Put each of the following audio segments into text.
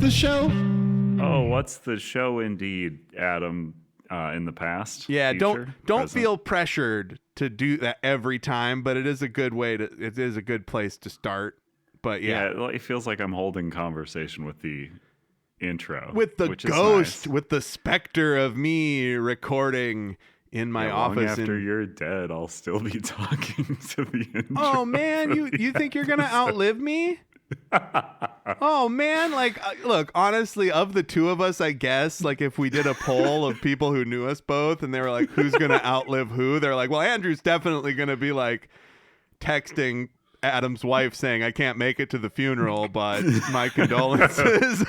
the show? Oh, what's the show indeed, Adam, in the past? Yeah, future, don't present? feel pressured to do that every time, but it is a good place to start. But yeah, it feels like I'm holding conversation with the intro. With the which is ghost, nice. with the specter of me recording in my office. Long after you're dead, I'll still be talking to the intro. Oh man, you think you're gonna outlive me? Oh man, look, honestly, of the two of us, I guess, like if we did a poll of people who knew us both and they were like, who's gonna outlive who? They're like, well, Andrew's definitely gonna be like texting Adam's wife saying, I can't make it to the funeral, but my condolences.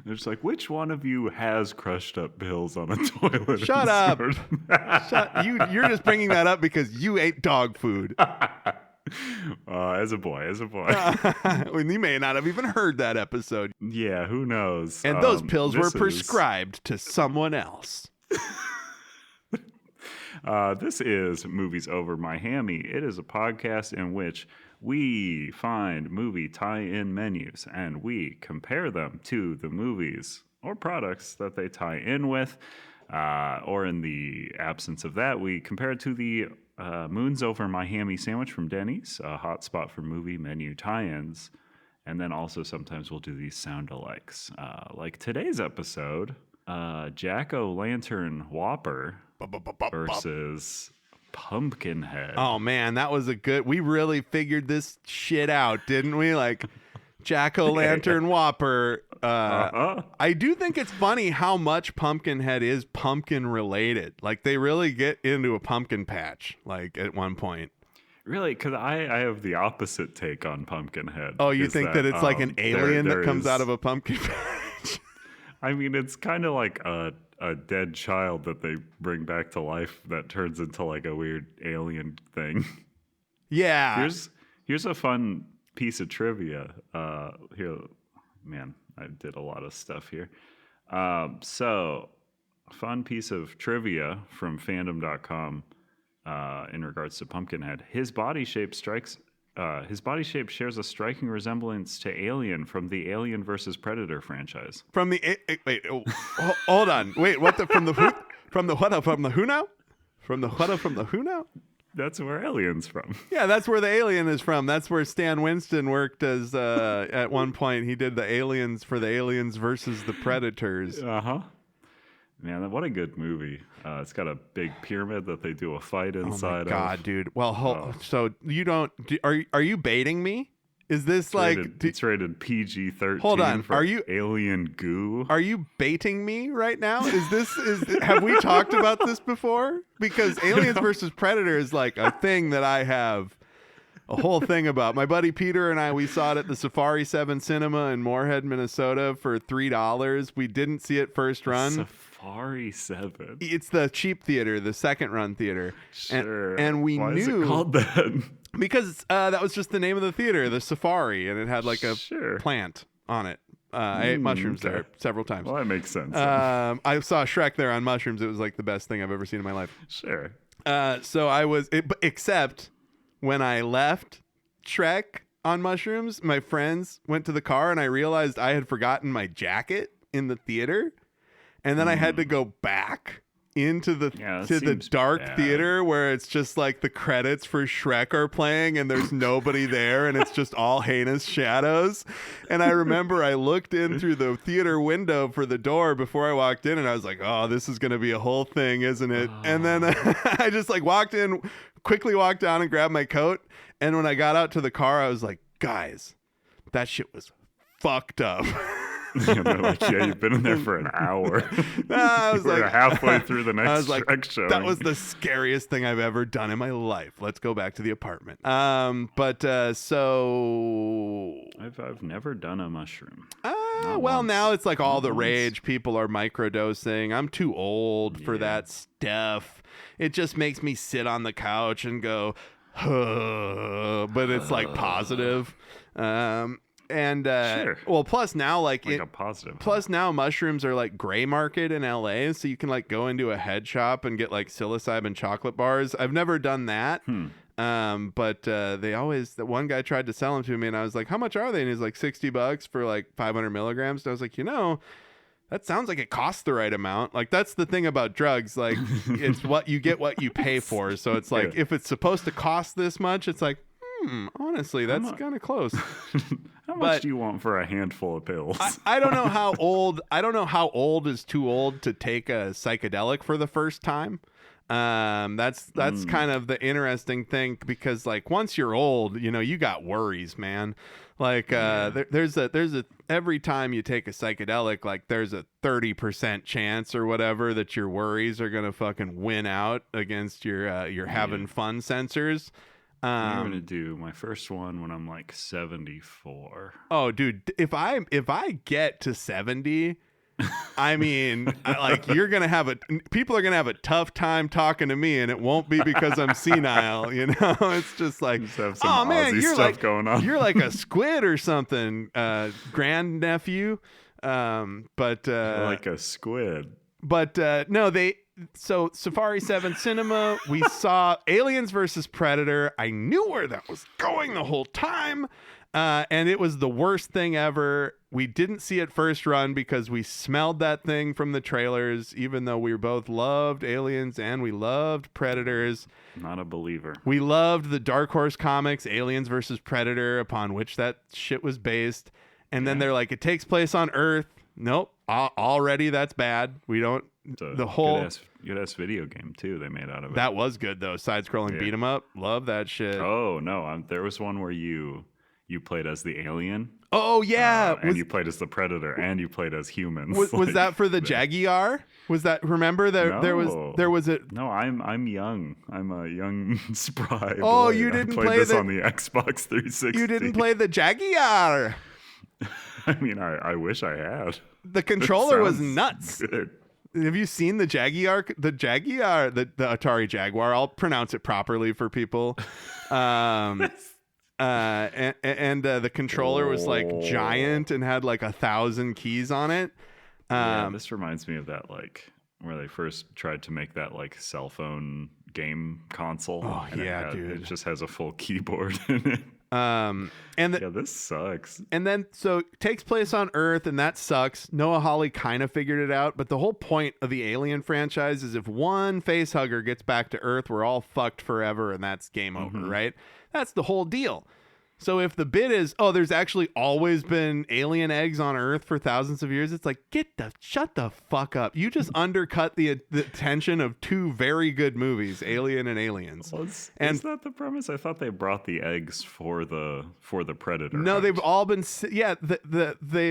They're just like, which one of you has crushed up pills on a toilet? Shut up. You're just bringing that up because you ate dog food. As a boy. You may not have even heard that episode. Yeah, who knows? And those pills were prescribed to someone else. This is Movies Over Miami. It is a podcast in which we find movie tie-in menus and we compare them to the movies or products that they tie in with. Or in the absence of that, we compare it to the Moons Over Miami sandwich from Denny's, a hot spot for movie menu tie-ins. And then also sometimes we'll do these sound-alikes. Like today's episode, Jack O Lantern Whopper versus Pumpkinhead. Oh man, that was we really figured this shit out, didn't we? Like Jack O Lantern Whopper. I do think it's funny how much Pumpkinhead is pumpkin related. Like they really get into a pumpkin patch like at one point. Really? Because I have the opposite take on Pumpkinhead. Oh, you think that it's like an alien that comes out of a pumpkin patch? I mean, it's kind of like a dead child that they bring back to life that turns into like a weird alien thing. Yeah. Here's a fun piece of trivia. Here, man, I did a lot of stuff here. So, fun piece of trivia from fandom.com in regards to Pumpkinhead. His body shape shares a striking resemblance to Alien from the Alien vs. Predator franchise. From the hold on. Wait, what from the who? From the what? From the who now? From the what? From the who now? That's where Alien's from. Yeah, that's where the alien is from. That's where Stan Winston worked as at one point. He did the aliens for the Aliens versus the Predators. Man, what a good movie. It's got a big pyramid that they do a fight inside of. Oh my God, dude. Well, so you don't are you baiting me? Is this it's rated PG-13? Hold on. For alien goo? Are you baiting me right now? Have we talked about this before? Because Aliens versus Predator is like a thing that I have a whole thing about. My buddy Peter and we saw it at the Safari 7 Cinema in Moorhead, Minnesota for $3. We didn't see it first run. Safari 7. It's the cheap theater, the second run theater. Sure. And we Why knew is it called that? Because that was just the name of the theater, the Safari, and it had like a plant on it. I ate mushrooms there several times. Well, that makes sense. I saw Shrek there on mushrooms. It was like the best thing I've ever seen in my life. Sure. So I was, except when I left Shrek on mushrooms, my friends went to the car and I realized I had forgotten my jacket in the theater. And then I had to go back into the dark theater where it's just like the credits for Shrek are playing and there's nobody there and it's just all heinous shadows. And I remember I looked in through the theater window for the door before I walked in and I was like, oh, this is going to be a whole thing, isn't it? And then I just like walked in, quickly walked down and grabbed my coat. And when I got out to the car, I was like, guys, that shit was fucked up. And they're like, yeah, you've been in there for an hour. I was like, halfway through the next Shrek show. That was the scariest thing I've ever done in my life. Let's go back to the apartment. So I've never done a mushroom. Now it's like all the rage. People are microdosing. I'm too old for that stuff. It just makes me sit on the couch and go, but it's like positive. Sure. Well, plus now, like a positive. Plus now, mushrooms are like gray market in LA, so you can like go into a head shop and get like psilocybin chocolate bars. I've never done that, But the one guy tried to sell them to me, and I was like, how much are they? And he's like $60 for like 500 milligrams. And I was like, that sounds like it costs the right amount. Like, that's the thing about drugs. Like, it's what you get, what you pay for. So it's like, if it's supposed to cost this much, it's like, honestly, that's kind of close. How much do you want for a handful of pills? I don't know how old. I don't know how old is too old to take a psychedelic for the first time. That's kind of the interesting thing, because like once you're old, you got worries, man. Like there's a every time you take a psychedelic, like there's a 30% chance or whatever that your worries are gonna fucking win out against your having fun sensors. I'm gonna do my first one when I'm like 74. Oh, dude, if I get to 70. I mean, like people are gonna have a tough time talking to me, and it won't be because I'm senile. It's just like, oh man, you're like going on. You're like a squid or something, grandnephew. But like a squid. But no, So Safari 7 Cinema, we saw Aliens versus Predator. I knew where that was going the whole time. And it was the worst thing ever. We didn't see it first run because we smelled that thing from the trailers, even though we both loved Aliens and we loved Predators. Not a believer. We loved the Dark Horse comics, Aliens versus Predator, upon which that shit was based. And then they're like, it takes place on Earth. Nope. Already that's bad. We don't. The whole good ass video game too they made out of it. That was good though. Side-scrolling beat 'em up. Love that shit. Oh no, there was one where you played as the alien. Oh yeah, and you played as the predator, and you played as humans. Was that for the Jaguar? Was that? Remember there was a. No, I'm young. I'm a young spry. Oh, boy. you didn't I played play this on the Xbox 360. You didn't play the Jaguar. I mean, I wish I had. The controller was nuts. Good. Have you seen the Jaguar? The Atari Jaguar. I'll pronounce it properly for people. And the controller was like giant and had like 1,000 keys on it. This reminds me of that, like where they first tried to make that like cell phone game console. Oh yeah, dude! It just has a full keyboard in it. This sucks. And then so it takes place on Earth, and that sucks. Noah Hawley kind of figured it out, but the whole point of the Alien franchise is if one face hugger gets back to Earth, we're all fucked forever, and that's game over, right? That's the whole deal. So if the bit is, there's actually always been alien eggs on Earth for thousands of years, it's like, shut the fuck up. You just undercut the tension of two very good movies, Alien and Aliens. Well, is that the premise? I thought they brought the eggs for the Predator. No, they've all been,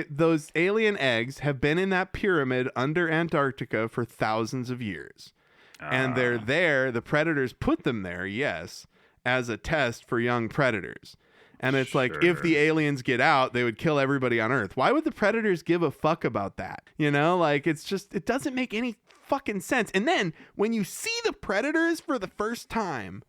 those alien eggs have been in that pyramid under Antarctica for thousands of years. And they're there, the Predators put them there, yes, as a test for young predators. And it's like, if the aliens get out, they would kill everybody on Earth. Why would the Predators give a fuck about that? Like, it's just, it doesn't make any fucking sense. And then when you see the Predators for the first time,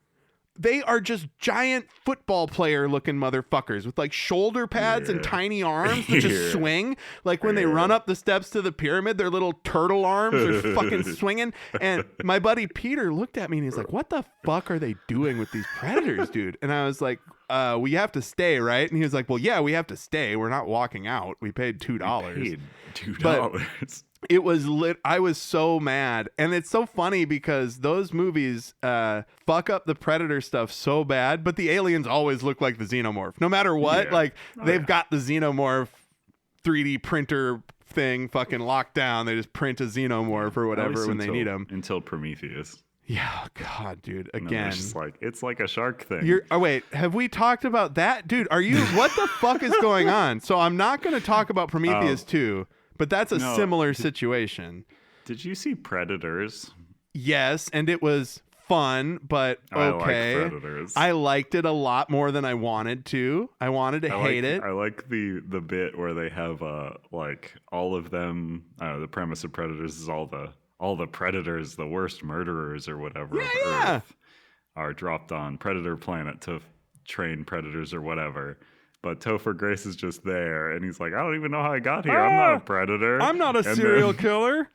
they are just giant football player looking motherfuckers with like shoulder pads and tiny arms that just swing. Like when they run up the steps to the pyramid, their little turtle arms are fucking swinging. And my buddy Peter looked at me and he's like, what the fuck are they doing with these predators, dude? And I was like, we have to stay, right? And he was like, well, yeah, we have to stay. We're not walking out. We paid $2. We paid $2. But it was lit. I was so mad. And it's so funny because those movies fuck up the Predator stuff so bad, but the aliens always look like the Xenomorph. No matter what, they've got the Xenomorph 3D printer thing fucking locked down. They just print a Xenomorph or whatever when they need them. Until Prometheus. Yeah, God, dude. Again, it's like a shark thing. Wait, have we talked about that, dude? What the fuck is going on? So I'm not going to talk about Prometheus 2, but that's a similar situation. Did you see Predators? Yes, and it was fun, but okay. I like Predators. I liked it a lot more than I wanted to. I wanted to hate it. I like the bit where they have like all of them. The premise of Predators is all the predators, the worst murderers or whatever of Earth, are dropped on Predator Planet to train predators or whatever. But Topher Grace is just there, and he's like, I don't even know how I got here. I'm not a predator. I'm not a serial killer.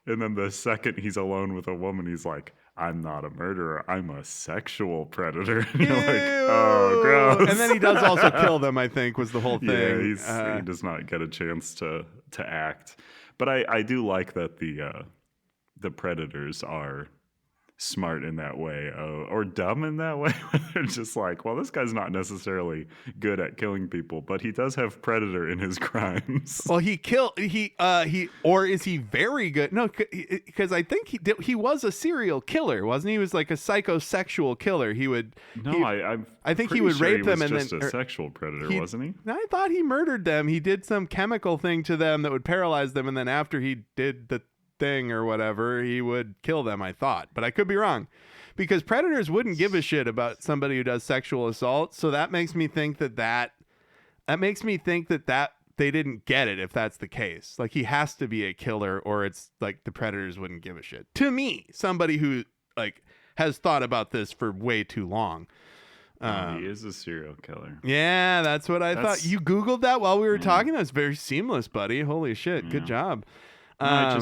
And then the second he's alone with a woman, he's like, I'm not a murderer. I'm a sexual predator. And you're like, oh, gross. And then he does also kill them, I think, was the whole thing. Yeah, he does not get a chance to act. But I do like that the predators are smart in that way, or dumb in that way. They're just like, well, this guy's not necessarily good at killing people, but he does have predator in his crimes. Well, or is he very good? No, because I think he was a serial killer, wasn't he? He was like a psychosexual killer. I think he would rape them, and just a sexual predator, wasn't he? I thought he murdered them. He did some chemical thing to them that would paralyze them, and then after he did the thing or whatever, he would kill them, I thought, but I could be wrong, because predators wouldn't give a shit about somebody who does sexual assault. So that makes me think that they didn't get it, if that's the case. Like, he has to be a killer, or it's like the predators wouldn't give a shit. To me, somebody who like has thought about this for way too long. He is a serial killer. Yeah, that's what I thought. You Googled that while we were talking? That's very seamless, buddy. Holy shit. Yeah. Good job. I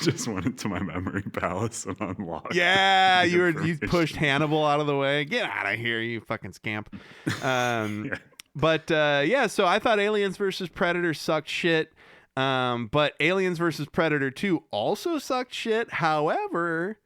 just went into my memory palace and unlocked. Yeah, you pushed Hannibal out of the way. Get out of here, you fucking scamp. Yeah. But so I thought Aliens versus Predator sucked shit. But Aliens versus Predator 2 also sucked shit. However,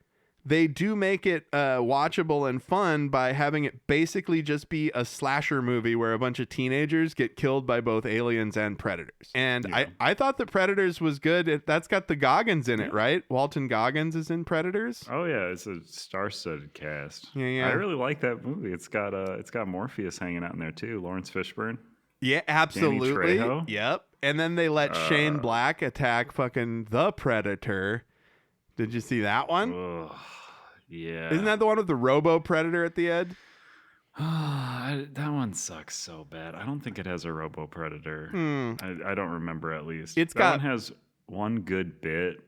they do make it watchable and fun by having it basically just be a slasher movie where a bunch of teenagers get killed by both aliens and predators. And yeah. I thought that Predators was good. That's got the Goggins in it, right? Walton Goggins is in Predators. Oh yeah, it's a star-studded cast. Yeah. I really like that movie. It's got Morpheus hanging out in there too. Lawrence Fishburne. Yeah, absolutely. Yep. And then they let Shane Black attack fucking the Predator. Did you see that one? Ugh, yeah. Isn't that the one with the Robo Predator at the end? That one sucks so bad. I don't think it has a Robo Predator. I don't remember, at least. That one has one good bit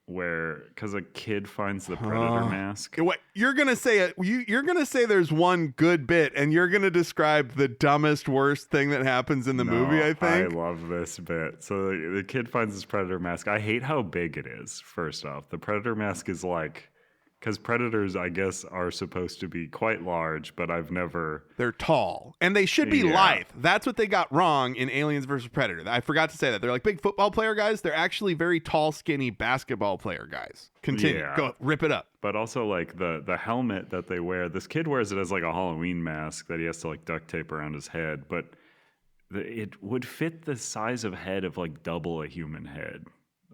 because a kid finds the Predator mask. What you're gonna say? You're gonna say there's one good bit, and you're gonna describe the dumbest, worst thing that happens in the movie. I think I love this bit. So the kid finds this Predator mask. I hate how big it is. First off, the Predator mask is like, because predators, I guess, are supposed to be quite large, but They're tall, and they should be lithe. That's what they got wrong in Aliens vs. Predator. I forgot to say that. They're like big football player guys. They're actually very tall, skinny basketball player guys. Continue. Yeah. Go, rip it up. But also, like, the helmet that they wear, this kid wears it as like a Halloween mask that he has to like duct tape around his head, but it would fit the size of head of like double a human head.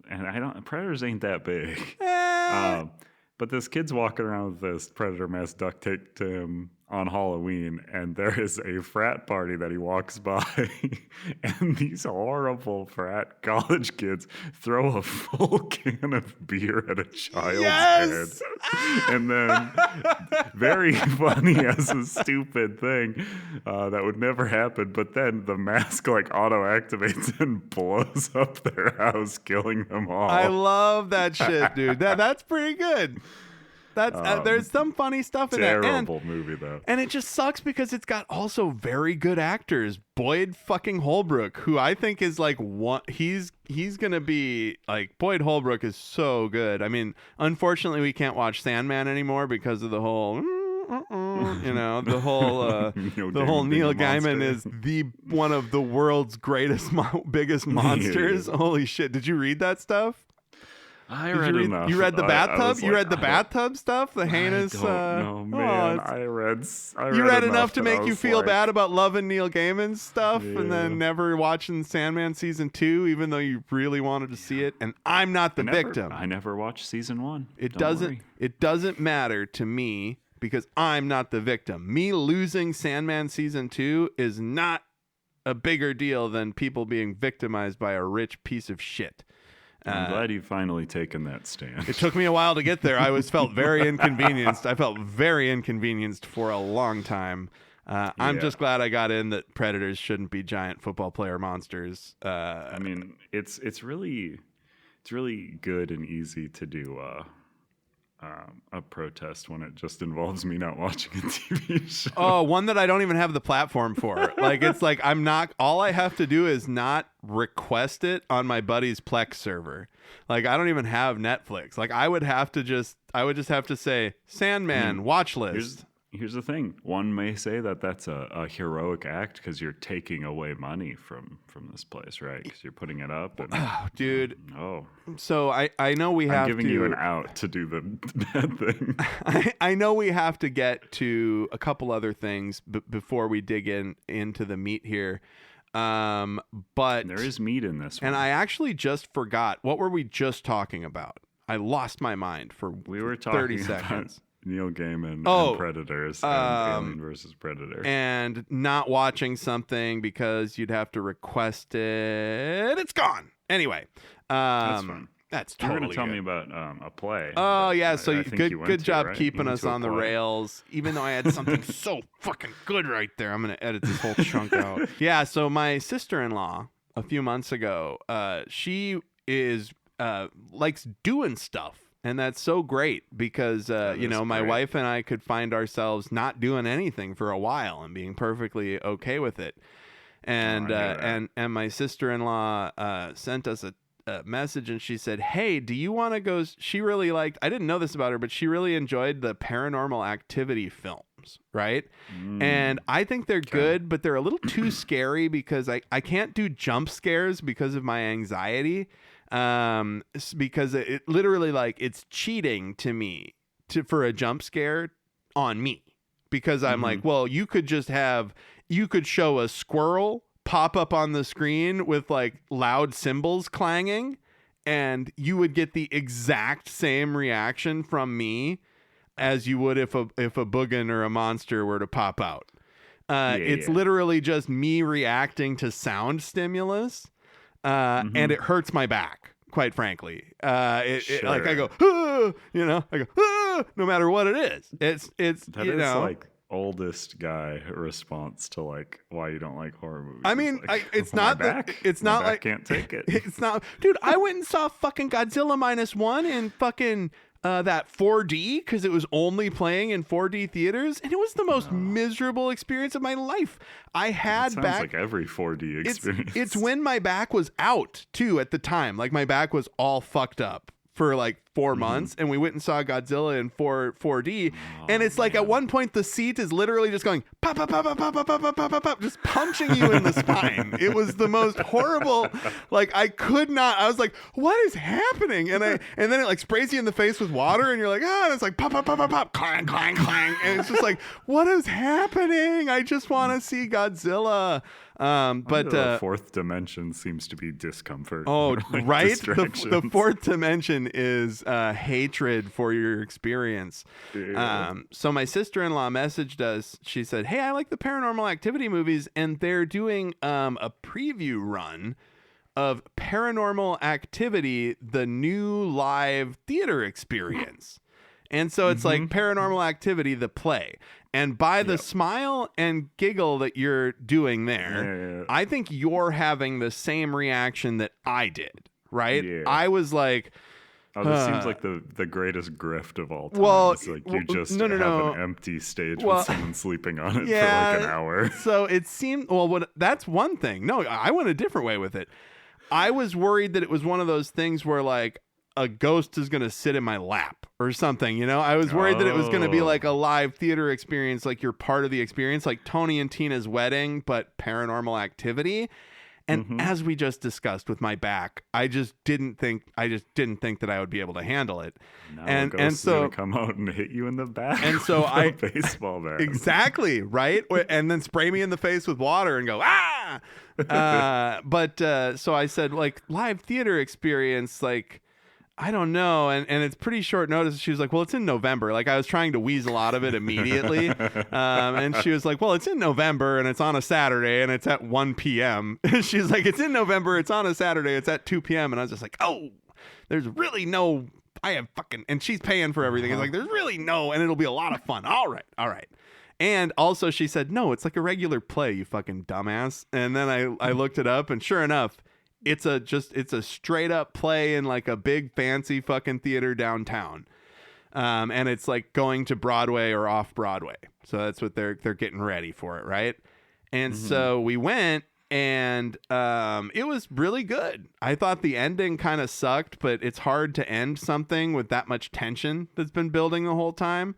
And predators ain't that big. But this kid's walking around with this Predator mask duct taped to him on Halloween, and there is a frat party that he walks by, and these horrible frat college kids throw a full can of beer at a child's head. And then, very funny as a stupid thing that would never happen, but then the mask like auto-activates and blows up their house, killing them all. I love that shit, dude. That's pretty good. That's there's some funny stuff in that. Terrible movie though, and it just sucks because it's got also very good actors. Boyd fucking Holbrook, who I think is like one. He's gonna be like, Boyd Holbrook is so good. I mean, unfortunately, we can't watch Sandman anymore because of the whole. The whole Neil Gaiman is one of the world's greatest, biggest monsters. Yeah. Holy shit! Did you read that stuff? I read enough. You read the bathtub? You read the bathtub stuff? The heinous. I don't know, man. I read. You read enough to make you feel bad about loving Neil Gaiman's stuff, and then never watching Sandman season 2, even though you really wanted to see it. And I'm not the victim. I never watched season 1. It doesn't matter to me because I'm not the victim. Me losing Sandman season 2 is not a bigger deal than people being victimized by a rich piece of shit. I'm glad you've finally taken that stand. It took me a while to get there. I felt very inconvenienced. I felt very inconvenienced for a long time. I'm just glad I got in that predators shouldn't be giant football player monsters. I mean, it's really good and easy to do a protest when it just involves me not watching a TV show. Oh, one that I don't even have the platform for. Like, it's like all I have to do is not request it on my buddy's Plex server. Like, I don't even have Netflix. Like, I would just have to say, Sandman, watch list. Here's the thing. One may say that that's a heroic act because you're taking away money from this place, right? Because you're putting it up. And, oh, dude. Oh. So I know we have to... I'm giving you an out to do the bad thing. I know we have to get to a couple other things before we dig into the meat here. But there is meat in this one. And I actually just forgot. What were we just talking about? I lost my mind for we were talking 30 seconds. About Neil Gaiman and Predators and Alien versus Predator. And not watching something because you'd have to request it. It's gone. Anyway. That's fun. That's totally You're going to tell me about a play. Oh, yeah. So good job right? keeping us on the rails. Even though I had something so fucking good right there. I'm going to edit this whole chunk out. Yeah. So my sister-in-law a few months ago, she is likes doing stuff. And that's so great because, my wife and I could find ourselves not doing anything for a while and being perfectly okay with it. And and my sister-in-law sent us a message and she said, hey, do you want to go? She really liked, I didn't know this about her, but she really enjoyed the Paranormal Activity films, right? And I think they're good, but they're a little too scary because I can't do jump scares because of my anxiety. Because it literally it's cheating to me for a jump scare on me because I'm like, well, you could show a squirrel pop up on the screen with loud cymbals clanging and you would get the exact same reaction from me as you would if a boogin or a monster were to pop out. It's literally just me reacting to sound stimulus. And it hurts my back, quite frankly. I go, no matter what it is. It's like oldest guy response to why you don't like horror movies. I mean, it's not back. It's not my back can't take it. It's not, dude. I went and saw fucking Godzilla -1 in fucking that 4D because it was only playing in 4D theaters, and it was the most miserable experience of my life. I had sounds like every 4D experience. It's when my back was out too at the time. My back was all fucked up for 4 months, and we went and saw Godzilla in 4D, and it's at one point the seat is literally just going pop pop pop pop pop pop pop pop pop pop, just punching you in the spine. It was the most horrible. I could not. I was like, what is happening? And then it sprays you in the face with water, and you're like, and it's pop pop pop pop pop, clang clang clang, and it's just what is happening? I just want to see Godzilla. But the fourth dimension seems to be discomfort. Oh, right. The fourth dimension is hatred for your experience. Yeah. So my sister-in-law messaged us. She said, hey, I like the Paranormal Activity movies, and they're doing a preview run of Paranormal Activity, the new live theater experience. And so it's Paranormal Activity, the play. And by the smile and giggle that you're doing there, I think you're having the same reaction that I did, right? Yeah. I was like... Oh, this seems like the greatest grift of all time. Well, it's you just have an empty stage with someone sleeping on it for an hour. So it seemed... Well, that's one thing. No, I went a different way with it. I was worried that it was one of those things where a ghost is going to sit in my lap or something, I was worried that it was going to be a live theater experience, you're part of the experience, like Tony and Tina's wedding, but Paranormal Activity. And as we just discussed with my back, I just didn't think that I would be able to handle it. No, and so gonna come out and hit you in the back. And so a baseball bat. Exactly, right? And then spray me in the face with water and go, ah! So I said, live theater experience, I don't know. And it's pretty short notice. She was like, well, it's in November. I was trying to weasel out of it immediately. And she was like, well, it's in November and it's on a Saturday and it's at 1 p.m. She's like, it's in November. It's on a Saturday. It's at 2 p.m. And I was just like, oh, there's really no, and she's paying for everything. It's there's really no, and it'll be a lot of fun. All right. And also she said, no, it's a regular play, you fucking dumbass. And then I looked it up and sure enough, it's a straight up play in a big fancy fucking theater downtown. And it's like going to Broadway or off Broadway. So that's what they're getting ready for it, right? And so we went, and it was really good. I thought the ending kind of sucked, but it's hard to end something with that much tension that's been building the whole time.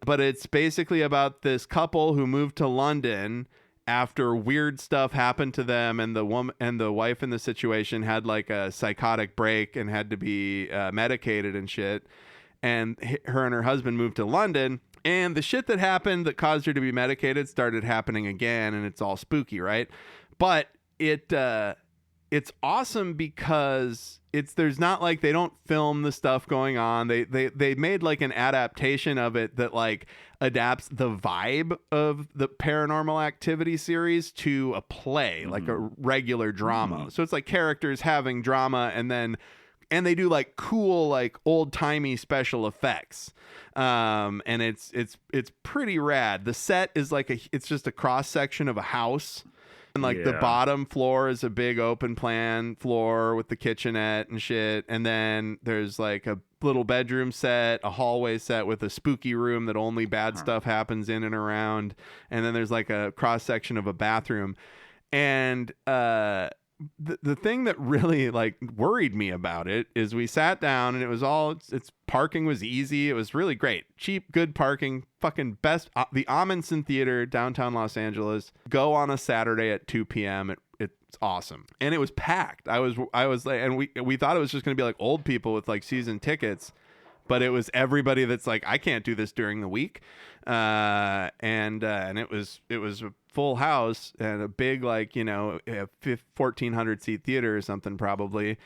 But it's basically about this couple who moved to London after weird stuff happened to them, and the woman and the wife in the situation had like a psychotic break and had to be medicated and shit. And her and her husband moved to London, and the shit that happened that caused her to be medicated started happening again, and it's all spooky, right? But it's awesome because there's not like they don't film the stuff going on. They made like an adaptation of it that like adapts the vibe of the Paranormal Activity series to a play, like a regular drama. So it's like characters having drama, and they do like cool, like old timey special effects. And it's pretty rad. The set is like it's just a cross section of a house. And like the bottom floor is a big open plan floor with the kitchenette and shit. And then there's like a little bedroom set, a hallway set with a spooky room that only bad stuff happens in and around. And then there's like a cross section of a bathroom. And the thing that really like worried me about it is we sat down, and it was it's parking was easy. It was really great. Cheap, good parking, fucking best. The Amundsen Theater, downtown Los Angeles. Go on a Saturday at 2 p.m. It's awesome. And it was packed. I was like, and we thought it was just going to be like old people with like season tickets, but it was everybody that's like, I can't do this during the week. And it was a full house and a big, like, 1,400 seat theater or something, probably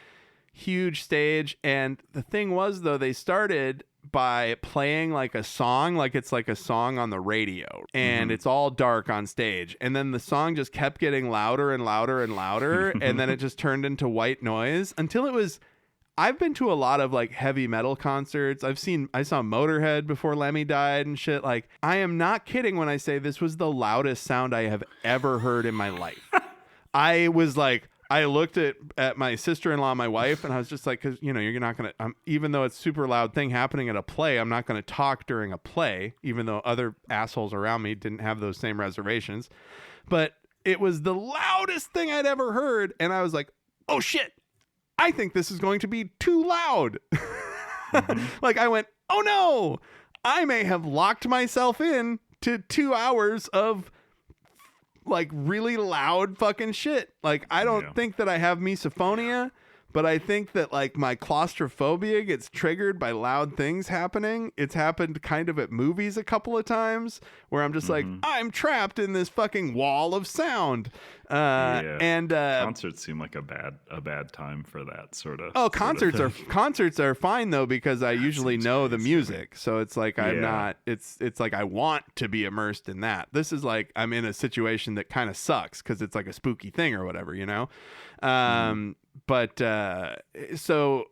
huge stage. And the thing was, though, they started by playing like a song, like it's like a song on the radio, and it's all dark on stage. And then the song just kept getting louder and louder and louder. And then it just turned into white noise until it was, I've been to a lot of like heavy metal concerts. I saw Motorhead before Lemmy died and shit. Like, I am not kidding when I say this was the loudest sound I have ever heard in my life. I was like, I looked at my sister-in-law, my wife, and I was just like, cause you're not going to, even though it's super loud thing happening at a play, I'm not going to talk during a play, even though other assholes around me didn't have those same reservations. But it was the loudest thing I'd ever heard. And I was like, oh shit, I think this is going to be too loud. Like, I went, oh no, I may have locked myself in to 2 hours of like really loud fucking shit. Like, I don't think that I have misophonia, but I think that like my claustrophobia gets triggered by loud things happening. It's happened kind of at movies a couple of times where I'm just like, I'm trapped in this fucking wall of sound. And concerts seem like a bad time for that sort of. Oh, concerts are fine though, because I usually know the music, so it's like I'm not. It's like I want to be immersed in that. This is like I'm in a situation that kind of sucks because it's like a spooky thing or whatever, But so,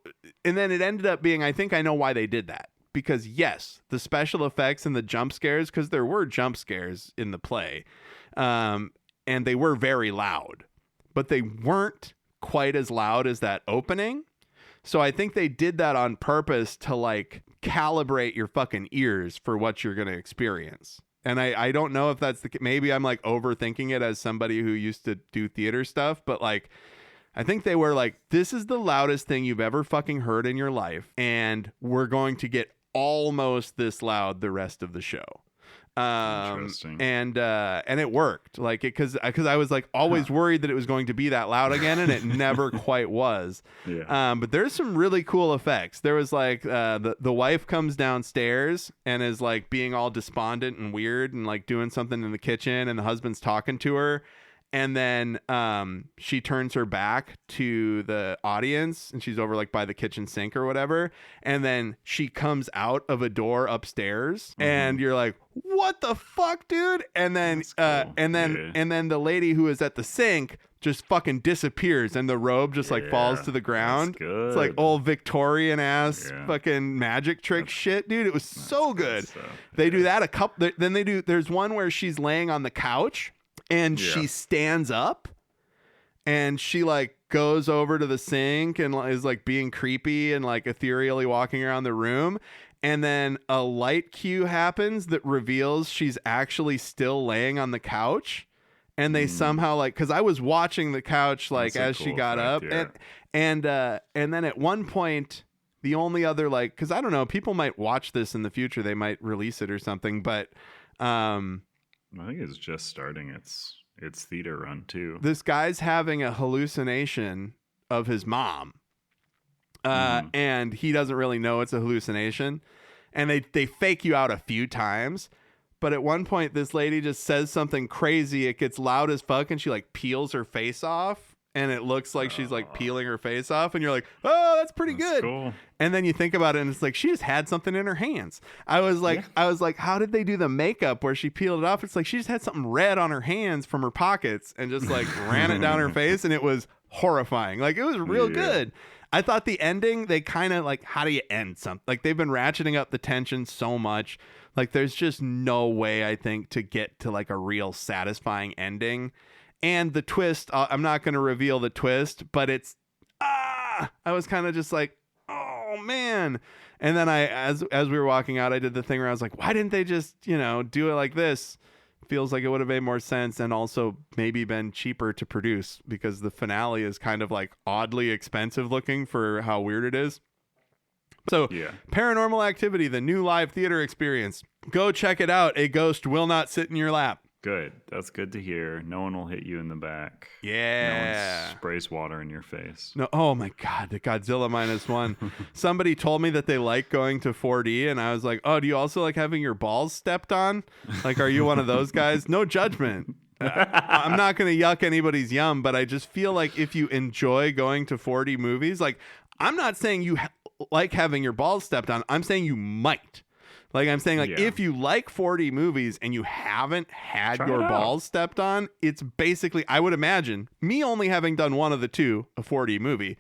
and then it ended up being, I think I know why they did that. Because yes, the special effects and the jump scares, because there were jump scares in the play, and they were very loud, but they weren't quite as loud as that opening. So I think they did that on purpose to like calibrate your fucking ears for what you're going to experience. And I don't know if that's maybe I'm like overthinking it as somebody who used to do theater stuff, but like, I think they were like, this is the loudest thing you've ever fucking heard in your life, and we're going to get almost this loud the rest of the show. Interesting. And it worked, like, because I was like always worried that it was going to be that loud again, and it never quite was. But there's some really cool effects. There was like the wife comes downstairs and is like being all despondent and weird and like doing something in the kitchen, and the husband's talking to her. And then she turns her back to the audience, and she's over like by the kitchen sink or whatever. And then she comes out of a door upstairs, and you're like, "What the fuck, dude?" And then cool. and then the lady who is at the sink just fucking disappears, and the robe just like falls to the ground. That's good. It's like old Victorian ass fucking magic trick shit, dude. It was so good. They do that a couple. Then they do. There's one where she's laying on the couch. And she stands up, and she like goes over to the sink and is like being creepy and like ethereally walking around the room. And then a light cue happens that reveals she's actually still laying on the couch. And they somehow like, because I was watching the couch like as she got up, and then at one point, the only other like, because I don't know, people might watch this in the future, they might release it or something, but I think it's just starting its theater run too. This guy's having a hallucination of his mom. And he doesn't really know it's a hallucination, and they fake you out a few times, but at one point this lady just says something crazy, it gets loud as fuck, and she like peels her face off, and it looks like she's like peeling her face off, and you're like, oh, that's pretty good. Cool. And then you think about it and it's like she just had something in her hands. I was like, how did they do the makeup where she peeled it off? It's like she just had something red on her hands from her pockets and just like ran it down her face, and it was horrifying. Like, it was real good. I thought the ending, they kind of like, how do you end something? Like, they've been ratcheting up the tension so much. Like, there's just no way, I think, to get to like a real satisfying ending. And the twist, I'm not going to reveal the twist, but it's, I was kind of just like, oh man. And then as we were walking out, I did the thing where I was like, why didn't they just, do it like this? Feels like it would have made more sense, and also maybe been cheaper to produce, because the finale is kind of like oddly expensive looking for how weird it is. So Paranormal Activity, the new live theater experience. Go check it out. A ghost will not sit in your lap. Good. That's good to hear. No one will hit you in the back. Yeah. No one sprays water in your face. No. Oh my God. The Godzilla -1. Somebody told me that they like going to 4D, and I was like, oh, do you also like having your balls stepped on? Like, are you one of those guys? No judgment. I'm not going to yuck anybody's yum, but I just feel like if you enjoy going to 4D movies, like, I'm not saying you like having your balls stepped on. I'm saying you might. Like, I'm saying, like, if you like 4D movies and you haven't had your balls stepped on, it's basically, I would imagine, me only having done one of the two, a 4D movie,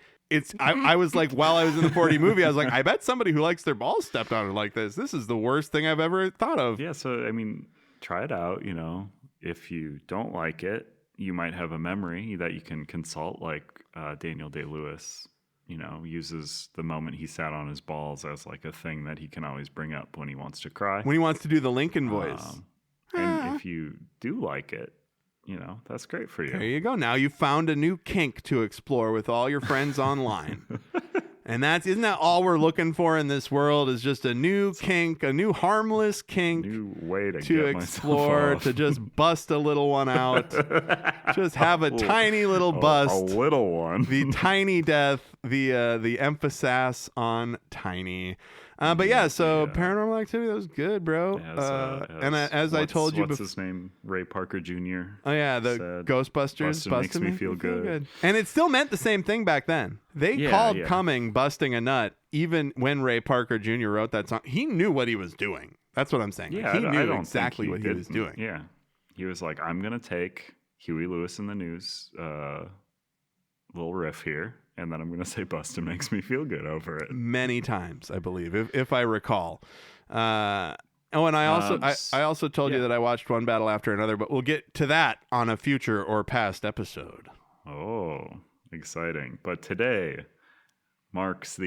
I was like, while I was in the 4D movie, I was like, I bet somebody who likes their balls stepped on like this is the worst thing I've ever thought of. Yeah, so, I mean, try it out, If you don't like it, you might have a memory that you can consult, like Daniel Day-Lewis uses the moment he sat on his balls as like a thing that he can always bring up when he wants to cry. When he wants to do the Lincoln voice. And if you do like it, that's great for you. There you go. Now you found a new kink to explore with all your friends online. And isn't that all we're looking for in this world, is just a new kink, a new harmless kink, new way to explore, to just bust a little one out. Just have a tiny little bust. A little one. The tiny death, the emphasis on tiny. But yeah, so Paranormal Activity, that was good, bro. And as I told you before, what's his name? Ray Parker Jr. Oh yeah, the Ghostbusters busted me feel good. And it still meant the same thing back then. They called Coming busting a nut, even when Ray Parker Jr. wrote that song. He knew what he was doing. That's what I'm saying. Yeah, he knew exactly what he was doing. Yeah, he was like, I'm gonna take Huey Lewis in the News little riff here, and then I'm going to say Bustin' makes me feel good over it. Many times, I believe, if I recall. And I also told you that I watched One Battle After Another, but we'll get to that on a future or past episode. Oh, exciting. But today marks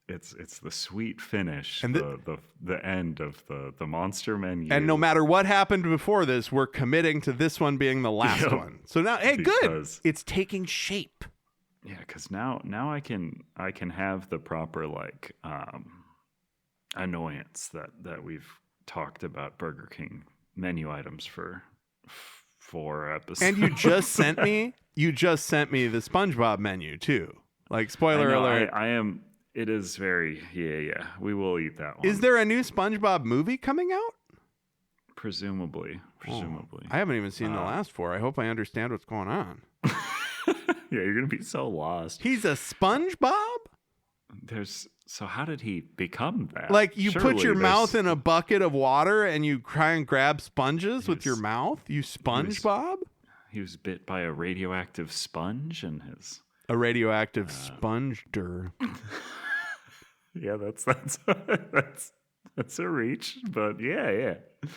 it's the sweet finish, and the end of the monster menu. And no matter what happened before this, we're committing to this one being the last one. So now, hey, good. It's taking shape. Yeah, because now I can have the proper like annoyance that we've talked about Burger King menu items for 4 episodes. And you just sent me the SpongeBob menu too. Like, spoiler alert. I am. It is very, we will eat that one. Is there a new SpongeBob movie coming out? Presumably. I haven't even seen the last 4. I hope I understand what's going on. Yeah, you're going to be so lost. He's a SpongeBob? So how did he become that? Like, you put your mouth in a bucket of water and you try and grab sponges with your mouth? You SpongeBob? He was bit by a radioactive sponge and his... A radioactive sponge-der. Yeah, that's a reach, but yeah.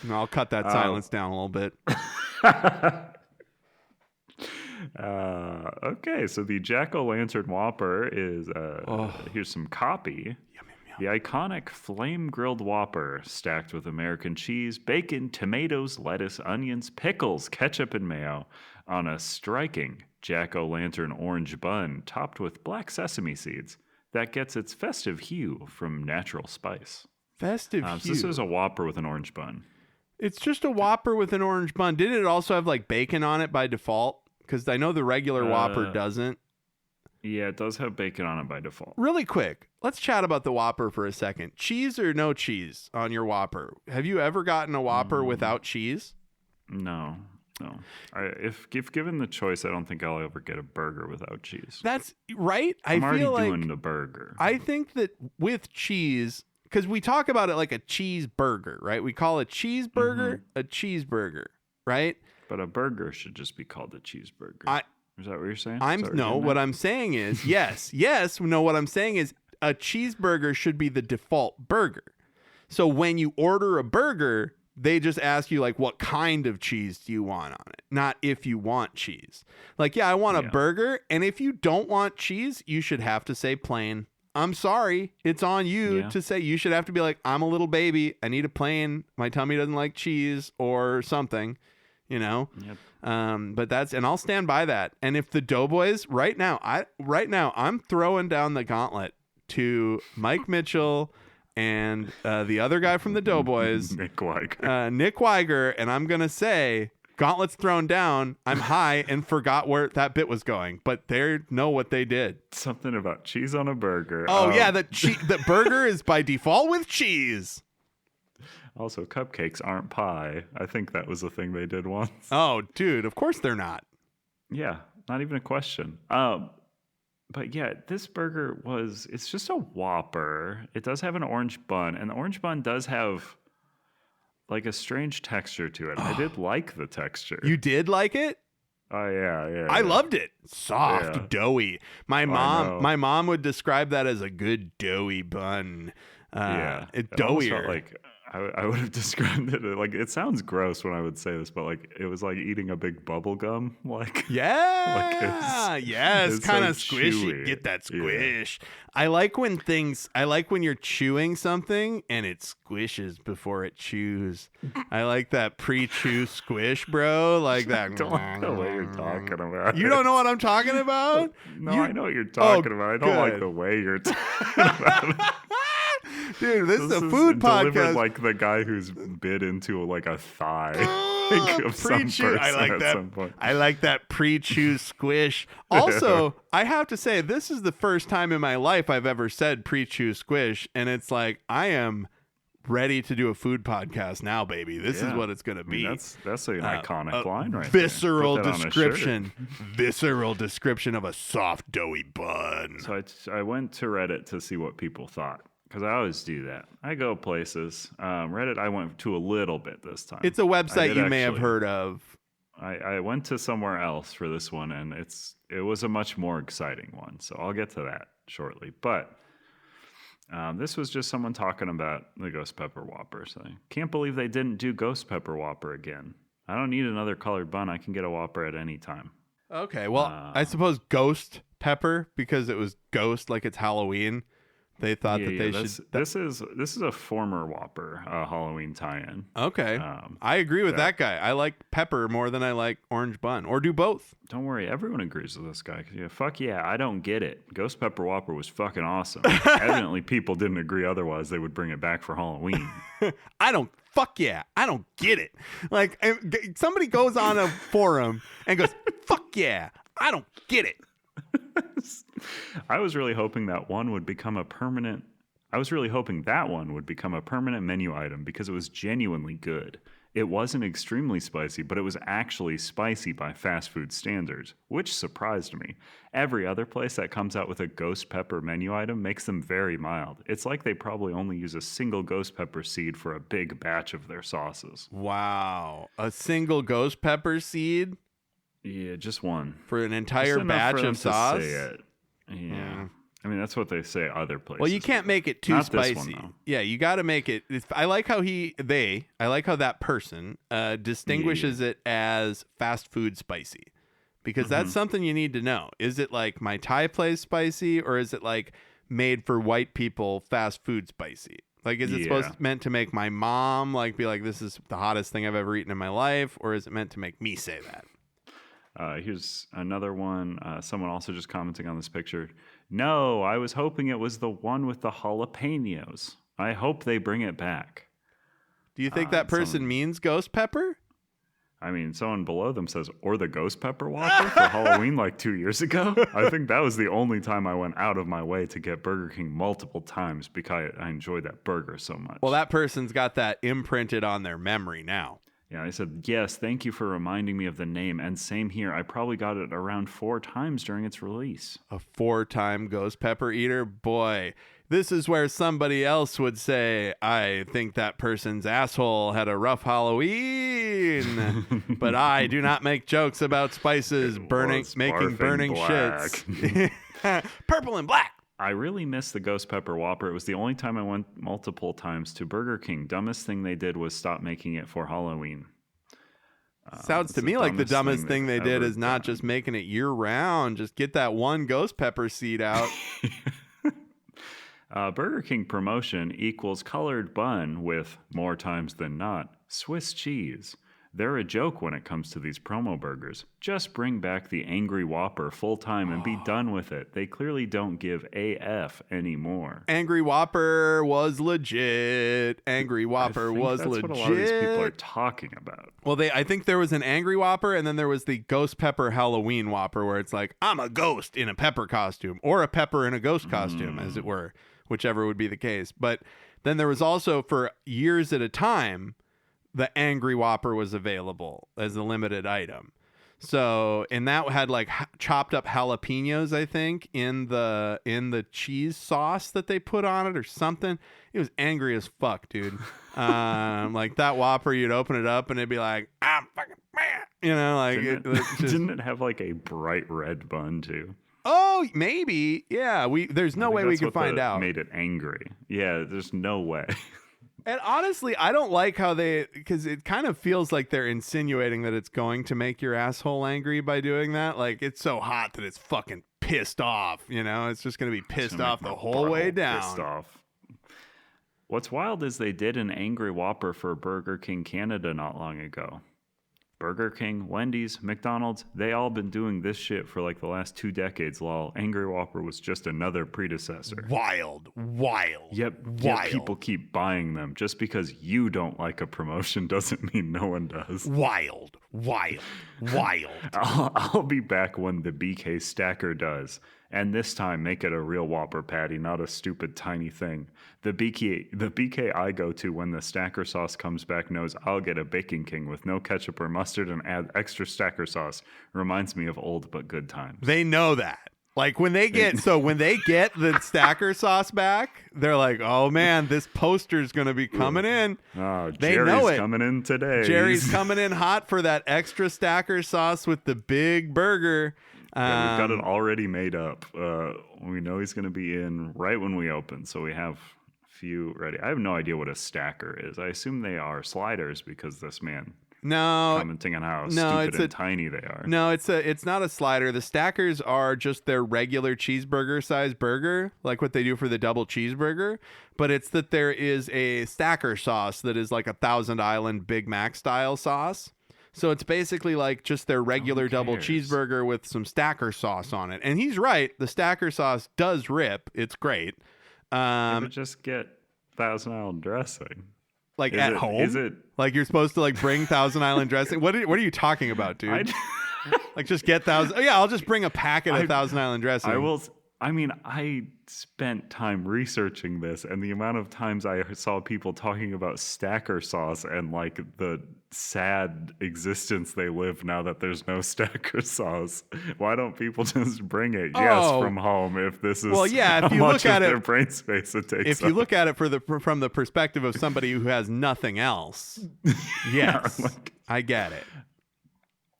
I'll cut that silence down a little bit. Okay, so the Jack O Lantern Whopper is here's some copy. The iconic flame-grilled Whopper, stacked with American cheese, bacon, tomatoes, lettuce, onions, pickles, ketchup, and mayo, on a striking Jack O Lantern orange bun topped with black sesame seeds that gets its festive hue from natural spice. Festive hue. So this is a Whopper with an orange bun. It's just a Whopper with an orange bun. Didn't it also have like bacon on it by default? Because I know the regular Whopper doesn't. Yeah, it does have bacon on it by default. Really quick, let's chat about the Whopper for a second. Cheese or no cheese on your Whopper? Have you ever gotten a Whopper without cheese? No. If given the choice, I don't think I'll ever get a burger without cheese. That's right. I'm already feel like doing the burger. I think that with cheese, because we talk about it like a cheeseburger, right? We call a cheeseburger a cheeseburger, right? But a burger should just be called a cheeseburger. Is that what you're saying? What I'm saying is what I'm saying is a cheeseburger should be the default burger. So when you order a burger, they just ask you like, what kind of cheese do you want on it? Not if you want cheese. Like, yeah, I want a burger. And if you don't want cheese, you should have to say plain. I'm sorry. It's on you to say. You should have to be like, I'm a little baby. I need a plain. My tummy doesn't like cheese or something, you know? Yep. But and I'll stand by that. And if the Doughboys right now, I'm throwing down the gauntlet to Mike Mitchell and the other guy from the Doughboys, Nick Weiger. Nick Weiger, and I'm gonna say, gauntlet's thrown down. I'm high and forgot where that bit was going, but they know what they did. Something about cheese on a burger. Oh yeah, the burger is by default with cheese. Also, cupcakes aren't pie. I think that was a thing they did once. Oh, dude, of course they're not. Yeah, not even a question. But yeah, this burger it's just a Whopper. It does have an orange bun, and the orange bun does have like a strange texture to it. I did like the texture. You did like it? Oh yeah. I loved it. Soft, doughy. My mom would describe that as a good doughy bun. Doughier. Like I would have described it like, it sounds gross when I would say this, but like it was like eating a big bubble gum. Like it's kind of so squishy. chewy. Get that squish. I like when you're chewing something and it squishes before it chews. I like that pre-chew squish, bro. Like that. I don't like the way you're talking about. You don't know what I'm talking about? No, I know what you're talking about. I don't like the way you're talking about it. Dude, this is a food podcast. Like the guy who's bit into like a thigh of some pre-chew. person I like at that. some point. I like that pre-chew squish. Also, I have to say, this is the first time in my life I've ever said pre-chew squish, and it's like, I am ready to do a food podcast now, baby. This is what it's going to be. That's an iconic line, right? Visceral description. Visceral description of a soft, doughy bun. So I went to Reddit to see what people thought. Because I always do that. I go places. Reddit, I went to a little bit this time. It's a website you may have heard of. I went to somewhere else for this one, and it was a much more exciting one. So I'll get to that shortly. But this was just someone talking about the Ghost Pepper Whopper. Saying, can't believe they didn't do Ghost Pepper Whopper again. I don't need another colored bun. I can get a Whopper at any time. Okay, well, I suppose Ghost Pepper, because it was ghost, like it's Halloween. They thought they should. This is a former Whopper Halloween tie-in. Okay, I agree with that guy. I like pepper more than I like orange bun, or do both. Don't worry, everyone agrees with this guy. Fuck yeah, I don't get it. Ghost Pepper Whopper was fucking awesome. Evidently, people didn't agree. Otherwise, they would bring it back for Halloween. I don't get it. Like somebody goes on a forum and goes, "Fuck yeah, I don't get it." I was really hoping that one would become a permanent menu item because it was genuinely good. It wasn't extremely spicy, but it was actually spicy by fast food standards, which surprised me. Every other place that comes out with a ghost pepper menu item makes them very mild. It's like they probably only use a single ghost pepper seed for a big batch of their sauces. Wow. A single ghost pepper seed? Yeah, just one. For an entire batch of sauce? To say it. Yeah. I mean, that's what they say other places. Well, you can't make it too spicy. This one, yeah, you got to make it. I like how that person distinguishes it as fast food spicy. because that's something you need to know. Is it like my Thai place spicy, or is it like made for white people fast food spicy? Like, is it meant to make my mom like be like, this is the hottest thing I've ever eaten in my life, or is it meant to make me say that? Here's another one. Someone also just commenting on this picture. No, I was hoping it was the one with the jalapenos. I hope they bring it back. Do you think that person means ghost pepper? I mean, someone below them says, or the ghost pepper Whopper for Halloween like 2 years ago. I think that was the only time I went out of my way to get Burger King multiple times because I enjoyed that burger so much. Well, that person's got that imprinted on their memory now. Yeah, I said, yes, thank you for reminding me of the name. And same here. I probably got it around 4 times during its release. A 4-time ghost pepper eater? Boy, this is where somebody else would say, I think that person's asshole had a rough Halloween. But I do not make jokes about spices making burning shits. Purple and black. I really miss the Ghost Pepper Whopper. It was the only time I went multiple times to Burger King. Dumbest thing they did was stop making it for Halloween. Sounds to me like the dumbest thing they did is not just making it year round. Just get that one ghost pepper seed out. Burger King promotion equals colored bun with, more times than not, Swiss cheese. They're a joke when it comes to these promo burgers. Just bring back the Angry Whopper full time and be done with it. They clearly don't give AF anymore. Angry Whopper was legit. Angry Whopper was legit. That's what a lot of these people are talking about. Well, I think there was an Angry Whopper, and then there was the Ghost Pepper Halloween Whopper, where it's like, I'm a ghost in a pepper costume, or a pepper in a ghost costume, as it were, whichever would be the case. But then there was also, for years at a time, the Angry Whopper was available as a limited item. So, and that had like chopped up jalapenos, I think, in the cheese sauce that they put on it or something. It was angry as fuck, dude. Like that Whopper, you'd open it up and it'd be like, I'm fucking mad. You know, like didn't it have like a bright red bun too? Oh, maybe. Yeah. There's no way we could find out. Made it angry. Yeah, there's no way. And honestly, I don't like how because it kind of feels like they're insinuating that it's going to make your asshole angry by doing that. Like, it's so hot that it's fucking pissed off, you know? It's just going to be pissed off the whole way down. Pissed off. What's wild is they did an Angry Whopper for Burger King Canada not long ago. Burger King, Wendy's, McDonald's, they all been doing this shit for like the last 2 decades, lol. Angry Whopper was just another predecessor. Wild. Yep, people keep buying them. Just because you don't like a promotion doesn't mean no one does. Wild. I'll be back when the BK Stacker does. And this time, make it a real Whopper patty, not a stupid tiny thing. The BK I go to when the Stacker sauce comes back knows I'll get a Bacon King with no ketchup or mustard and add extra Stacker sauce. Reminds me of old but good times. They know that. Like when they get the Stacker sauce back, they're like, oh man, this poster's going to be coming in. Oh, Jerry's coming in today. Jerry's coming in hot for that extra Stacker sauce with the big burger. Yeah, we've got it already made up. We know he's going to be in right when we open, so we have a few ready. I have no idea what a stacker is. I assume they are sliders because this man commenting on how stupid and tiny they are. No, it's not a slider. The stackers are just their regular cheeseburger size burger, like what they do for the double cheeseburger. But it's that there is a stacker sauce that is like a Thousand Island Big Mac style sauce. So it's basically like just their regular double cheeseburger with some Stacker sauce on it. And he's right. The Stacker sauce does rip. It's great. Just get Thousand Island dressing. Like at home? Is it like you're supposed to like bring Thousand Island dressing? What are you talking about, dude? Like just get Thousand. Oh, yeah, I'll just bring a packet of Thousand Island dressing. I spent time researching this, and the amount of times I saw people talking about Stacker sauce and like the sad existence they live now that there's no Stacker sauce. Why don't people just bring it? Yes, from home. If this is if you look at their brain space it takes. If you look at it from the perspective of somebody who has nothing else, yes, I get it.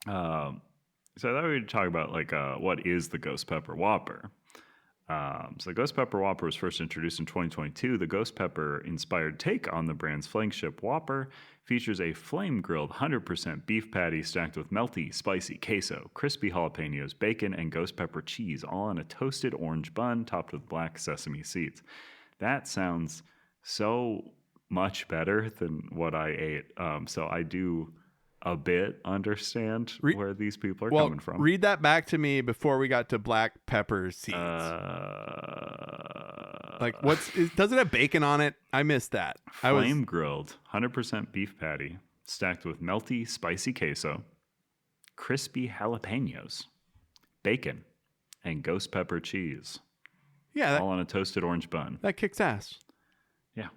So I thought we'd talk about like what is the Ghost Pepper Whopper. So the Ghost Pepper Whopper was first introduced in 2022. The Ghost Pepper-inspired take on the brand's flagship Whopper features a flame-grilled 100% beef patty stacked with melty, spicy queso, crispy jalapenos, bacon, and ghost pepper cheese, all on a toasted orange bun topped with black sesame seeds. That sounds so much better than what I ate. So I do a bit understand where these people are coming from. Read that back to me before we got to black pepper seeds. Does it have bacon on it? I missed that. Flame grilled 100% beef patty stacked with melty, spicy queso, crispy jalapenos, bacon, and ghost pepper cheese. Yeah, all on a toasted orange bun. That kicks ass. Yeah.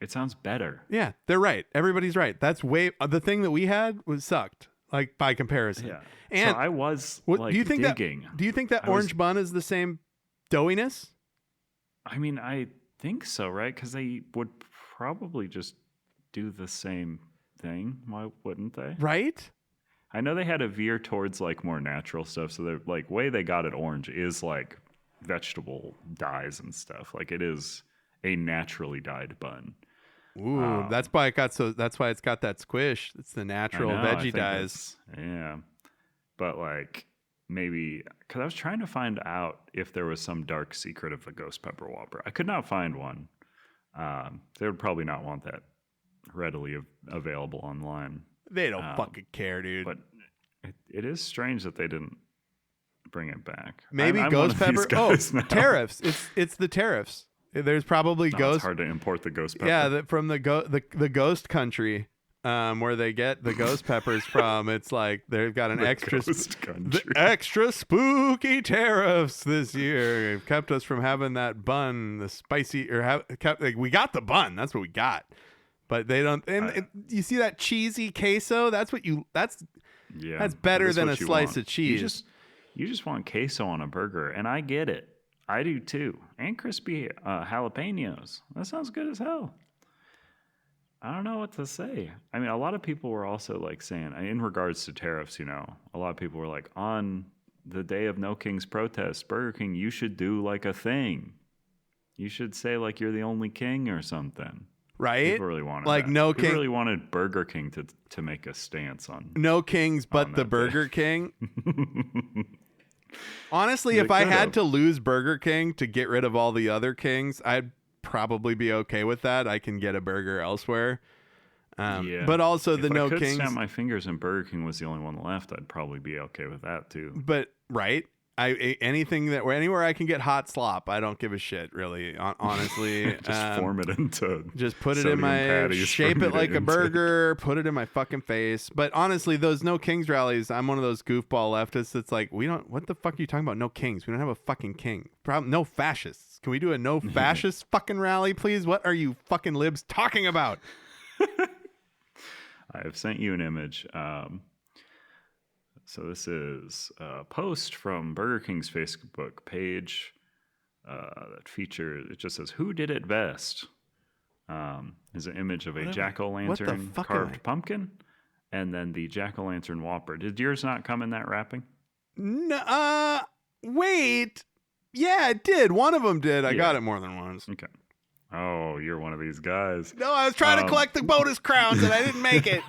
It sounds better. Yeah, they're right. Everybody's right. That's the thing that we had sucked, like by comparison. Yeah. And so I was do you think digging. Do you think that orange bun is the same doughiness? I mean, I think so, right? Because they would probably just do the same thing. Why wouldn't they? Right. I know they had to veer towards like more natural stuff. So the like way they got it orange is like vegetable dyes and stuff. Like it is a naturally dyed bun. Ooh, that's why that's why it's got that squish. It's the natural veggie dyes. Yeah. But like maybe because I was trying to find out if there was some dark secret of the Ghost Pepper Whopper. I could not find one. They would probably not want that readily available online. They don't fucking care, dude. But it is strange that they didn't bring it back. Maybe I'm Ghost Pepper. Now. Tariffs. It's the tariffs. There's probably ghost. It's hard to import the ghost pepper. Yeah, from the ghost country, where they get the ghost peppers from. It's like they've got an extra spooky tariffs this year. They've kept us from having that bun, the spicy, we got the bun. That's what we got. But they don't. And you see that cheesy queso? That's better than a slice of cheese. You just want queso on a burger, and I get it. I do too. And crispy jalapenos. That sounds good as hell. I don't know what to say. I mean, a lot of people were also like saying, in regards to tariffs, a lot of people were like, on the day of No King's protest, Burger King, you should do like a thing. You should say like you're the only king or something. Right? People really wanted like that. No People King. really wanted Burger King to make a stance on No Kings, but the Burger King. Honestly, if I had to lose Burger King to get rid of all the other kings, I'd probably be okay with that. I can get a burger elsewhere. But also the No Kings. If I could snap my fingers and Burger King was the only one left, I'd probably be okay with that too. But right, anywhere I can get hot slop, I don't give a shit really. Honestly, just form it into. Just put it in my shape it like a burger. Put it in my fucking face. But honestly, those No Kings rallies, I'm one of those goofball leftists that's like, what the fuck are you talking about? No kings. We don't have a fucking king. No fascists. Can we do a no fascist fucking rally, please? What are you fucking libs talking about? I have sent you an image. So this is a post from Burger King's Facebook page that features, it just says, "Who did it best?" Is an image of a Jack O Lantern carved pumpkin, and then the Jack O Lantern Whopper. Did yours not come in that wrapping? No, wait. Yeah, it did. One of them did. I got it more than once. Okay. Oh, you're one of these guys. No, I was trying to collect the bonus crowns and I didn't make it.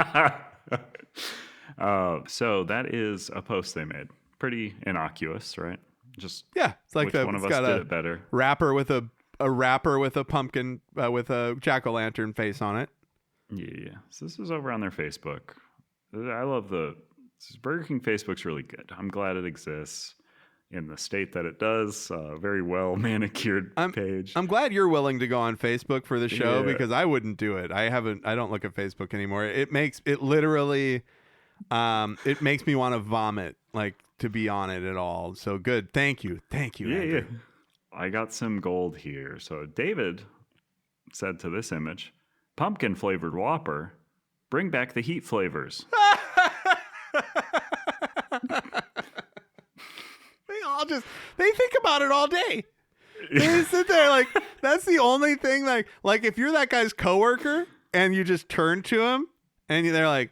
So that is a post they made. Pretty innocuous, right? Just it's like which one of us did it better. Wrapper with a wrapper with a pumpkin with a Jack O Lantern face on it. Yeah. So this is over on their Facebook. I love Burger King Facebook's really good. I'm glad it exists in the state that it does. Very well manicured page. I'm glad you're willing to go on Facebook for the show because I wouldn't do it. I don't look at Facebook anymore. It literally it makes me want to vomit, like, to be on it at all. So good. Thank you, Andrew. I got some gold here. So David said to this image, "Pumpkin flavored Whopper, bring back the heat flavors." They think about it all day. They sit there like, that's the only thing, like if you're that guy's coworker and you just turn to him and they're like,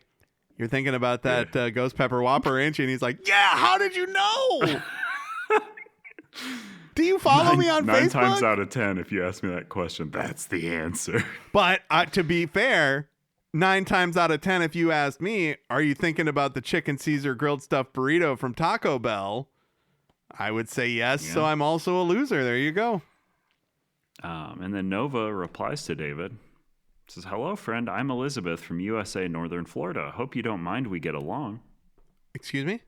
"You're thinking about that Ghost Pepper Whopper, ain't you?" And he's like, "Yeah, how did you know?" Do you follow me on Nine Facebook? times out of 10, if you ask me that question, that's the answer. But to be fair, 9 times out of 10, if you asked me, are you thinking about the chicken Caesar grilled stuffed burrito from Taco Bell? I would say yes. Yeah. So I'm also a loser. There you go. And then Nova replies to David. Says, hello, friend. I'm Elizabeth from USA, Northern Florida. Hope you don't mind we get along. Excuse me?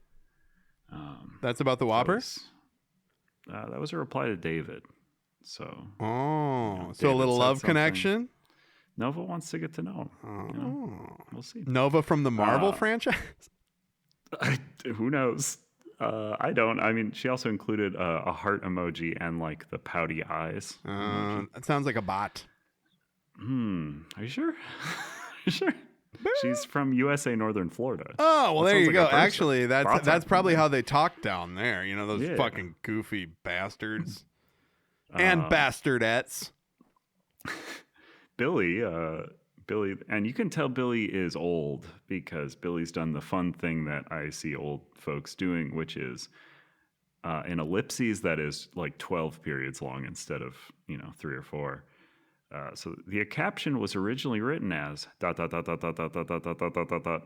That's about the Whopper? That was a reply to David. So, so a David little said love something. connection? Nova wants to get to know him. We'll see. Nova from the Marvel franchise? Who knows? I don't. I mean, she also included a heart emoji and like the pouty eyes. That sounds like a bot. Are you sure? You sure? She's from USA, Northern Florida. Oh, well, That there you sounds go. like a person. Actually, that's Thoughts probably on- how they talk down there. You know, those Yeah. fucking goofy bastards. And bastardettes. Billy, and you can tell Billy is old because Billy's done the fun thing that I see old folks doing, which is an ellipses that is like 12 periods long instead of 3 or 4. So the caption was originally written as ... the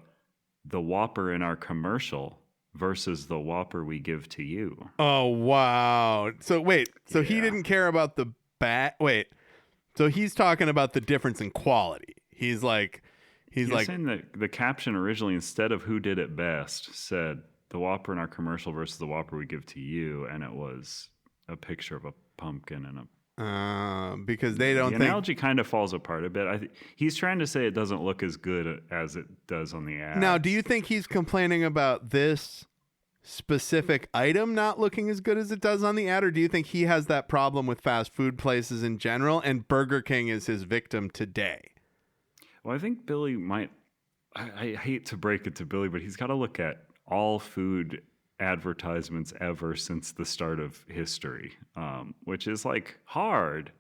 Whopper in our commercial versus the Whopper we give to you. Oh, wow. So wait, so he didn't care about the wait. So he's talking about the difference in quality. He's like saying that the caption originally, instead of who did it best, said the Whopper in our commercial versus the Whopper we give to you, and it was a picture of a pumpkin and a because they don't the think analogy kind of falls apart a bit. He's trying to say it doesn't look as good as it does on the ad. Now, do you think he's complaining about this specific item not looking as good as it does on the ad, or do you think he has that problem with fast food places in general and Burger King is his victim today? Well, I think Billy might. I hate to break it to Billy, but he's got to look at all food advertisements ever since the start of history, which is like hard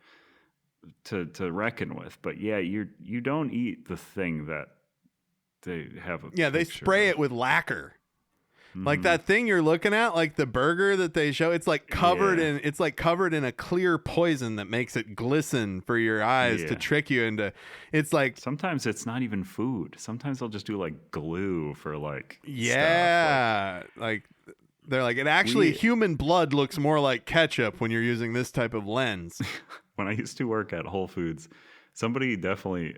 to reckon with. But yeah, you don't eat the thing that they have. They spray it with lacquer. Like that thing you're looking at, like the burger that they show, it's like covered in a clear poison that makes it glisten for your eyes to trick you into. It's like sometimes it's not even food. Sometimes they'll just do like glue for like stuff. Like they're like human blood looks more like ketchup when you're using this type of lens. When I used to work at Whole Foods, somebody definitely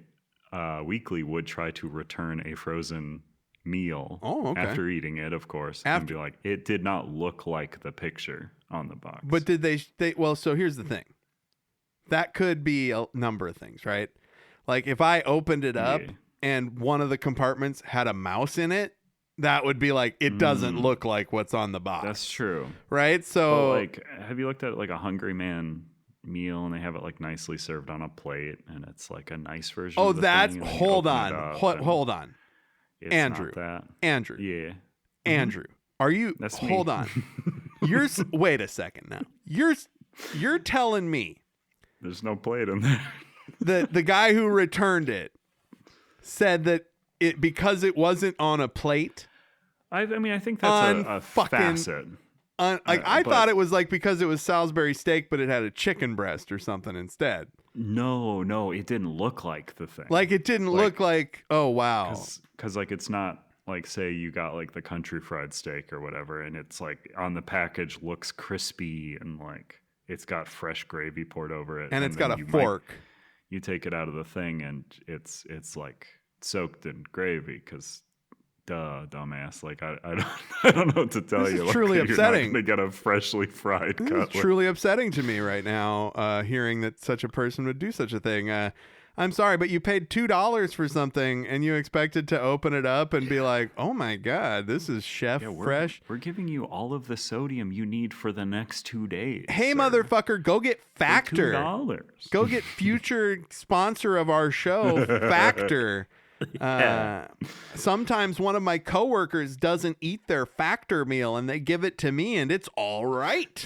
weekly would try to return a frozen meal after eating it, of course, and be like, it did not look like the picture on the box. But did they well, so here's the thing. That could be a number of things, right? Like if I opened it up and one of the compartments had a mouse in it, that would be like, it doesn't look like what's on the box. That's true. Right? So like, have you looked at like a Hungry Man meal and they have it like nicely served on a plate and it's like a nice version of the thing, hold on. Andrew. Andrew. Yeah. Andrew. Are you That's hold me. on. Wait a second now. You're telling me there's no plate in there. the guy who returned it said that it because it wasn't on a plate. I mean, I think that's a facet. I thought it was like because it was Salisbury steak, but it had a chicken breast or something instead. No, it didn't look like the thing. Like it didn't look like. Oh wow. Because like it's not like, say you got like the country fried steak or whatever, and it's like on the package looks crispy and like it's got fresh gravy poured over it, and it's got a fork. You take it out of the thing and it's like soaked in gravy because. Duh, dumbass! Like I don't know what to tell you. It's truly upsetting. You're not gonna get a freshly fried cutlet. It's truly upsetting to me right now, hearing that such a person would do such a thing. I'm sorry, but you paid $2 for something, and you expected to open it up and be like, "Oh my god, this is fresh." We're giving you all of the sodium you need for the next 2 days. Hey, sir. Motherfucker, go get Factor. $2. Go get future sponsor of our show, Factor. Sometimes one of my coworkers doesn't eat their Factor meal and they give it to me and it's all right.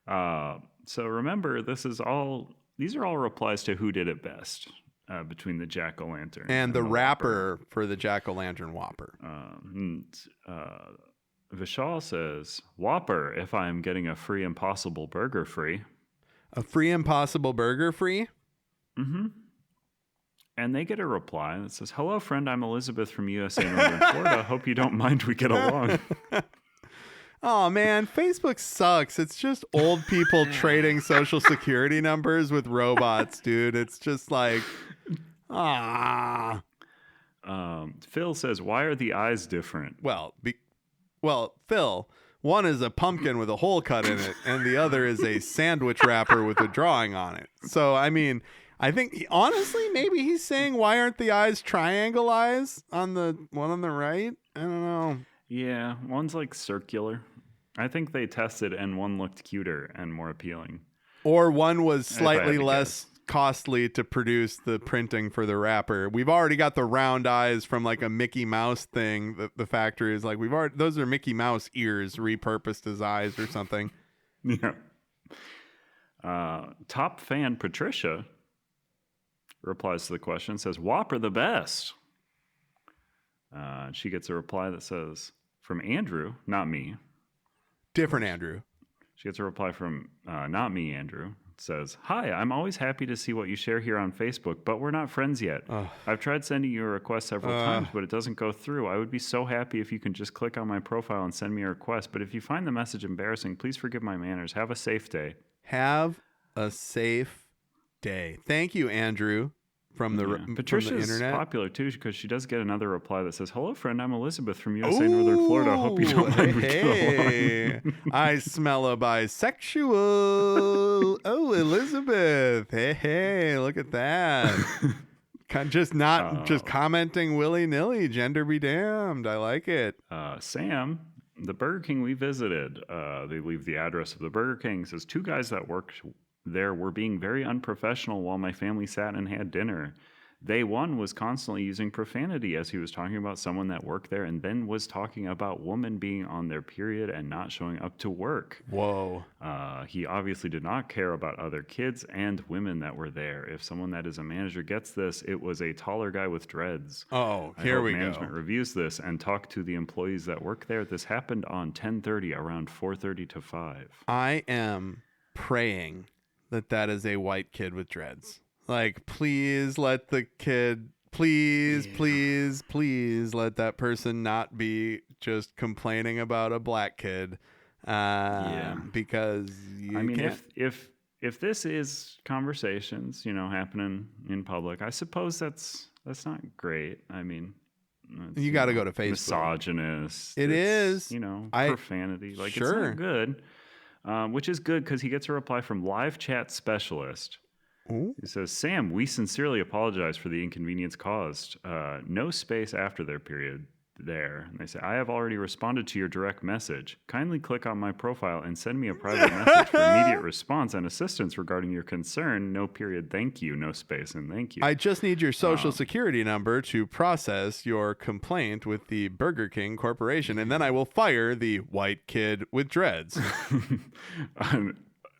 So remember, these are all replies to who did it best between the Jack O Lantern and the Whopper. wrapper for the Jack O Lantern Whopper. Vishal says, Whopper, if I am getting a free Impossible Burger free. A free Impossible Burger free? Mm-hmm. And they get a reply that says, hello, friend. I'm Elizabeth from USA Northern Florida. Hope you don't mind we get along. Oh, man. Facebook sucks. It's just old people trading social security numbers with robots, dude. It's just like, Phil says, why are the eyes different? Well, Phil, one is a pumpkin with a hole cut in it, and the other is a sandwich wrapper with a drawing on it. So, I mean, I think, honestly, maybe he's saying, why aren't the eyes triangle eyes on the one on the right? I don't know. Yeah, one's like circular. I think they tested, and one looked cuter and more appealing. Or one was slightly less costly to produce the printing for the wrapper. We've already got the round eyes from like a Mickey Mouse thing. The factory is like, those are Mickey Mouse ears repurposed as eyes or something. Yeah. Top fan Patricia replies to the question, says, Whopper the best. She gets a reply that says, from Andrew, not me. Different Andrew. She gets a reply from not me, Andrew. It says, hi, I'm always happy to see what you share here on Facebook, but we're not friends yet. I've tried sending you a request several times, but it doesn't go through. I would be so happy if you can just click on my profile and send me a request. But if you find the message embarrassing, please forgive my manners. Have a safe day. Have a safe day. Thank you, Andrew. Patricia's internet. Popular too because she does get another reply that says, hello friend, I'm Elizabeth from USA Northern Florida. Hope you don't mind we get along. I smell a bisexual. Oh, Elizabeth. Hey, look at that. Just commenting willy-nilly. Gender be damned. I like it. Sam, the Burger King we visited, they leave the address of the Burger King. Says, two guys that worked there were being very unprofessional while my family sat and had dinner. One was constantly using profanity as he was talking about someone that worked there, and then was talking about women being on their period and not showing up to work. Whoa. He obviously did not care about other kids and women that were there. If someone that is a manager gets this, it was a taller guy with dreads. Oh, here we go. Management reviews this and talk to the employees that work there. This happened on 10:30, around 4:30 to 5. I am praying that is a white kid with dreads. Like, please let the kid, please let that person not be just complaining about a black kid. Because can't. If this is conversations, happening in public, I suppose that's not great. I mean, you got to go to Facebook. Misogynist. It is. Profanity. Like, sure. It's not good. Which is good because he gets a reply from Live Chat Specialist. Ooh. He says, Sam, we sincerely apologize for the inconvenience caused. No space after their period there. And they say, I have already responded to your direct message. Kindly click on my profile and send me a private message for immediate response and assistance regarding your concern. No period. Thank you. No space and thank you. I just need your social security number to process your complaint with the Burger King Corporation, and then I will fire the white kid with dreads.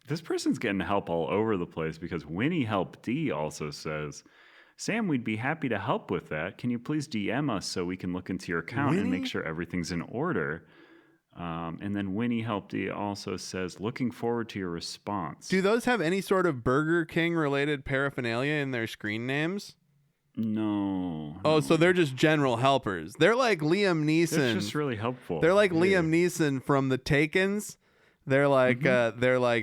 This person's getting help all over the place because Winnie Help D also says, Sam, we'd be happy to help with that. Can you please DM us so we can look into your account and make sure everything's in order? And then Winnie Help D also says, looking forward to your response. Do those have any sort of Burger King related paraphernalia in their screen names? No. Oh, so they're just general helpers. They're like Liam Neeson. They're just really helpful. They're like Liam Neeson from The Takens. They're like,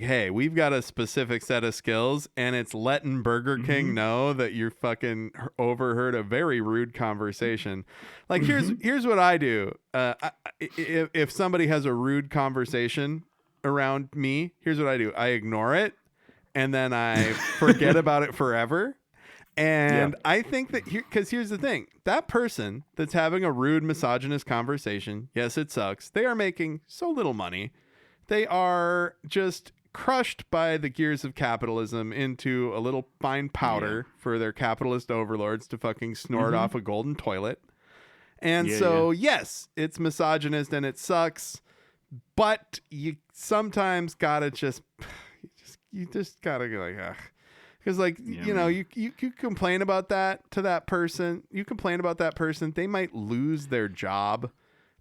hey, we've got a specific set of skills, and it's letting Burger King know that you fucking overheard a very rude conversation. Like, here's what I do. If somebody has a rude conversation around me, here's what I do. I ignore it, and then I forget about it forever. And I think that because here's the thing, that person that's having a rude misogynist conversation, yes, it sucks. They are making so little money. They are just crushed by the gears of capitalism into a little fine powder for their capitalist overlords to fucking snort off a golden toilet. And yes, it's misogynist and it sucks, but you sometimes gotta you just gotta go like, ugh. Because, like, you complain about that to that person. You complain about that person. They might lose their job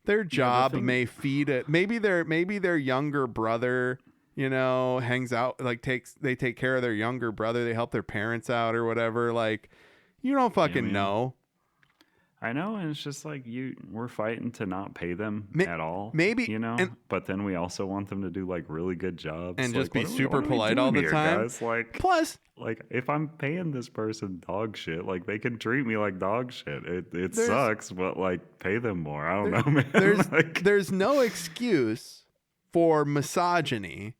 Their job may feed it. Maybe their younger brother, hangs out, like they take care of their younger brother. They help their parents out or whatever. Like, you don't fucking know. I know, and it's just like we're fighting to not pay them at all. Maybe, but then we also want them to do like really good jobs and just like, be super polite all the time. Guys? Like, plus, like if I'm paying this person dog shit, like they can treat me like dog shit. It sucks, but like pay them more. I don't know, man. There's no excuse for misogyny.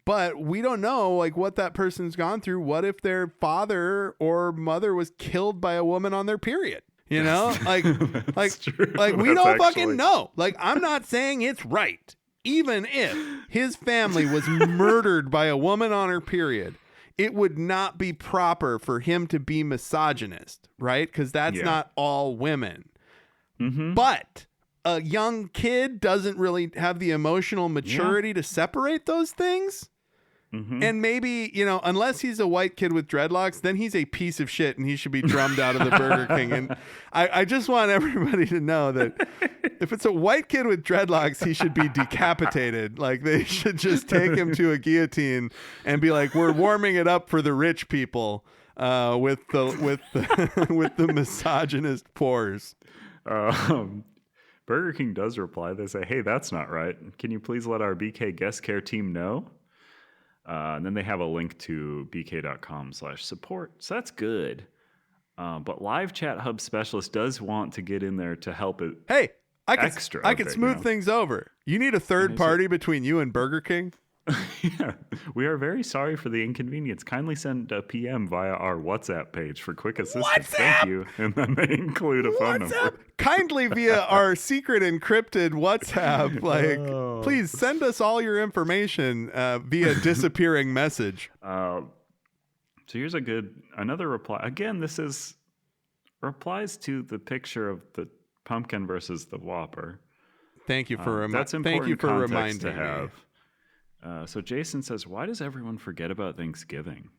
But we don't know like what that person's gone through. What if their father or mother was killed by a woman on their period? Like we don't fucking know. Like, I'm not saying it's right. Even if his family was murdered by a woman on her period, it would not be proper for him to be misogynist, right? Because that's not all women. Mm-hmm. But a young kid doesn't really have the emotional maturity to separate those things. Mm-hmm. And maybe, unless he's a white kid with dreadlocks, then he's a piece of shit and he should be drummed out of the Burger King. And I just want everybody to know that if it's a white kid with dreadlocks, he should be decapitated. Like, they should just take him to a guillotine and be like, we're warming it up for the rich people with the misogynist pores. Burger King does reply. They say, hey, that's not right. Can you please let our BK guest care team know? And then they have a link to bk.com/support. So that's good. But Live Chat Hub Specialist does want to get in there to help it. Hey, I can smooth things over. You need a third party between you and Burger King? Yeah. We are very sorry for the inconvenience. Kindly send a PM via our WhatsApp page for quick assistance. Thank you. And then they include a phone number. Kindly via our secret encrypted WhatsApp. Like, please send us all your information via disappearing message. So here's another reply. Again, this is replies to the picture of the pumpkin versus the Whopper. Thank you for that's important. Thank you for reminding to have. me. So Jason says, why does everyone forget about Thanksgiving?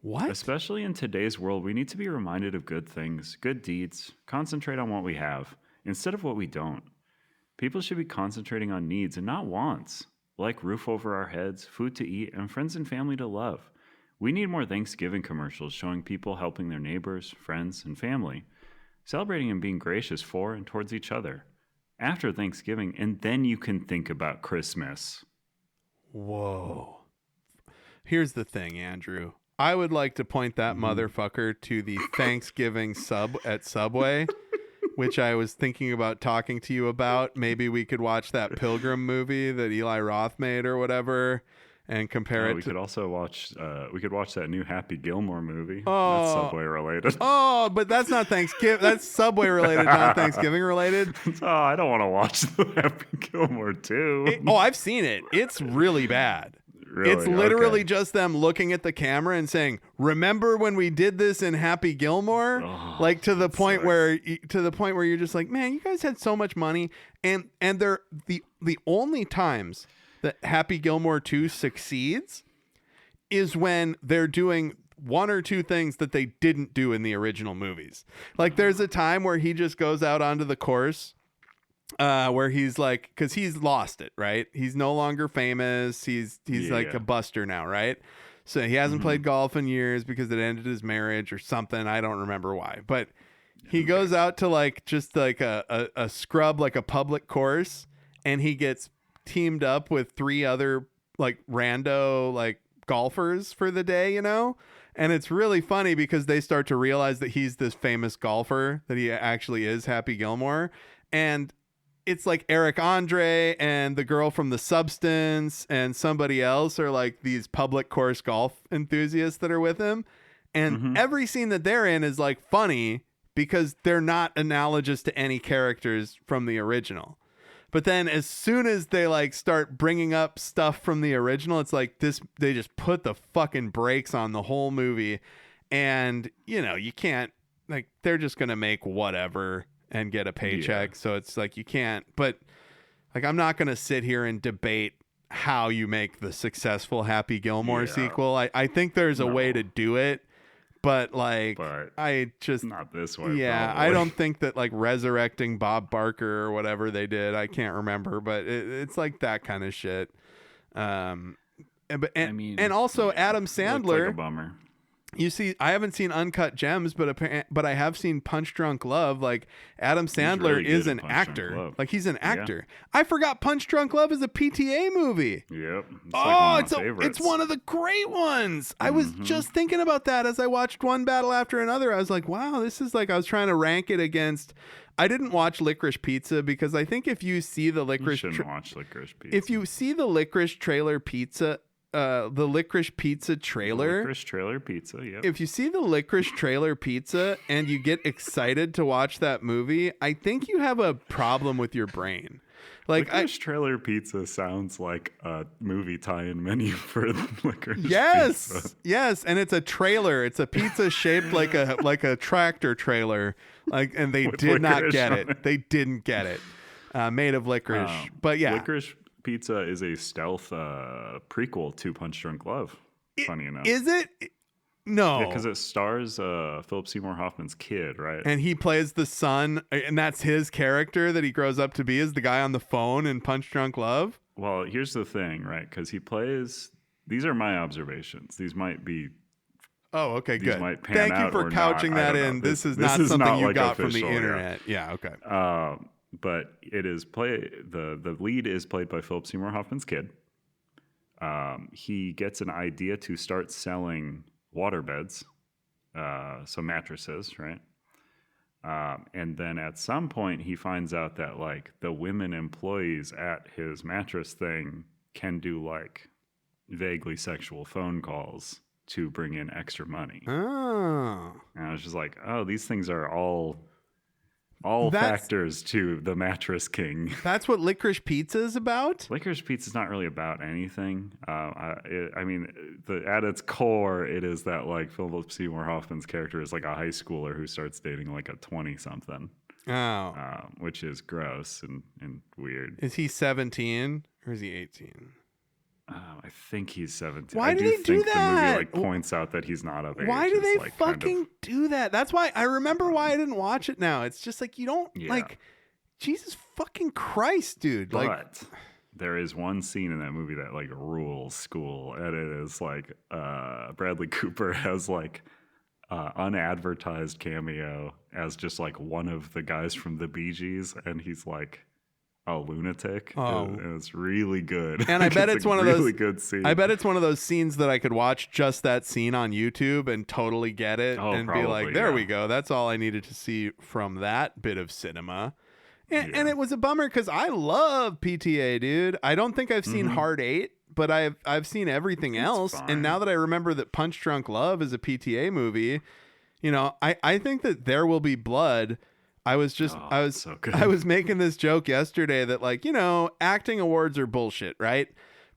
What? Especially in today's world, we need to be reminded of good things, good deeds, concentrate on what we have instead of what we don't. People should be concentrating on needs and not wants, like roof over our heads, food to eat, and friends and family to love. We need more Thanksgiving commercials showing people helping their neighbors, friends, and family, celebrating and being gracious for and towards each other. After Thanksgiving, and then you can think about Christmas. Whoa. Here's the thing, Andrew. I would like to point that motherfucker to the Thanksgiving sub at Subway, which I was thinking about talking to you about. Maybe we could watch that Pilgrim movie that Eli Roth made or whatever and compare it. We could also watch that new Happy Gilmore movie. That's Subway related. Oh, but that's not Thanksgiving. That's Subway related, not Thanksgiving related. Oh, I don't want to watch the Happy Gilmore 2. I've seen it. It's really bad. Really? It's literally just them looking at the camera and saying, "Remember when we did this in Happy Gilmore?" To the point where you're just like, "Man, you guys had so much money." And they're the only times that Happy Gilmore 2 succeeds is when they're doing one or two things that they didn't do in the original movies. Like, there's a time where he just goes out onto the course where he's like, because he's lost it, right? He's no longer famous. He's like a buster now, right? So he hasn't played golf in years because it ended his marriage or something. I don't remember why. But he goes out to like just like a scrub, like a public course, and he gets teamed up with three other like rando like golfers for the day, and it's really funny because they start to realize that he's this famous golfer, that he actually is Happy Gilmore. And it's like Eric Andre and the girl from The Substance and somebody else are like these public course golf enthusiasts that are with him, and every scene that they're in is like funny because they're not analogous to any characters from the original. But then as soon as they like start bringing up stuff from the original, it's like this, they just put the fucking brakes on the whole movie. And, you can't, like, they're just going to make whatever and get a paycheck. Yeah. So it's like, you can't, but like, I'm not going to sit here and debate how you make the successful Happy Gilmore sequel. I think there's a way to do it, But like, But I just not this way. yeah, probably. I don't think that like resurrecting Bob Barker or whatever they did. I can't remember, but it's like that kind of shit. And also Adam looks like a Sandler. bummer. You see, I haven't seen Uncut Gems, but I have seen Punch Drunk Love. Like Adam Sandler really is good an at Punch Drunk actor. Love. Like he's an actor. I forgot Punch Drunk Love is a PTA movie. Yep. It's Oh, like one of my it's one of the great ones. I was just thinking about that as I watched one battle after another. I was like, wow, this is like, I was trying to rank it against. I didn't watch Licorice Pizza because I think if you see the Licorice, You shouldn't watch Licorice Pizza. if you see the Licorice Trailer Pizza, the Licorice Pizza trailer. Licorice Trailer Pizza, yep. If you see the Licorice Trailer Pizza and you get excited to watch that movie, I think you have a problem with your brain. Like Licorice Trailer Pizza sounds like a movie tie-in menu for Licorice yes, Pizza. yes, and it's a trailer. It's a pizza shaped like a tractor trailer. Like, and they With did not licorice get on it. it. They didn't get it. Made of licorice, but yeah, Licorice Pizza is a stealth prequel to Punch Drunk Love. Funny enough. is it? No, Yeah, because it stars Philip Seymour Hoffman's kid, right? and he plays the son, and that's his character that he grows up to be, is the guy on the phone in Punch Drunk Love. Well, here's the thing, right? Because he plays. These are my observations. These might be. Oh, okay, These good. might pan Thank you out for or couching not. I that don't know. in. This is This not is something not you like got from the official, yeah. internet. Yeah, okay. But it is the lead is played by Philip Seymour Hoffman's kid. He gets an idea to start selling waterbeds, so mattresses, right? And then at some point he finds out that like the women employees at his mattress thing can do like vaguely sexual phone calls to bring in extra money. Oh. And I was just like, oh, these things are all That's- factors to the mattress king. That's what Licorice Pizza is about? Licorice Pizza is not really about anything. I mean, at its core, it is that like Philip Seymour Hoffman's character is like a high schooler who starts dating like a 20-something, Oh. which is gross and weird. Is he 17 or is he 18? I think he's 17. Why I do they do think that? The movie like points out that he's not of age. Why do It's, they like, kind of- fucking do that? That's why I remember why I didn't watch it now. It's just like you don't Yeah. like Jesus fucking Christ, dude. Like But there is one scene in that movie that like rules school, and it is like Bradley Cooper has like unadvertised cameo as just like one of the guys from the Bee Gees, and he's like a lunatic. Oh. And it's really good. And I bet it's a one of really those good scene. I bet it's one of those scenes that I could watch just that scene on YouTube and totally get it and be like, probably, there yeah. we go. That's all I needed to see from that bit of cinema. And it was a bummer because I love PTA, dude. I don't think I've seen Hard 8, but I've seen everything else. fine. And now that I remember that Punch Drunk Love is a PTA movie, you know, I think that There Will Be Blood. I was so good. I was making this joke yesterday that like, you know, acting awards are bullshit, right?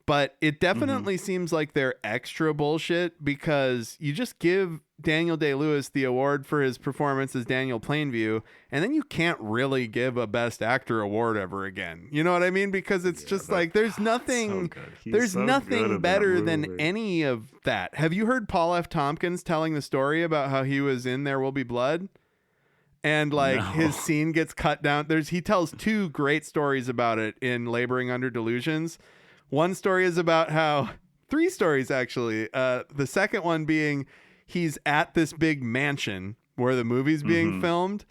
But it definitely seems like they're extra bullshit because you just give Daniel Day-Lewis the award for his performance as Daniel Plainview, and then you can't really give a Best Actor award ever again. You know what I mean? Because it's just like there's nothing good. He's there's so good nothing in that better than movie. any of that. Have you heard Paul F. Tompkins telling the story about how he was in There Will Be Blood? And like No. his scene gets cut down. He tells two great stories about it in Laboring Under Delusions. One story is about how 3 stories actually. The second one being he's at this big mansion where the movie's being filmed,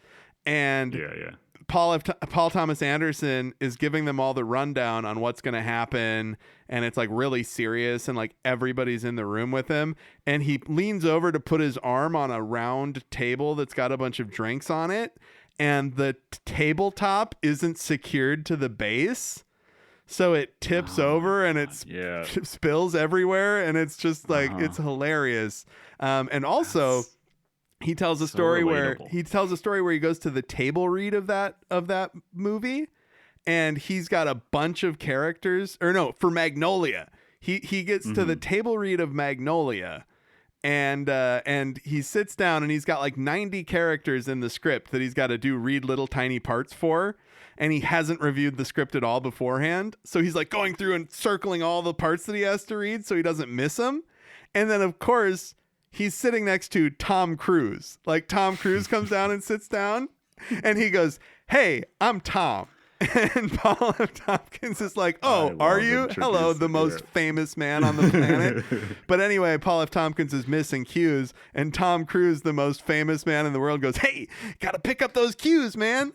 and yeah. Paul Thomas Anderson is giving them all the rundown on what's going to happen, and it's like really serious, and like everybody's in the room with him, and he leans over to put his arm on a round table that's got a bunch of drinks on it, and the tabletop isn't secured to the base, so it tips over and it spills everywhere, and it's just like it's hilarious. And also he tells a story where he goes to the table read of that movie, and he's got a bunch of characters, or no, for Magnolia. He gets to the table read of Magnolia, and he sits down, and he's got like 90 characters in the script that he's got to read little tiny parts for, and he hasn't reviewed the script at all beforehand. So he's like going through and circling all the parts that he has to read so he doesn't miss them. And then of course he's sitting next to Tom Cruise. Like Tom Cruise comes down and sits down and he goes, "Hey, I'm Tom." And Paul F. Tompkins is like, "Oh, are you? Hello, the most famous man on the planet." But anyway, Paul F. Tompkins is missing cues, and Tom Cruise, the most famous man in the world, goes, "Hey, gotta pick up those cues, man."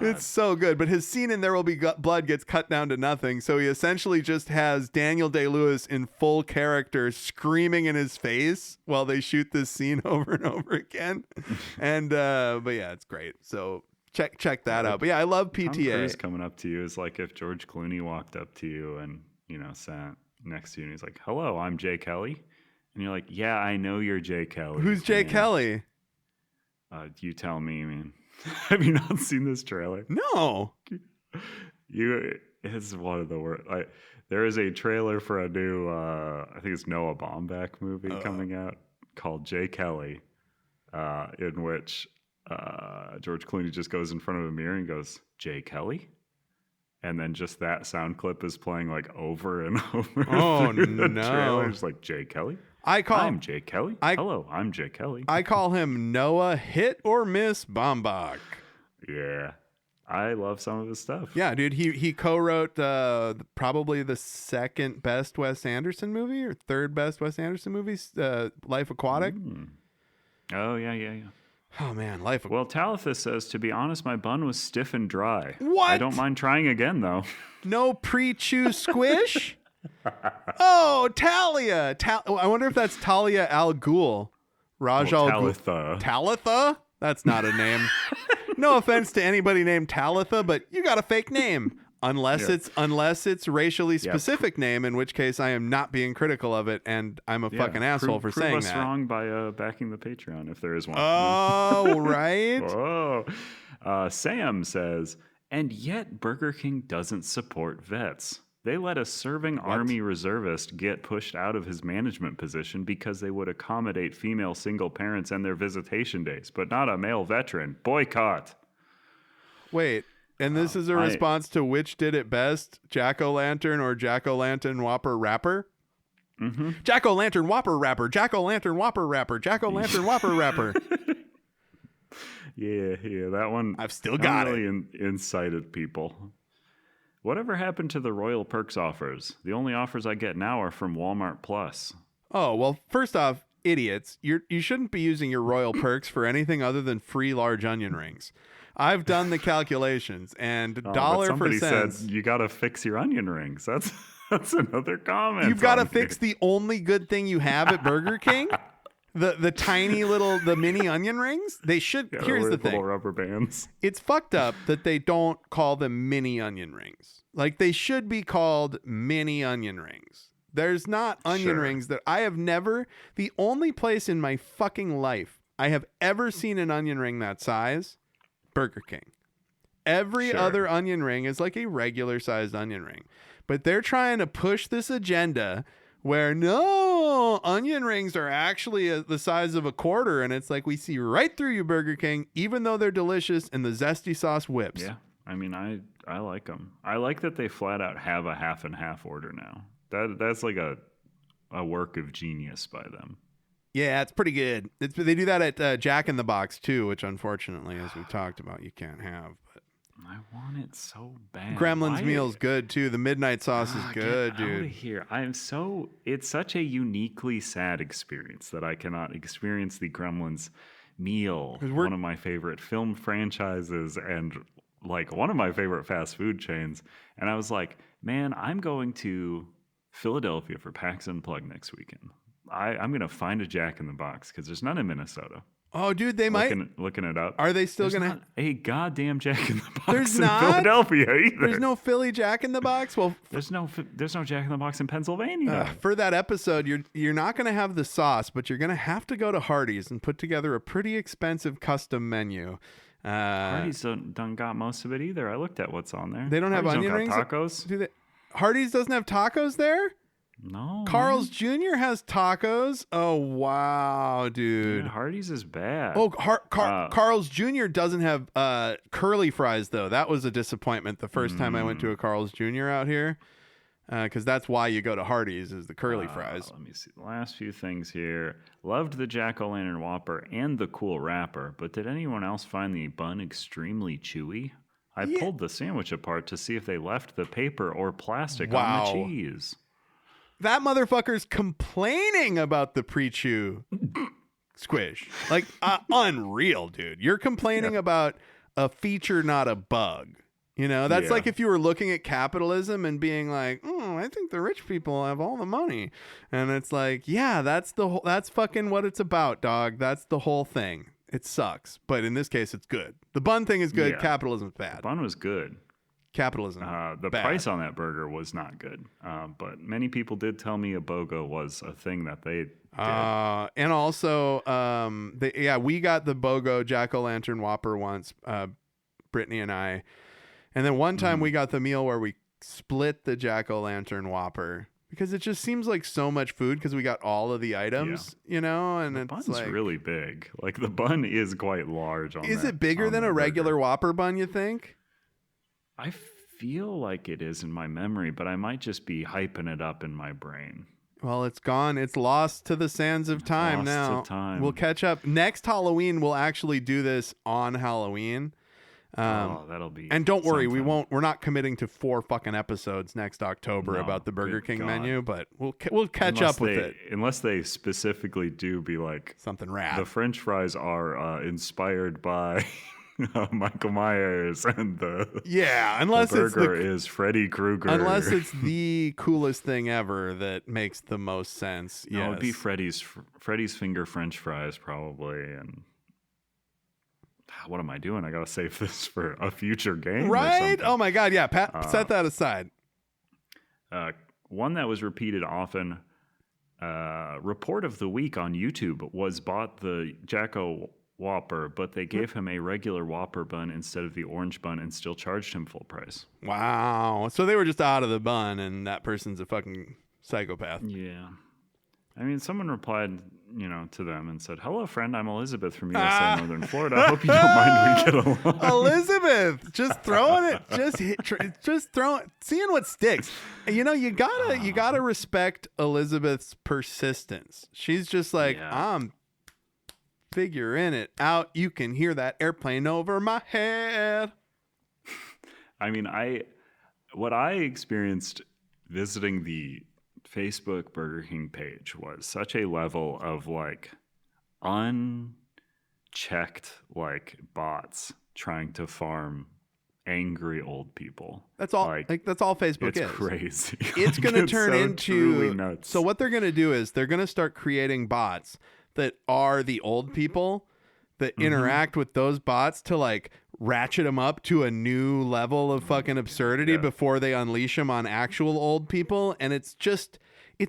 It's so good. But his scene in There Will Be Blood gets cut down to nothing. So he essentially just has Daniel Day-Lewis in full character screaming in his face while they shoot this scene over and over again. And but yeah, it's great. So check that out. But yeah, I love PTA. Tom Cruise coming up to you is like if George Clooney walked up to you and, you know, sat next to you and he's like, "Hello, I'm Jay Kelly." And you're like, "Yeah, I know you're Jay Kelly." Who's Jay Kelly? You tell me, man. Have you not seen this trailer? No. It's one of the worst. There is a trailer for a new, I think it's Noah Baumbach movie coming out called Jay Kelly, in which George Clooney just goes in front of a mirror and goes, "Jay Kelly?" And then just that sound clip is playing like over and over. Oh, the no. trailer. It's like, "Jay Kelly? I'm Jay Kelly. Hello, I'm Jay Kelly." I call him Noah Hit or Miss Baumbach. Yeah. I love some of his stuff. Yeah, dude. He co-wrote probably the second best Wes Anderson movie or third best Wes Anderson movie, Life Aquatic. Oh, yeah. Oh, man. Life Aquatic. Well, Talitha says, "To be honest, my bun was stiff and dry." What? I don't mind trying again, though. No pre-chew squish? Oh, Talia. I wonder if that's Talia Al Ghul. Talitha. Talitha? That's not a name. No offense to anybody named Talitha, but you got a fake name. Unless it's racially specific name, in which case I am not being critical of it, and I'm a fucking asshole for saying that. Prove us wrong by backing the Patreon if there is one. Oh, right. Whoa. Sam says, "And yet Burger King doesn't support vets. They let a serving Army reservist get pushed out of his management position because they would accommodate female single parents and their visitation days, but not a male veteran. Boycott." Wait, and this is a response to which did it best, Jack O Lantern or Jack O Lantern Whopper Rapper? Mm-hmm. Jack O Lantern Whopper Rapper, Jack O Lantern Whopper Rapper, Jack O Lantern Whopper Rapper. Yeah, that one. I've still got really incited people. Whatever happened to the Royal Perks offers? The only offers I get now are from Walmart Plus. Oh, well, first off, idiots. You shouldn't be using your Royal Perks for anything other than free large onion rings. I've done the calculations, and dollar for cents. Somebody said you got to fix your onion rings. That's another comment. You've got to fix the only good thing you have at Burger King. The tiny little, the mini onion rings, they should, here's the thing. Little rubber bands. It's fucked up that they don't call them mini onion rings. Like, they should be called mini onion rings. There's not onion rings that I have never, the only place in my fucking life I have ever seen an onion ring that size, Burger King. Every other onion ring is like a regular sized onion ring. But they're trying to push this agenda where no, onion rings are actually the size of a quarter, and it's like we see right through you, Burger King, even though they're delicious and the zesty sauce whips. Yeah, I mean, I like them. I like that they flat out have a half and half order now. That's like a work of genius by them. Yeah, it's pretty good. They do that at Jack in the Box too, which unfortunately, as we've talked about, you can't have. But I want it so bad. Gremlin's meal's good too. The midnight sauce is good, get dude. Out of here. It's such a uniquely sad experience that I cannot experience the Gremlin's meal, one of my favorite film franchises and like one of my favorite fast food chains. And I was like, man, I'm going to Philadelphia for PAX Unplugged next weekend. I'm going to find a Jack in the Box because there's none in Minnesota. Oh, dude, they might. Looking it up. Are they still going to? A goddamn Jack in the Box There's in not? Philadelphia either. There's no Philly Jack in the Box? Well, there's no Jack in the Box in Pennsylvania. For that episode, you're not going to have the sauce, but you're going to have to go to Hardee's and put together a pretty expensive custom menu. Hardee's don't got most of it either. I looked at what's on there. They don't have onion rings? Tacos? Do they? Hardee's doesn't have tacos there? No. Carl's Jr. has tacos. Oh, wow, dude. Yeah, Hardee's is bad. Oh, Carl's Jr. doesn't have curly fries, though. That was a disappointment the first time I went to a Carl's Jr. out here. because that's why you go to Hardee's is the curly fries. Let me see the last few things here. Loved the Jack O Lantern Whopper and the cool wrapper, but did anyone else find the bun extremely chewy? I pulled the sandwich apart to see if they left the paper or plastic on the cheese. That motherfucker's complaining about the pre-chew squish. Like, unreal, dude. You're complaining about a feature, not a bug. You know, that's like if you were looking at capitalism and being like, oh, I think the rich people have all the money. And it's like, yeah, that's fucking what it's about, dog. That's the whole thing. It sucks. But in this case, it's good. The bun thing is good. Yeah. Capitalism's bad. The bun was good. Capitalism. The price on that burger was not good. But many people did tell me a BOGO was a thing that they did. And also, we got the BOGO Jack O Lantern Whopper once, Brittany and I. And then one time we got the meal where we split the Jack O Lantern Whopper because it just seems like so much food because we got all of the items, you know, and the bun's like really big. Like the bun is quite large. Is it bigger than a regular Whopper bun, you think? I feel like it is in my memory, but I might just be hyping it up in my brain. Well, it's gone. It's lost to the sands of time now. We'll catch up. Next Halloween, we'll actually do this on Halloween. That'll be. And don't worry, we're not committing to 4 fucking episodes next October about the Burger King menu, but we'll catch up with it. Unless they specifically do be like something rad. The French fries are inspired by Michael Myers, and unless the burger is Freddy Krueger. Unless it's the coolest thing ever that makes the most sense. No, it'd be Freddy's finger French fries probably, and. What am I doing? I gotta save this for a future game, right? Oh my god, yeah. Set that aside. One that was repeated often. Report of the week on YouTube was bought the Jack O Whopper, but they gave him a regular Whopper bun instead of the orange bun and still charged him full price. Wow. So they were just out of the bun, and that person's a fucking psychopath. Yeah. I mean, someone replied, to them and said, "Hello, friend. I'm Elizabeth from USA, Northern Florida. I hope you don't mind we get along." Elizabeth, just throwing it, just throwing, seeing what sticks. You gotta respect Elizabeth's persistence. She's just like, I'm figuring it out. You can hear that airplane over my head. I mean, what I experienced visiting the Facebook Burger King page was such a level of like unchecked like bots trying to farm angry old people. That's all. That's all Facebook is. It's crazy. It's going to turn into nuts. So what they're going to do is they're going to start creating bots that are the old people that interact with those bots to like ratchet them up to a new level of fucking absurdity before they unleash them on actual old people. And it's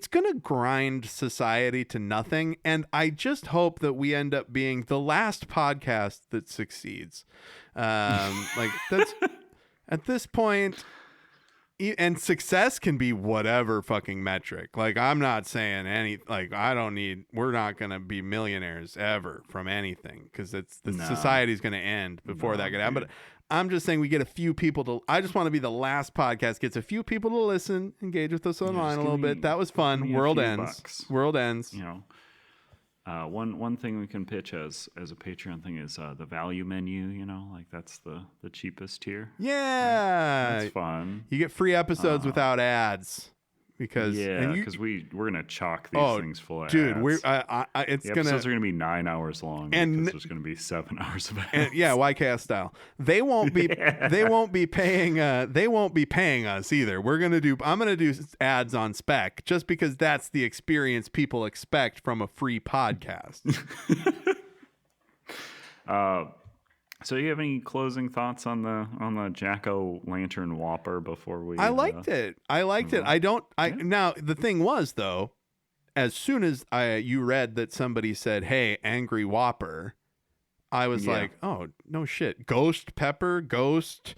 going to grind society to nothing. And I just hope that we end up being the last podcast that succeeds. Like that's at this point, and success can be whatever fucking metric. Like I'm not saying we're not going to be millionaires ever from anything because society's going to end before that could happen. But I'm just saying we get a few people I just want to be the last podcast gets a few people to listen, engage with us online a little bit. That was fun. World ends. World ends. One thing we can pitch as a Patreon thing is the value menu. Like that's the cheapest tier. Yeah, right? That's fun. You get free episodes without ads. Because we're gonna chock these things full of dude. Ads. The episodes are gonna be 9 hours long, and there's gonna be 7 hours of ads. And, YCast style. They won't be. They won't be paying. They won't be paying us either. I'm gonna do ads on spec just because that's the experience people expect from a free podcast. So you have any closing thoughts on the Jack O Lantern Whopper before we? I liked it. Now the thing was though, as soon as you read that somebody said, "Hey, Angry Whopper," I was like, "Oh no shit! Ghost pepper, ghost.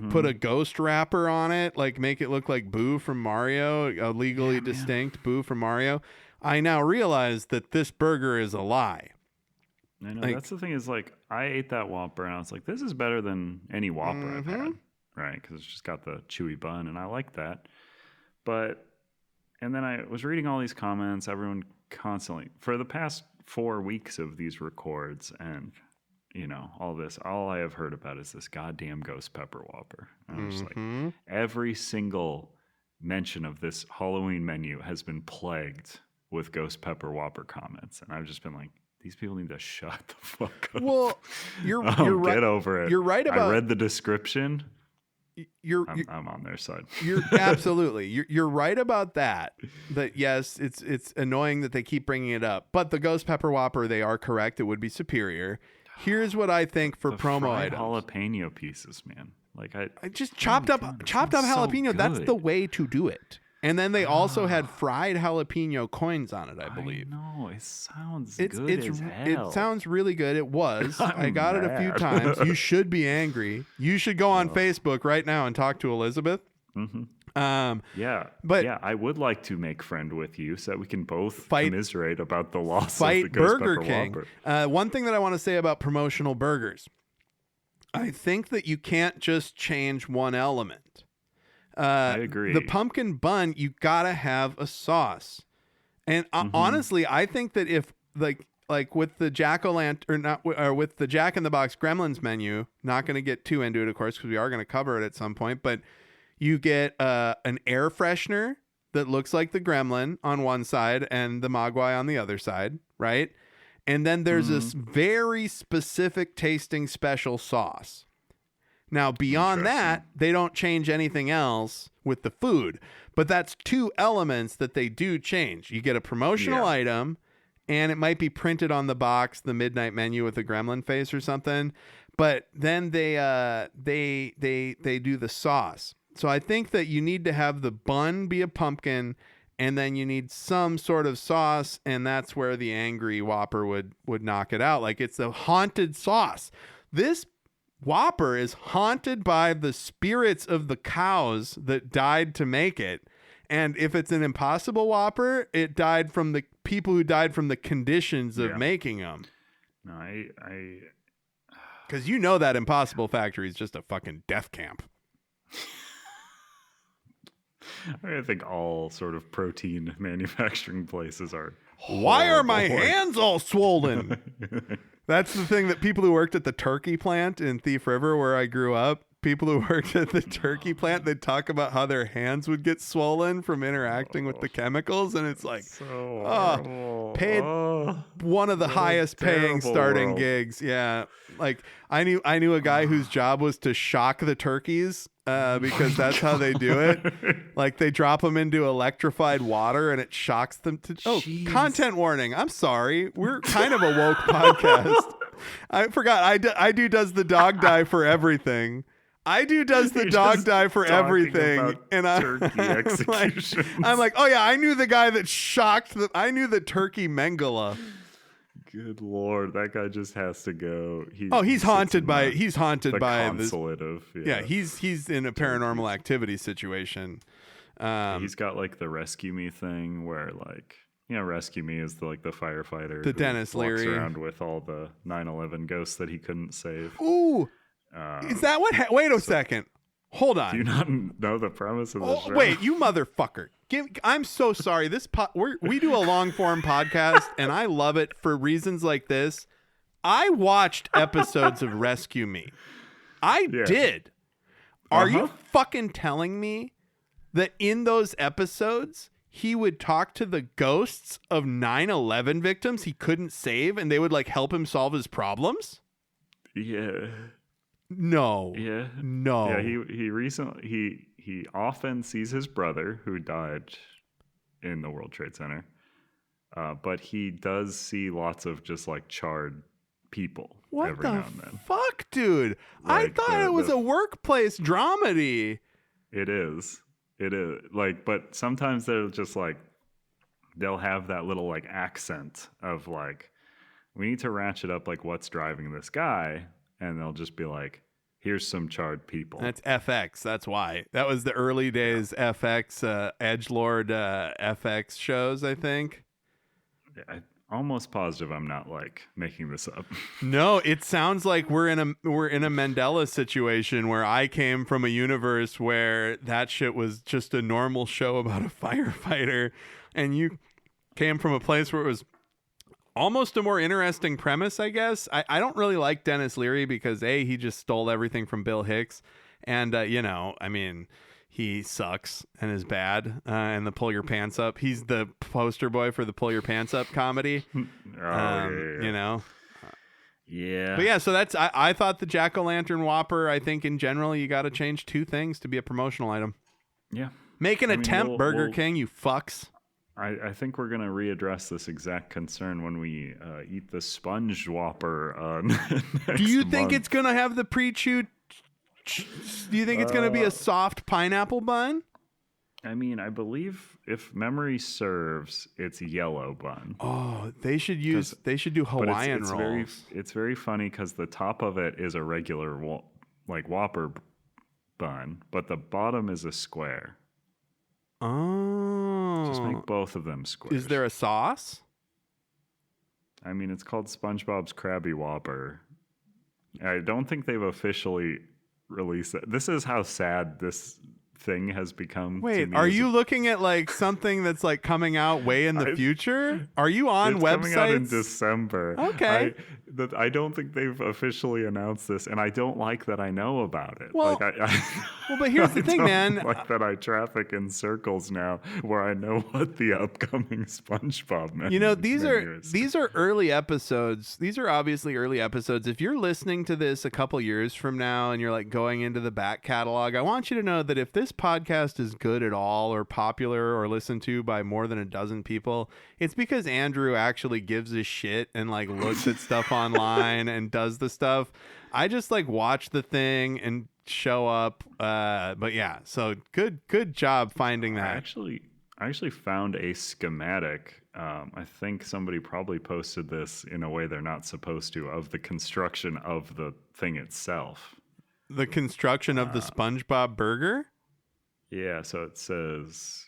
Put a ghost wrapper on it, like make it look like Boo from Mario, a legally distinct Boo from Mario." I now realize that this burger is a lie. I know, that's the thing is like I ate that Whopper and I was like, this is better than any Whopper I've had, right? Because it's just got the chewy bun and I like that. But, and then I was reading all these comments, everyone constantly, for the past 4 weeks of these records and, you know, all I have heard about is this goddamn ghost pepper Whopper. And I'm just like, every single mention of this Halloween menu has been plagued with ghost pepper Whopper comments. And I've just been like, these people need to shut the fuck up. Well, you're right. Get over it. You're right about. I read the description. I'm on their side. You're absolutely. You're right about that. That yes, it's annoying that they keep bringing it up. But the ghost pepper Whopper, they are correct. It would be superior. Here's what I think for the promo fried items. jalapeno pieces, man. Like I just chopped up jalapeno. So that's good. the way to do it. And then they also had fried jalapeno coins on it, I believe. No, it sounds It's good as hell. It sounds really good. It was. I got it a few mad. times. You should be angry. You should go on Facebook right now and talk to Elizabeth. Yeah, but I would like to make friend with you so that we can both Fight- commiserate about the loss of the Fight Ghost Burger Pepper King. Whopper. One thing that I want to say about promotional burgers, I think that you can't just change one element. I agree. The pumpkin bun, you gotta have a sauce. And honestly, I think that if like with the Jack O Lantern or with the Jack in the Box Gremlins menu, not going to get too into it, of course, because we are going to cover it at some point. But you get an air freshener that looks like the Gremlin on one side and the Mogwai on the other side, right? And then there's this very specific tasting special sauce. Now, beyond that, they don't change anything else with the food. But that's two elements that they do change. You get a promotional item, and it might be printed on the box, the midnight menu with a gremlin face or something. But then they do the sauce. So I think that you need to have the bun be a pumpkin, and then you need some sort of sauce, and that's where the angry Whopper would knock it out. Like it's a haunted sauce. This Whopper is haunted by the spirits of the cows that died to make it. And if it's an Impossible Whopper, it died from the people who died from the conditions of making them. No, because you know that Impossible Factory is just a fucking death camp. I think all sort of protein manufacturing places are Why are my horrible. hands all swollen? That's the thing that people who worked at the turkey plant in Thief River, where I grew up, people who worked at the turkey plant, they'd talk about how their hands would get swollen from interacting with the chemicals. And it's like, paid one of the highest paying starting gigs. Yeah. Like I knew a guy whose job was to shock the turkeys because that's how they do it. Like they drop them into electrified water and it shocks them to. Oh, Jeez. Content warning. I'm sorry. We're kind of a woke podcast. I forgot. I do does the dog die for everything. I do does the dog die for everything, and turkey executions. I'm like, oh yeah, I knew the guy that shocked I knew the turkey Mengele. Good Lord, that guy just has to go. He's haunted by the consulate of he's in a paranormal activity situation. He's got like the Rescue Me thing where like Rescue Me is the firefighter, the who Dennis walks Leary around with all the 9/11 ghosts that he couldn't save. Ooh. Is that what? Wait a second. Hold on. Do you not know the premise of the show? Wait, you motherfucker. I'm so sorry. We do a long form podcast, and I love it for reasons like this. I watched episodes of Rescue Me. I did. Are you fucking telling me that in those episodes he would talk to the ghosts of 9/11 victims he couldn't save, and they would like help him solve his problems? Yeah. No. Yeah. No. Yeah, he recently he often sees his brother who died in the World Trade Center. But he does see lots of just like charred people every now and then. Fuck, dude? I thought it was a workplace dramedy. It is. Like, but sometimes they'll just like they'll have that little like accent of like, we need to ratchet up like what's driving this guy. And they'll just be like, here's some charred people. That's FX. That's why. That was the early days FX, edgelord FX shows, I think. Yeah, almost positive I'm not making this up. No, it sounds like we're in a Mandela situation where I came from a universe where that shit was just a normal show about a firefighter, and you came from a place where it was almost a more interesting premise, I guess. I don't really like Dennis Leary because he just stole everything from Bill Hicks, and he sucks and is bad, and the Pull Your Pants Up. He's the poster boy for the Pull Your Pants Up comedy. Yeah. But yeah, so that's I thought the Jack O Lantern Whopper. I think in general you got to change 2 things to be a promotional item. Yeah, make an attempt, Burger King, you fucks. I think we're gonna readdress this exact concern when we eat the Sponge Whopper. Do you think it's gonna have the pre-chewed? Do you think it's going to be a soft pineapple bun? I mean, I believe if memory serves, it's yellow bun. Oh, they should do Hawaiian rolls. It's very funny because the top of it is a regular Whopper bun, but the bottom is a square. Oh. Just make both of them squares. Is there a sauce? I mean, it's called SpongeBob's Krabby Whopper. I don't think they've officially release it. This is how sad this thing has become. Wait, are you looking at something that's coming out way in the future? Are you on websites? Coming out in December. Okay. I don't think they've officially announced this, and I don't like that I know about it. Well, but here's the thing, man. Like that I traffic in circles now where I know what the upcoming SpongeBob menu these are early episodes. These are obviously early episodes. If you're listening to this a couple years from now and you're going into the back catalog, I want you to know that if this podcast is good at all or popular or listened to by more than a dozen people, it's because Andrew actually gives a shit and looks at stuff online and does the stuff. I just watch the thing and show up. But yeah, so good job finding that. I actually found a schematic. I think somebody probably posted this in a way they're not supposed to, of the construction of the thing itself. The construction of the SpongeBob burger? Yeah, so it says,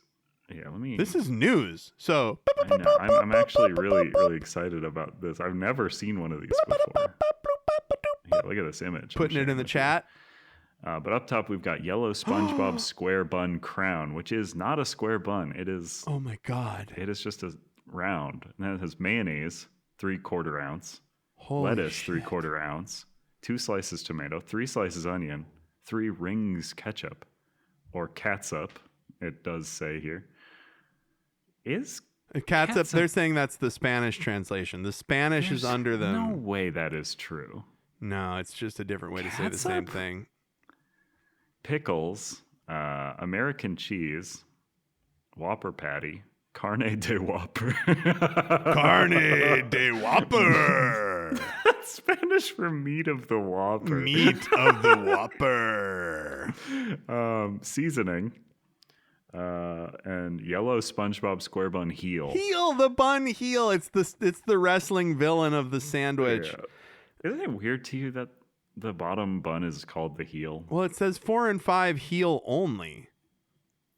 This is news. So I know, I'm actually really, really excited about this. I've never seen one of these before. Yeah, look at this image. Putting it in the chat. But up top, we've got yellow SpongeBob square bun crown, which is not a square bun. It is. Oh my God. It is just a round. And then it has mayonnaise, 3/4 ounce, Holy lettuce, shit. 3/4 ounce, 2 slices tomato, 3 slices onion, 3 rings ketchup, or catsup. It does say here. Is catsup? They're saying that's the Spanish translation. The Spanish is under them. No way that is true. No, it's just a different way to say the same thing. Pickles, American cheese, Whopper patty, carne de Whopper. Carne de Whopper. That's Spanish for meat of the Whopper. Meat of the Whopper. Seasoning. And yellow SpongeBob square bun heel. The bun heel. It's the wrestling villain of the sandwich. Yeah. Isn't it weird to you that the bottom bun is called the heel? Well, it says 4 and 5 heel only.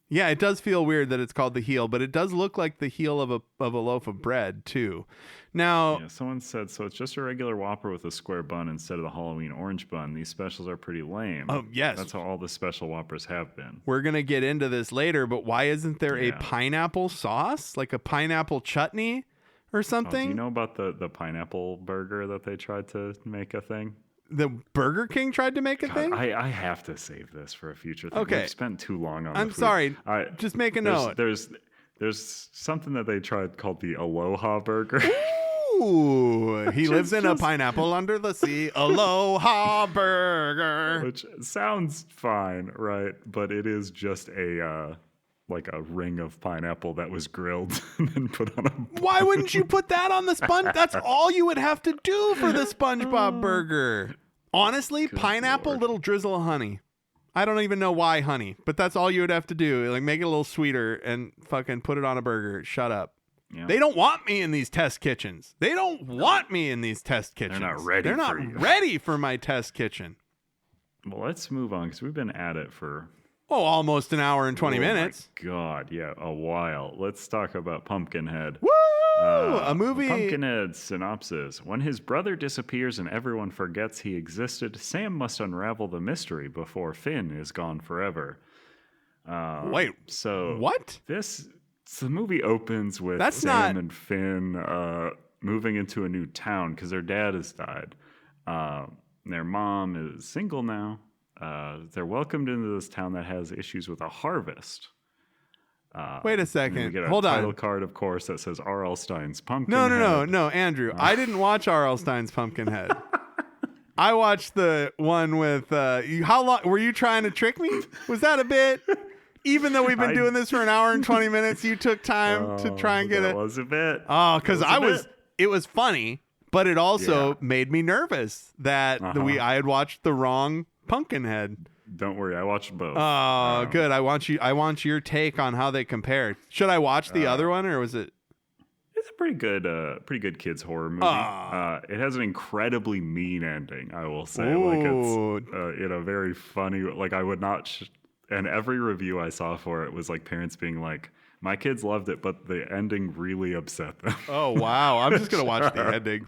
Yeah, it does feel weird that it's called the heel, but it does look like the heel of a loaf of bread too. Now, someone said, so it's just a regular Whopper with a square bun instead of the Halloween orange bun. These specials are pretty lame. Oh, yes. That's how all the special Whoppers have been. We're going to get into this later, but why isn't there a pineapple sauce? Like a pineapple chutney or something? Do you know about the pineapple burger that they tried to make a thing? The Burger King tried to make a thing? I have to save this for a future thing. Okay. We've spent too long on I'm the food. sorry. Just make a note. There's something that they tried called the Aloha Burger. Ooh, he lives in a pineapple under the sea. Aloha Burger. Which sounds fine, right? But it is just a ring of pineapple that was grilled and then put on a... Why wouldn't you put that on the sponge? That's all you would have to do for the SpongeBob burger. Honestly, pineapple, Lord. little drizzle of honey. I don't even know why honey, but that's all you would have to do. Make it a little sweeter and fucking put it on a burger. Shut up. Yeah. They don't want me in these test kitchens. They're not ready. They're not ready for my test kitchen. Well, let's move on because we've been at it for Oh, almost an hour and 20 minutes. My God, yeah, a while. Let's talk about Pumpkinhead. Woo! A movie. Pumpkinhead synopsis. When his brother disappears and everyone forgets he existed, Sam must unravel the mystery before Finn is gone forever. Wait, so what? The movie opens with Sam and Finn moving into a new town because their dad has died. Their mom is single now. They're welcomed into this town that has issues with a harvest. Wait a second. We get a Hold on. title card, of course, that says R.L. Stein's Pumpkinhead. No, Andrew. I didn't watch R.L. Stein's Pumpkinhead. I watched the one with you. How long were you trying to trick me? Was that a bit? Even though we've been doing this for an hour and 20 minutes, you took time to try and get it. That was a bit. Oh, because it was funny, but it also made me nervous that I had watched the wrong Pumpkinhead. Don't worry, I watched both. Oh, good. I want your take on how they compare. Should I watch the other one, or was it? It's a pretty good kids horror movie. It has an incredibly mean ending, I will say. Ooh. Like it's in a very funny. Like I would not. And every review I saw for it was like parents being like, "My kids loved it, but the ending really upset them." Oh wow! I'm just gonna watch the ending.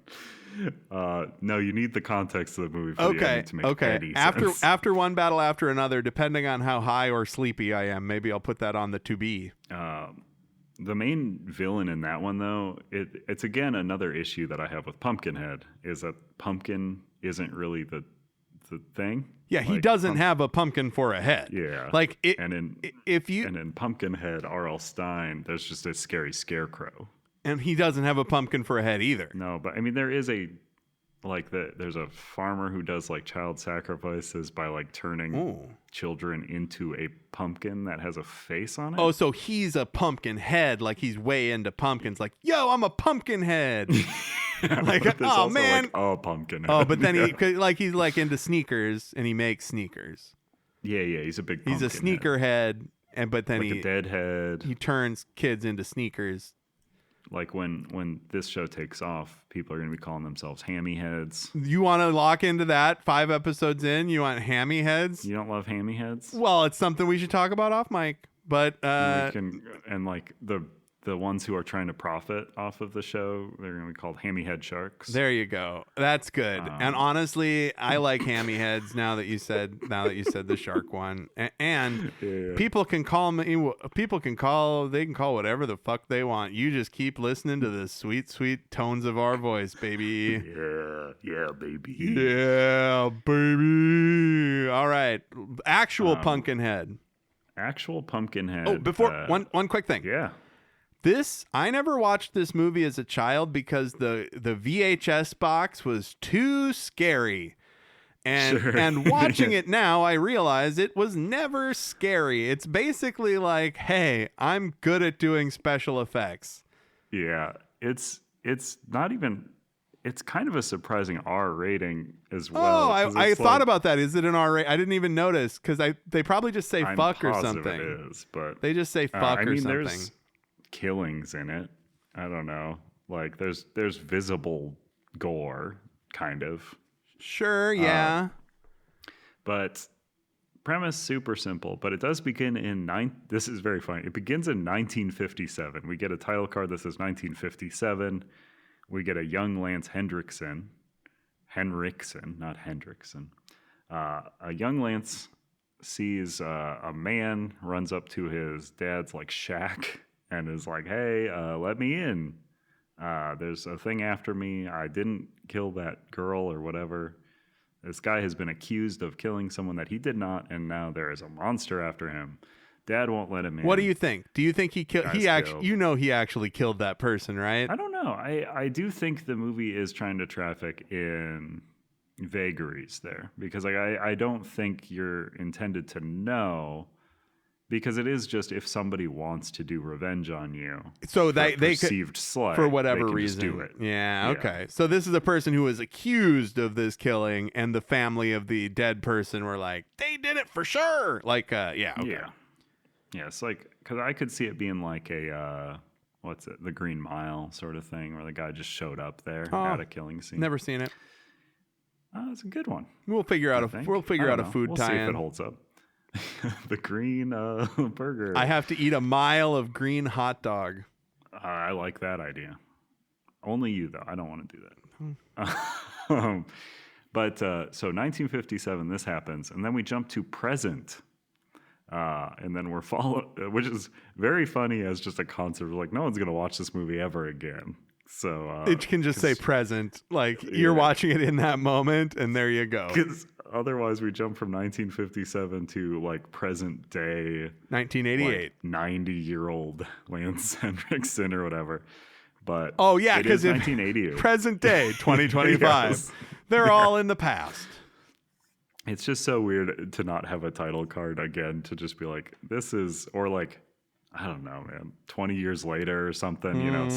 No, you need the context of the movie for the ending to make any sense. After one battle after another, depending on how high or sleepy I am, maybe I'll put that on the to be. The main villain in that one, though, it's again another issue that I have with Pumpkinhead is that Pumpkin isn't really the thing. Yeah, he doesn't have a pumpkin for a head. Yeah, like it. And in Pumpkinhead, R.L. Stein, there's just a scary scarecrow. And he doesn't have a pumpkin for a head either. No, but I mean, there's a farmer who does like child sacrifices by like turning children into a pumpkin that has a face on it. Oh, so he's a pumpkin head, like he's way into pumpkins. Like, yo, I'm a pumpkin head. Like, oh man, like, oh, pumpkin head. Oh, but then he's like into sneakers and he makes sneakers. Yeah, he's a big. Pumpkin he's a sneaker head, but then like a dead head. He turns kids into sneakers. Like when this show takes off, people are going to be calling themselves hammy heads. You want to lock into that 5 episodes in? You want hammy heads? You don't love hammy heads? Well, it's something we should talk about off mic. But and like the ones who are trying to profit off of the show, they're going to be called hammy head sharks. There you go. That's good. And honestly, I like hammy heads now that you said the shark one. And people can call me. They can call whatever the fuck they want. You just keep listening to the sweet, sweet tones of our voice, baby. Yeah, baby. Yeah, baby. All right, actual Pumpkinhead. Actual Pumpkinhead. Oh, before one quick thing. Yeah. I never watched this movie as a child because the VHS box was too scary. And watching it now, I realize it was never scary. It's basically like, hey, I'm good at doing special effects. Yeah, it's not even. It's kind of a surprising R rating as well. Oh, I thought about that. Is it an R rating? I didn't even notice because they probably just say fuck or something. It is, but they just say fuck or something. There's killings in it. I don't know. Like there's visible gore, kind of. Sure, yeah. But premise super simple, but it does begin in this is very funny. It begins in 1957. We get a title card that says 1957. We get a young Lance Henriksen, not Hendrickson. A young Lance sees a man, runs up to his dad's like shack and is like, hey, let me in. There's a thing after me. I didn't kill that girl or whatever. This guy has been accused of killing someone that he did not, and now there is a monster after him. Dad won't let him in. What do you think? Do you think he killed? He actually killed that person, right? I don't know. I do think the movie is trying to traffic in vagaries there because I don't think you're intended to know. Because it is just if somebody wants to do revenge on you, so they perceived slight for whatever they can reason. Just do it. Yeah, okay. So this is a person who was accused of this killing, and the family of the dead person were like, they did it for sure. Like, yeah, okay. Yeah. It's like because I could see it being like a the Green Mile sort of thing, where the guy just showed up there at a killing scene. Never seen it. Oh, it's a good one. We'll figure out a food tie-in. We'll see if it holds up. the green burger. I have to eat a mile of green hot dog. I like that idea. Only you, though. I don't want to do that. But so 1957, this happens, and then we jump to present. And then we're which is very funny as just a concept. Like, no one's going to watch this movie ever again. So it can just say present. Like, you're watching it in that moment, and there you go. Because otherwise, we jump from 1957 to like present day, 1988, like 90-year-old Lance Henriksen or whatever. But because 1988, present day, 2025. Yes. They're all in the past. It's just so weird to not have a title card again, to just be like, this is, or like, I don't know, man, 20 years later or something, you know,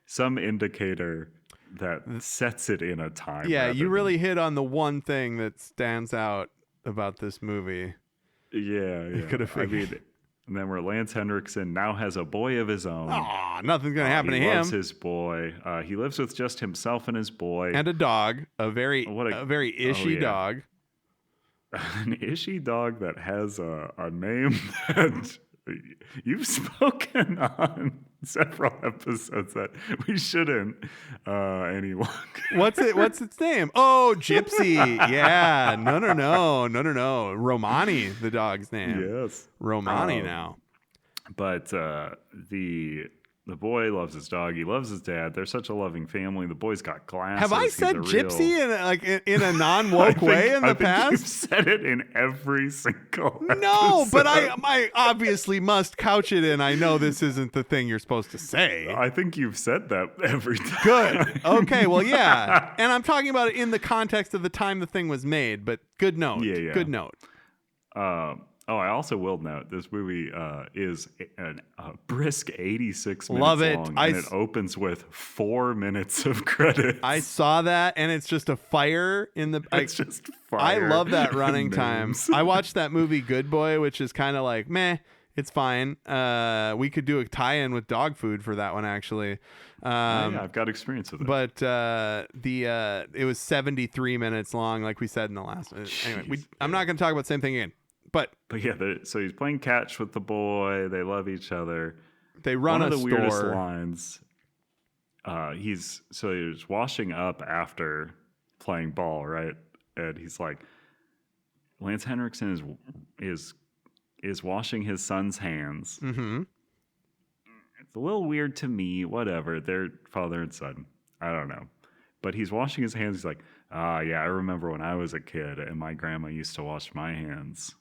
some indicator that sets it in a time. Yeah, you really hit on the one thing that stands out about this movie. Yeah. You could have figured. I mean, and then where Lance Henriksen now has a boy of his own. Aw, nothing's going to happen to him. He loves his boy. He lives with just himself and his boy. And a dog, a very ishy dog. An ishy dog that has a name that you've spoken on several episodes that we shouldn't any longer. What's its name? Oh, Gypsy. Yeah. No. Romani, the dog's name. Yes. Romani now. But the boy loves his dog. He loves his dad. They're such a loving family. The boy's got glasses. Have I said gypsy in a non-woke way in the past? You've said it in every single episode. No, but I obviously must couch it in. I know this isn't the thing you're supposed to say. I think you've said that every time. Good. Okay, well, yeah. And I'm talking about it in the context of the time the thing was made, but good note. Yeah. Good note. I also will note this movie is a brisk 86 minutes Love it. long, and it opens with 4 minutes of credits. I saw that, and it's just a fire in the... It's just fire. I love that running time. I watched that movie Good Boy, which is kind of like, meh, it's fine. We could do a tie-in with dog food for that one, actually. Yeah, I've got experience with it. But it was 73 minutes long, like we said in the last one. Anyway, I'm not going to talk about the same thing again. But yeah, so he's playing catch with the boy. They love each other. They run One of the store. weirdest lines. He was washing up after playing ball, right? And he's like, Lance Henriksen is washing his son's hands. Mm-hmm. It's a little weird to me. Whatever, they're father and son. I don't know, but he's washing his hands. He's like, yeah, I remember when I was a kid and my grandma used to wash my hands.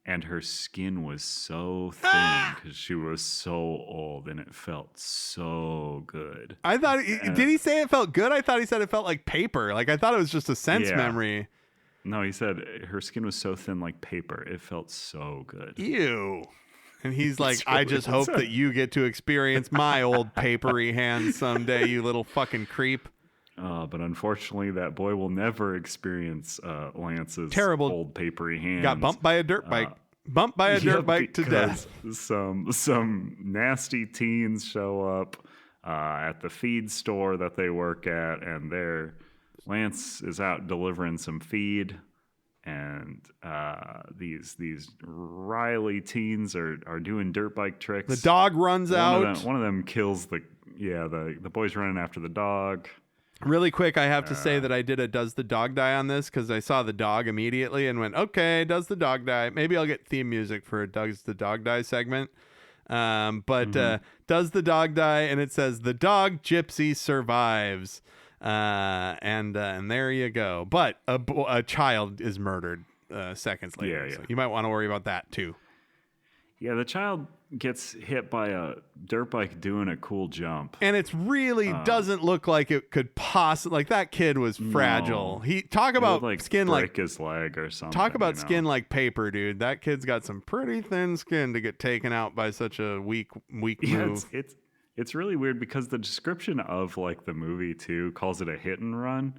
And her skin was so thin because she was so old, and it felt so good. I thought, did he say it felt good? I thought he said it felt like paper. Like, I thought it was just a sense memory. No, he said her skin was so thin like paper. It felt so good. Ew. And he's like, I just hope that you get to experience my old papery hands someday, you little fucking creep. But unfortunately, that boy will never experience Lance's terrible old papery hands. Got bumped by a dirt bike. Bumped by a dirt bike to death. Some nasty teens show up at the feed store that they work at, and Lance is out delivering some feed, and these Riley teens are doing dirt bike tricks. The dog runs out. One of them kills the boy's running after the dog. Really quick, I have to say that I did a Does the Dog Die on this because I saw the dog immediately and went, okay, does the dog die? Maybe I'll get theme music for a Does the Dog Die segment. Does the dog die? And it says, the dog Gypsy survives. And there you go. But a child is murdered seconds later. Yeah. So you might want to worry about that too. Yeah, the child gets hit by a dirt bike doing a cool jump. And it really doesn't look like it could possibly... Like, that kid was fragile. No. Talk about skin break his leg or something. Talk about skin like paper, dude. That kid's got some pretty thin skin to get taken out by such a weak move. It's really weird because the description of, like, the movie, too, calls it a hit and run,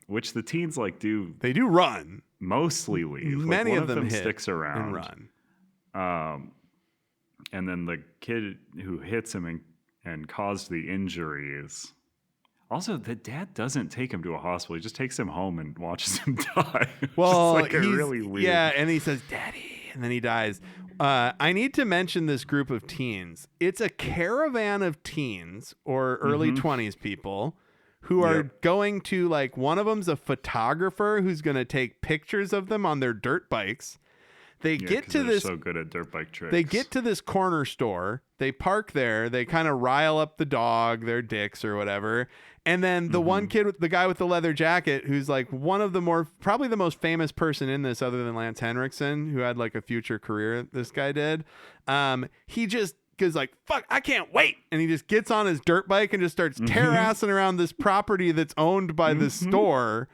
which the teens, like, do... They do run. Mostly leave. Many like, of them hit sticks around. And run. And then the kid who hits him and caused the injuries, Also, the dad doesn't take him to a hospital. He just takes him home and watches him die. Well, like a really weird. Yeah, and he says, "Daddy," and then he dies. I need to mention this group of teens. It's a caravan of teens or early 20s people who are going to, like, one of them's a photographer who's going to take pictures of them on their dirt bikes. They get to this. So good at dirt bike tricks. They get to this corner store. They park there. They kind of rile up the dog, their dicks or whatever. And then the one kid, the guy with the leather jacket, who's like one of the probably the most famous person in this, other than Lance Henriksen, who had like a future career. This guy did. He just goes like, "Fuck, I can't wait," and he just gets on his dirt bike and just starts tear-assing around this property that's owned by the store.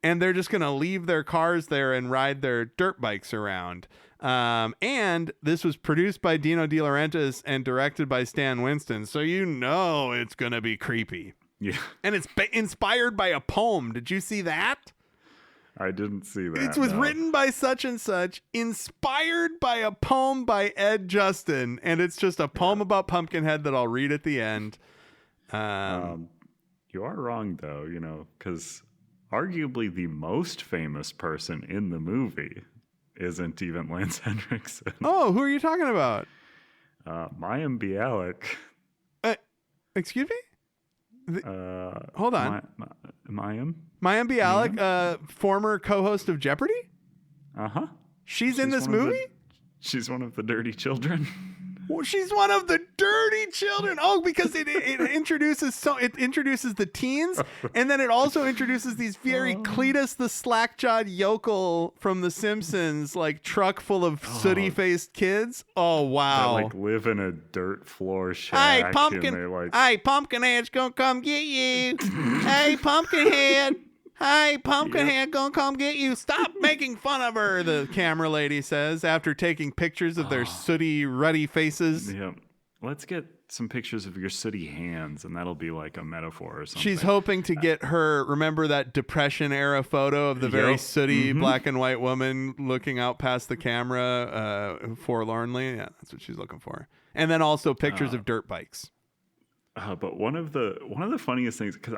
And they're just going to leave their cars there and ride their dirt bikes around. And this was produced by Dino De Laurentiis and directed by Stan Winston. So you know it's going to be creepy. Yeah. And it's inspired by a poem. Did you see that? I didn't see that. It was written by such and such, inspired by a poem by Ed Justin. And it's just a poem about Pumpkinhead that I'll read at the end. You are wrong, though, because arguably the most famous person in the movie isn't even Lance Henriksen. Oh, who are you talking about? Mayim Bialik. Excuse me? Hold on. Mayim Bialik, former co-host of Jeopardy? Uh-huh. She's in this movie? She's one of the dirty children. Well, she's one of the dirty children. Oh, because it introduces the teens, and then it also introduces these very Cletus the slack-jawed yokel from The Simpsons, like truck full of sooty-faced kids. Oh wow! That, like, live in a dirt floor shack. Hey, Pumpkinhead's gonna come get you. Hey, Pumpkinhead. Hey, Pumpkinhead gonna come get you. Stop making fun of her, the camera lady says, after taking pictures of their sooty, ruddy faces. Yeah. Let's get some pictures of your sooty hands, and that'll be like a metaphor or something. She's hoping to get her, remember that Depression-era photo of the very sooty black and white woman looking out past the camera forlornly? Yeah, that's what she's looking for. And then also pictures of dirt bikes. But one of the funniest things, because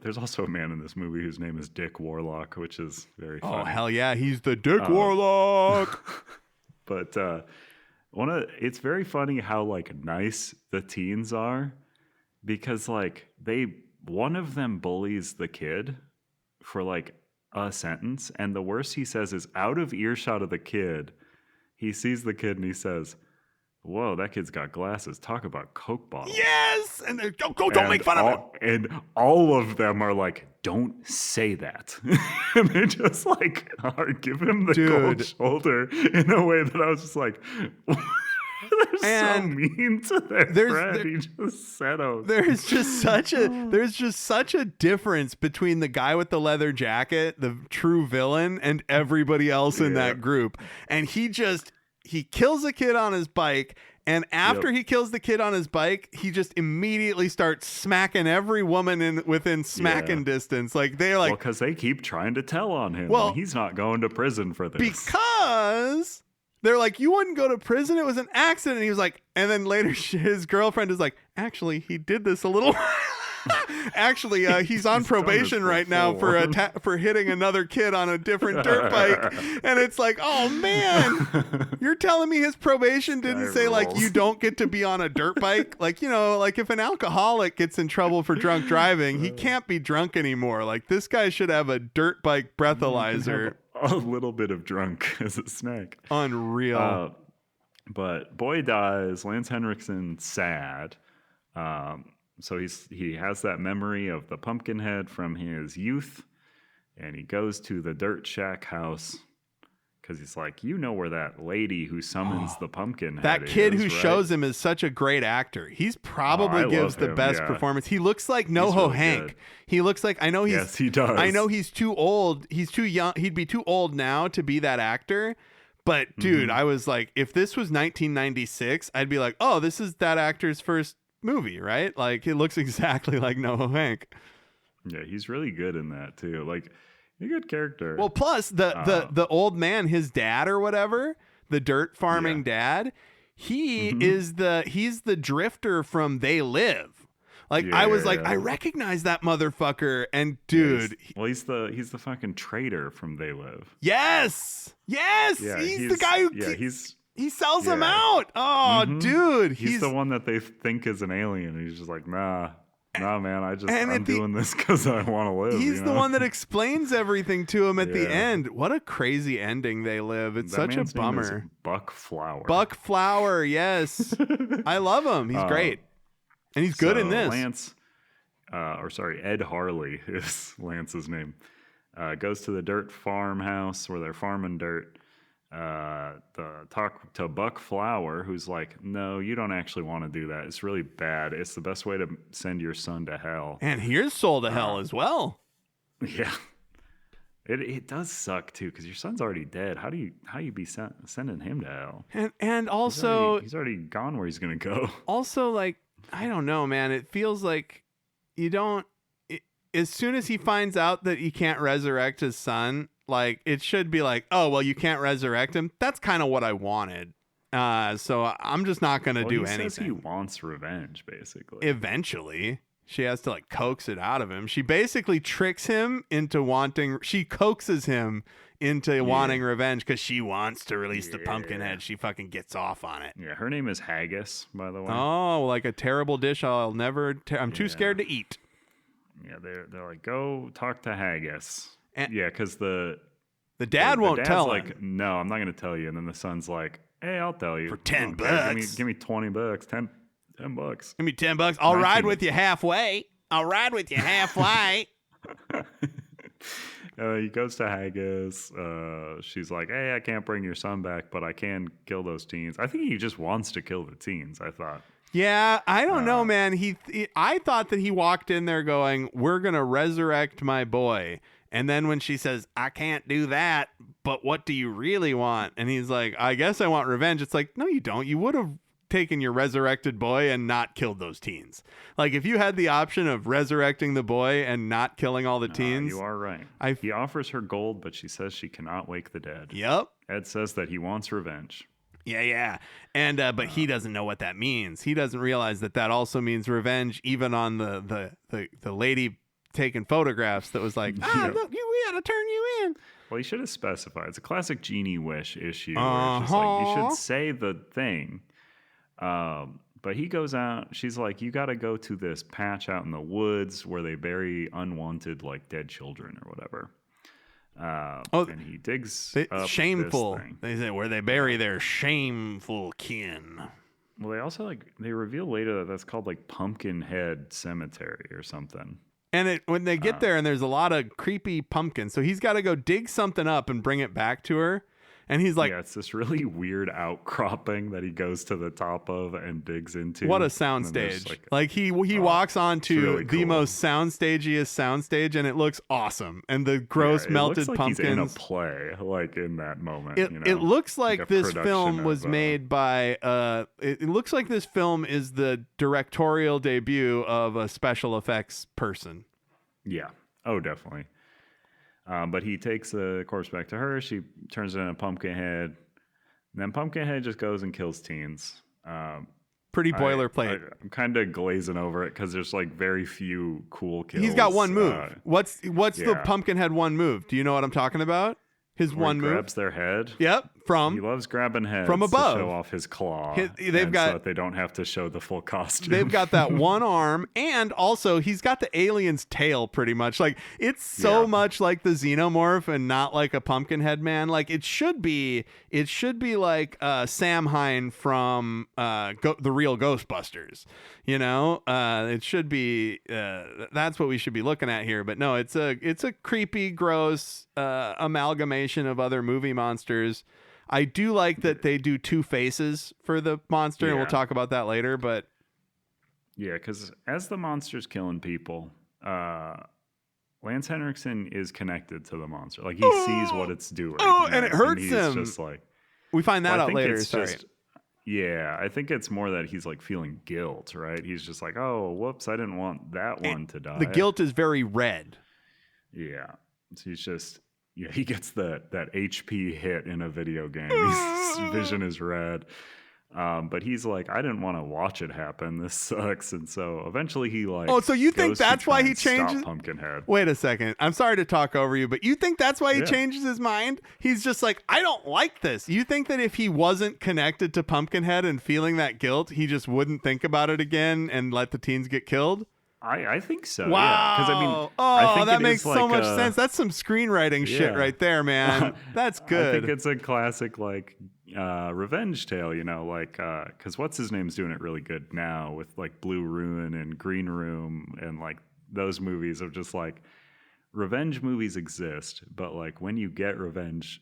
there's also a man in this movie whose name is Dick Warlock, which is very funny. Oh, hell yeah, he's the Dick Warlock. But it's very funny how, like, nice the teens are, because, like, one of them bullies the kid for like a sentence, and the worst he says is, out of earshot of the kid, he sees the kid and he says, "Whoa, that kid's got glasses. Talk about Coke bottles." Yes! And don't make fun of him. And all of them are like, "Don't say that." And they just, like, give him the cold shoulder in a way that I was just like, they're so mean to their friend. He just said, "Oh." There's just such a difference between the guy with the leather jacket, the true villain, and everybody else in that group. And he kills a kid on his bike, and after he kills the kid on his bike, he just immediately starts smacking every woman within smacking distance. Like, they're like, because they keep trying to tell on him. Well, he's not going to prison for this. Because they're like, "You wouldn't go to prison. It was an accident." And he was like, and then later his girlfriend is like, "Actually, he did this a little." Actually, he's on probation right now for hitting another kid on a different dirt bike. And it's like, oh man, you're telling me his probation didn't say like, you don't get to be on a dirt bike? Like, like if an alcoholic gets in trouble for drunk driving, he can't be drunk anymore. Like, this guy should have a dirt bike breathalyzer. A little bit of drunk as a snack. Unreal. But boy dies. Lance Henriksen's sad. So he has that memory of the Pumpkinhead from his youth, and he goes to the dirt shack house because he's like, where that lady who summons the Pumpkinhead that kid is, who right? shows him is such a great actor. He's probably gives the best performance. He looks like NoHo really Hank. Good. He looks like, I know he's, yes, he does. I know he's too old. He's too young. He'd be too old now to be that actor. But dude, I was like, if this was 1996, I'd be like, oh, this is that actor's first movie, right? Like, it looks exactly like NoHo Hank. Yeah, he's really good in that too. Like, a good character. Well, plus the old man, his dad or whatever, the dirt farming dad, he's the drifter from They Live. Like, I was like, I recognize that motherfucker. And dude, he's the fucking traitor from They Live. Yes, yeah, he's the guy who he sells him out. Oh, dude, he's the one that they think is an alien. He's just like, nah, man, I'm doing this because I want to live. He's the one that explains everything to him at the end. What a crazy ending They Live. It's such a bummer. Name is Buck Flower. Buck Flower, yes. I love him. He's great. And he's good in this. Ed Harley is Lance's name. Goes to the dirt farmhouse where they're farming dirt. Talk to Buck Flower, who's like, no, you don't actually want to do that. It's really bad. It's the best way to send your son to hell. And here's soul to hell as well. Yeah. It does suck too, because your son's already dead. How you be sending him to hell? And also he's already gone where he's gonna go. Also, like, I don't know, man. It feels like as soon as he finds out that he can't resurrect his son, like, it should be like, oh, well, you can't resurrect him. That's kind of what I wanted. So I'm just not going to do anything. He says he wants revenge, basically. Eventually, she has to, like, coax it out of him. She basically tricks him into she coaxes him into wanting revenge because she wants to release the Pumpkinhead. She fucking gets off on it. Yeah, her name is Haggis, by the way. Oh, like a terrible dish I'll never... I'm too scared to eat. Yeah, they're like, go talk to Haggis. Because the dad won't tell him. Like, no, I'm not going to tell you. And then the son's like, hey, I'll tell you. For $10. Give me $20. $10. Give me $10. I'll ride with you halfway. He goes to Haggis. She's like, hey, I can't bring your son back, but I can kill those teens. I think he just wants to kill the teens, I thought. Yeah, I don't know, man. I thought that he walked in there going, we're going to resurrect my boy. And then when she says, I can't do that, but what do you really want? And he's like, I guess I want revenge. It's like, no, you don't. You would have taken your resurrected boy and not killed those teens. Like, if you had the option of resurrecting the boy and not killing all the teens. You are right. He offers her gold, but she says she cannot wake the dead. Yep. Ed says that he wants revenge. Yeah. And but he doesn't know what that means. He doesn't realize that also means revenge, even on the lady taking photographs that was like, look, we gotta turn you in. Well, he should have specified. It's a classic Genie Wish issue. Where it's just like, you should say the thing. But he goes out. She's like, you got to go to this patch out in the woods where they bury unwanted, like, dead children or whatever. And he digs up shameful. This thing. They say where they bury their shameful kin. Well, they also they reveal later that that's called like Pumpkinhead Cemetery or something. And when they get there, and there's a lot of creepy pumpkins, so he's got to go dig something up and bring it back to her. And he's like, it's this really weird outcropping that he goes to the top of and digs into. What a soundstage. Like he walks onto really the most soundstagiest soundstage, and it looks awesome. And the gross melted looks like pumpkins. He's in a play, like in that moment. It looks like this film was made by, it looks like this film is the directorial debut of a special effects person. Yeah. Oh, definitely. But he takes the corpse back to her. She turns it into Pumpkinhead. And then Pumpkinhead just goes and kills teens. Pretty boilerplate. I'm kind of glazing over it because there's like very few cool kills. He's got one move. What's the Pumpkinhead one move? Do you know what I'm talking about? His one move. Grabs their head. Yep. He loves grabbing heads from above to show off his claw. So that they don't have to show the full costume. They've got that one arm, and also he's got the alien's tail pretty much. Like, it's so much like the Xenomorph and not like a Pumpkinhead man. Like, it should be like Sam Hine from the real Ghostbusters. You know, it should be. That's what we should be looking at here. But no, it's a creepy, gross amalgamation of other movie monsters. I do like that they do two faces for the monster, and we'll talk about that later. But yeah, because as the monster's killing people, Lance Henriksen is connected to the monster. Like, he sees what it's doing. And it hurts him. Just like, we find that out later. I think it's more that he's like feeling guilt, right? He's just like, oh, whoops, I didn't want that one to die. The guilt is very red. Yeah. So he's just... Yeah, he gets that HP hit in a video game. His vision is red. But he's like, I didn't want to watch it happen. This sucks. And so eventually he like. Oh, so you think goes to that's try why he and stop changes? Pumpkinhead. Wait a second. I'm sorry to talk over you, but you think that's why he Yeah. changes his mind? He's just like, I don't like this. You think that if he wasn't connected to Pumpkinhead and feeling that guilt, he just wouldn't think about it again and let the teens get killed? I think so. Wow. Yeah. Because I mean, oh, I think that it makes is so like much sense. That's some screenwriting shit Yeah. right there, man. That's I good. think it's a classic like revenge tale, you know, like because what's his name's doing it really good now with like Blue Ruin and Green Room and like those movies of just like revenge movies exist, but like when you get revenge,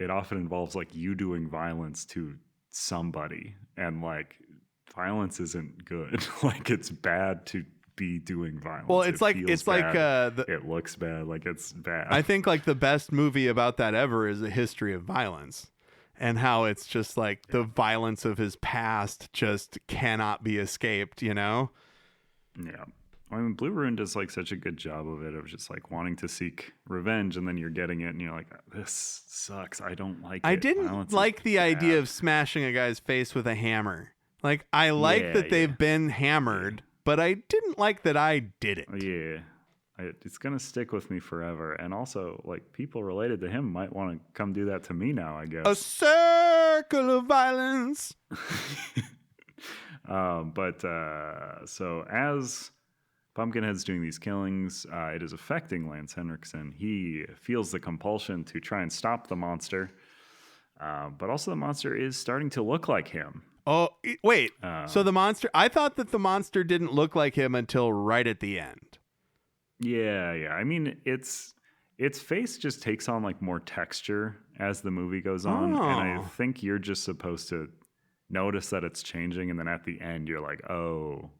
it often involves like you doing violence to somebody, and like violence isn't good. Like it's bad to be doing violence. Well, It it's like feels bad. the It looks bad. Like it's bad. I think like the best movie about that ever is A History of Violence, and how it's just like the violence of his past just cannot be escaped, you know? Yeah. I mean, Blue Ruin does like such a good job of it, of just like wanting to seek revenge, and then you're getting it and you're like, this sucks. I don't like it. I didn't Violence like is the idea bad. of smashing a guy's face with a hammer. Like, I like Yeah, that they've yeah. been hammered, but I didn't like that I did it. Yeah. It's going to stick with me forever. And also, like, people related to him might want to come do that to me now, I guess. A circle of violence. So as Pumpkinhead's doing these killings, it is affecting Lance Henriksen. He feels the compulsion to try and stop the monster, but also the monster is starting to look like him. Oh, wait. So the monster, I thought that the monster didn't look like him until right at the end. Yeah. I mean, its face just takes on like more texture as the movie goes on, and I Oh. think you're just supposed to notice that it's changing, and then at the end you're like, oh,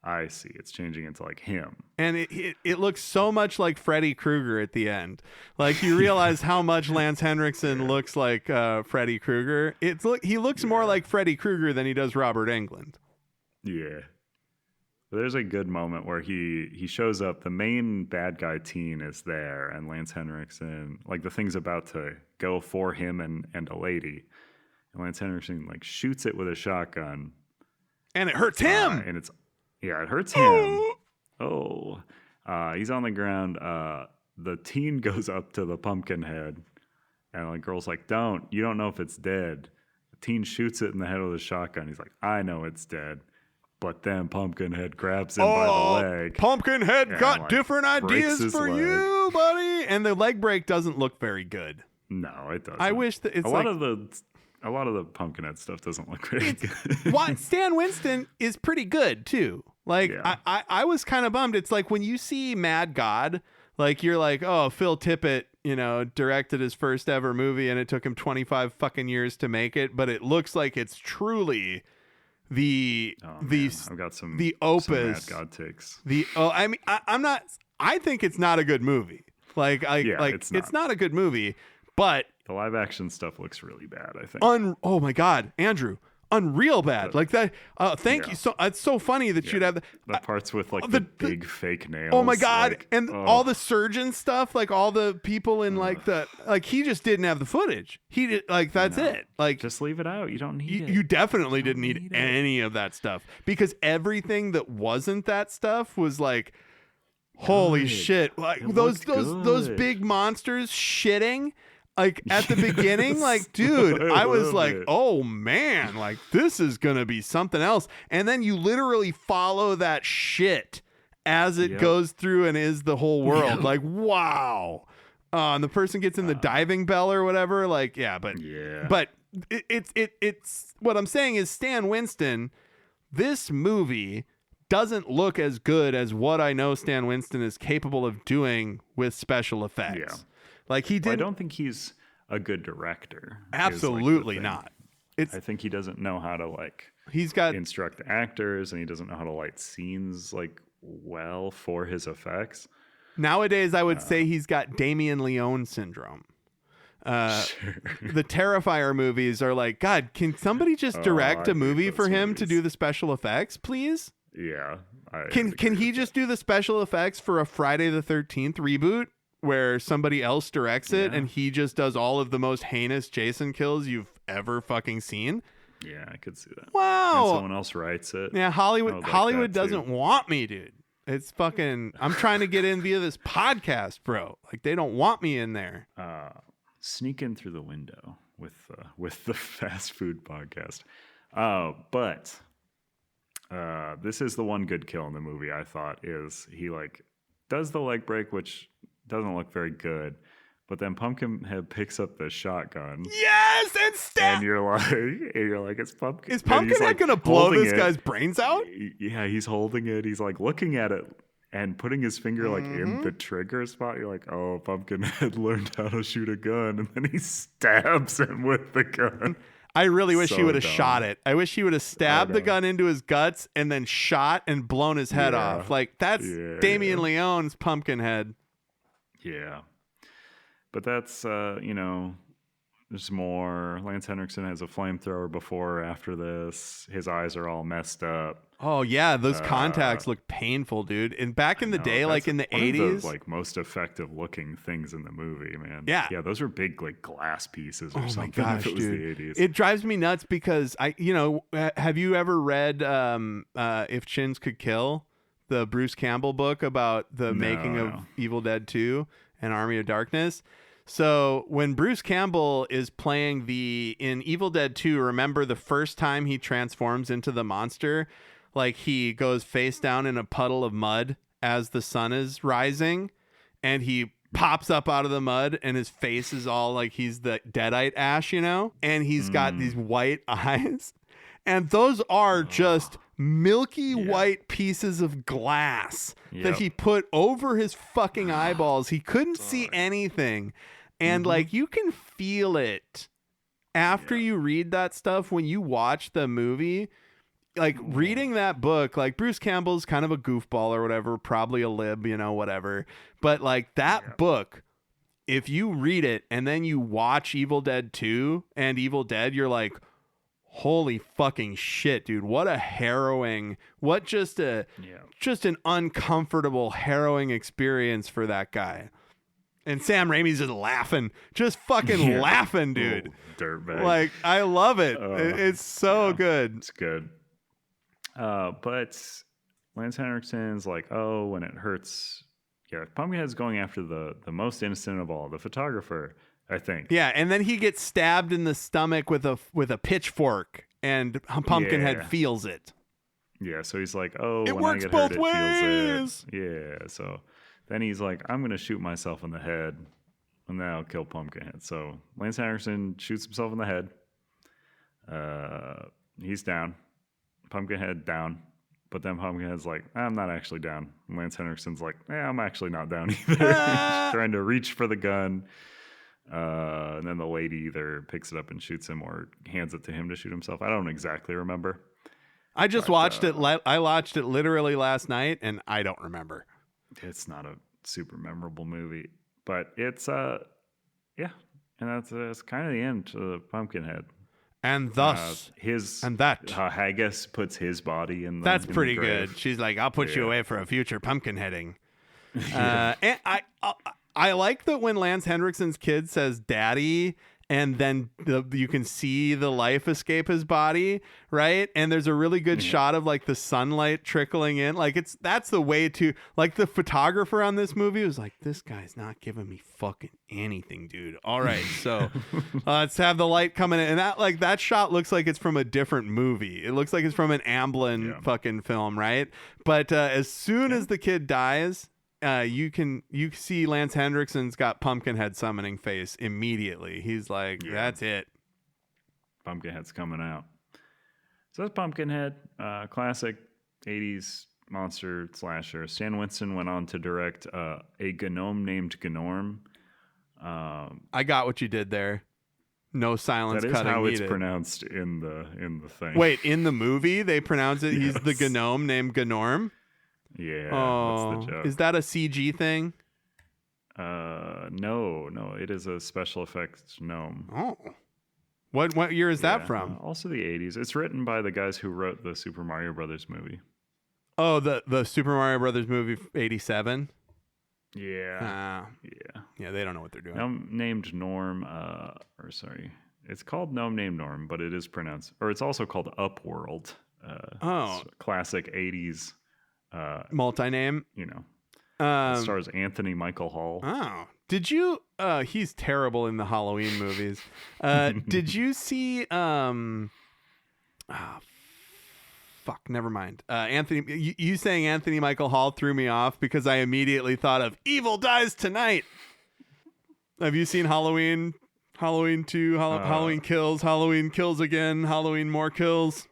I see, it's changing into like him. And it looks so much like Freddy Krueger at the end. Like, you realize how much Lance Henriksen looks like Freddy Krueger. He looks more like Freddy Krueger than he does Robert Englund. Yeah. There's a good moment where he shows up. The main bad guy teen is there, and Lance Henriksen, like the thing's about to go for him and a lady. And Lance Henriksen like shoots it with a shotgun. And it hurts him. And it hurts him. He's on the ground. The teen goes up to the Pumpkinhead, and the girl's like, you don't know if it's dead. The teen shoots it in the head with a shotgun. He's like, I know it's dead. But then Pumpkinhead grabs him by the leg. Pumpkinhead and, got like, different breaks ideas his for leg. you, buddy. And the leg break doesn't look very good. No, it doesn't. I wish that it's a lot of the Pumpkinhead stuff doesn't look very good. what Stan Winston is pretty good too. Like, Yeah. I was kind of bummed. It's like when you see Mad God, like you're like, oh, Phil Tippett, directed his first ever movie and it took him 25 fucking years to make it, but it looks like it's truly I've got some opus. some Mad God takes. I think it's not a good movie. It's not a good movie, but The live action stuff looks really bad, I think. oh my God, Andrew, unreal bad. Like that. Thank you. So it's so funny that you'd have the parts with like the big fake nails. Oh my God. like, and all the surgeon stuff, like all the people in he just didn't have the footage. He did that's it. Like, just leave it out. You don't need it. you definitely didn't need need it. any of that stuff, because everything that wasn't that stuff was like, holy Good. shit. Like It those looked good. big monsters shitting. Like at the beginning, like, dude, I was love like, it. oh man, like this is gonna be something else. And then you literally follow that shit as it Yep. goes through and is the whole world. Yep. Like, wow. And the person gets in the diving bell or whatever. Like, yeah, but it's what I'm saying is, Stan Winston, this movie doesn't look as good as what I know Stan Winston is capable of doing with special effects. Yeah. Like, he Well, I did. don't think he's a good director. is, like, the Absolutely thing. not. I think he doesn't know how to He's got instruct the actors, and he doesn't know how to light scenes well for his effects. nowadays. I would say he's got Damien Leone syndrome. The Terrifier movies are like, God, can somebody just direct I a hate movie those for him to movies. do the special effects, please? Yeah. Can he just do the special effects for a Friday the 13th reboot where somebody else directs it Yeah. and he just does all of the most heinous Jason kills you've ever fucking seen? Yeah, I could see that. And Wow. someone else writes it. Yeah, I Hollywood would like Hollywood that, too. doesn't want me, dude. It's fucking I'm trying to get in via this podcast, bro. Like they don't want me in there. Sneak in through the window with the fast food podcast. But this is the one good kill in the movie, I thought, is he like does the leg break, which doesn't look very good. But then Pumpkinhead picks up the shotgun. Yes, and stab. And you're like, it's Pumpkin. Is Pumpkinhead gonna blow this guy's brains out? Yeah, he's holding it. He's like looking at it and putting his finger like in the trigger spot. You're like, oh, Pumpkinhead learned how to shoot a gun, and then he stabs him with the gun. I really wish he So would have dumb. shot it. I wish he would have stabbed the gun into his guts and then shot and blown his head off. Like that's Damien Leone's Pumpkinhead. Yeah. But that's, there's more. Lance Henriksen has a flamethrower before or after this. His eyes are all messed up. Oh, yeah. Those contacts look painful, dude. And back in the day, like in the 80s. Of the, like, most effective looking things in the movie, man. Yeah. Yeah, those were big, like, glass pieces or something. Oh, my gosh, if it was dude. the 80s. It drives me nuts because, have you ever read If Chins Could Kill? The Bruce Campbell book about the making of Evil Dead 2 and Army of Darkness. So when Bruce Campbell is playing in Evil Dead 2, remember the first time he transforms into the monster, like he goes face down in a puddle of mud as the sun is rising, and he pops up out of the mud and his face is all like he's the Deadite Ash, and he's got these white eyes. And those are just milky white pieces of glass that he put over his fucking eyeballs. He couldn't see anything. And like you can feel it after you read that stuff when you watch the movie. Like reading that book, like Bruce Campbell's kind of a goofball or whatever, probably a lib, whatever. But like that book, if you read it and then you watch Evil Dead 2 and Evil Dead, you're like, holy fucking shit, dude. What a harrowing, just an uncomfortable, harrowing experience for that guy. And Sam Raimi's just laughing, laughing, dude. Dirtbag. Like, I love it. It's so good. It's good. But Lance Henriksen's like, oh, when it hurts. Yeah, Pumpkinhead's going after the most innocent of all, the photographer, I think. Yeah, and then he gets stabbed in the stomach with a pitchfork, and Pumpkinhead feels it. Yeah, so he's like, oh, it when works I get both hurt, ways. it feels it. Yeah, so then he's like, I'm going to shoot myself in the head, and then I'll kill Pumpkinhead. So Lance Henriksen shoots himself in the head. He's down. Pumpkinhead down. But then Pumpkinhead's like, I'm not actually down. And Lance Henriksen's like, I'm actually not down either. He's trying to reach for the gun. And then the lady either picks it up and shoots him or hands it to him to shoot himself. I don't exactly remember. I just watched it. I watched it literally last night, and I don't remember. It's not a super memorable movie, but it's and that's kind of the end to Pumpkinhead. And thus, Haggis puts his body in the. That's in pretty the grave. good. She's like, I'll put you away for a future Pumpkinheading. And I like that when Lance Henriksen's kid says "Daddy," and then you can see the life escape his body, right? And there's a really good shot of like the sunlight trickling in. Like that's the way to, like, the photographer on this movie was like, this guy's not giving me fucking anything, dude. All right, so let's have the light coming in, and that shot looks like it's from a different movie. It looks like it's from an Amblin fucking film, right? But as soon as the kid dies, you see Lance Henriksen's got Pumpkinhead summoning face immediately. He's like, that's it. Pumpkinhead's coming out. So that's Pumpkinhead, classic 80s monster slasher. Stan Winston went on to direct a gnome named Gnorm. I got what you did there. No silence cutting needed. That is how it's pronounced in the thing. Wait, in the movie they pronounce it. He's the gnome named Gnorm. Yeah, oh, that's the joke. Is that a CG thing? No, it is a special effects gnome. Oh, what year is that from? Also the 80s. It's written by the guys who wrote the Super Mario Brothers movie. Oh, the Super Mario Brothers movie, 87. Yeah. Yeah. They don't know what they're doing. Named Norm. It's called No Name Norm, but it is pronounced, or it's also called Upworld. Classic 80s. Multi-name. You know, it stars Anthony Michael Hall. Oh, did you? He's terrible in the Halloween movies. Did you see? Fuck, never mind. Anthony, you saying Anthony Michael Hall threw me off because I immediately thought of Evil Dies Tonight. Have you seen Halloween? Halloween 2, Halloween Kills, Halloween Kills Again, Halloween More Kills.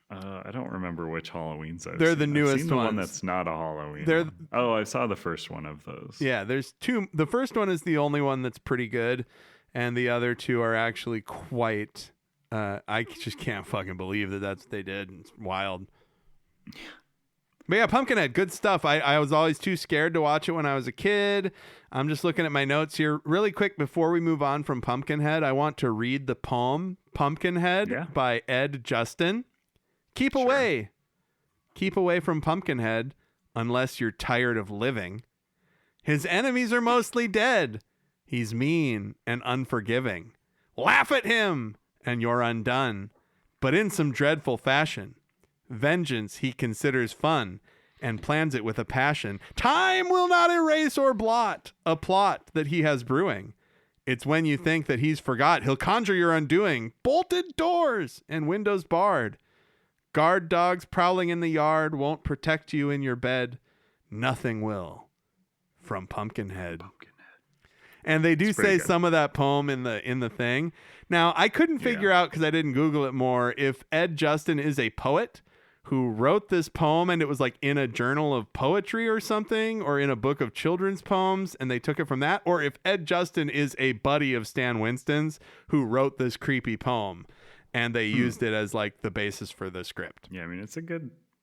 I don't remember which Halloweens I've They're seen. the newest I've seen the ones. one that's not a Halloween. I saw the first one of those. Yeah, there's two. The first one is the only one that's pretty good, and the other two are actually quite. I just can't fucking believe that's what they did. It's wild. But yeah, Pumpkinhead, good stuff. I was always too scared to watch it when I was a kid. I'm just looking at my notes here. Really quick, before we move on from Pumpkinhead, I want to read the poem Pumpkinhead by Ed Justin. Keep away. Keep away from Pumpkinhead unless you're tired of living. His enemies are mostly dead. He's mean and unforgiving. Laugh at him and you're undone, but in some dreadful fashion. Vengeance he considers fun and plans it with a passion. Time will not erase or blot a plot that he has brewing. It's when you think that he's forgot, he'll conjure your undoing. Bolted doors and windows barred. Guard dogs prowling in the yard won't protect you in your bed. Nothing will from Pumpkinhead. And they do say some of that poem in the thing. Now, I couldn't figure out, because I didn't Google it more, if Ed Justin is a poet who wrote this poem and it was like in a journal of poetry or something, or in a book of children's poems and they took it from that, or if Ed Justin is a buddy of Stan Winston's who wrote this creepy poem and they used it as like the basis for the script. Yeah, I mean, that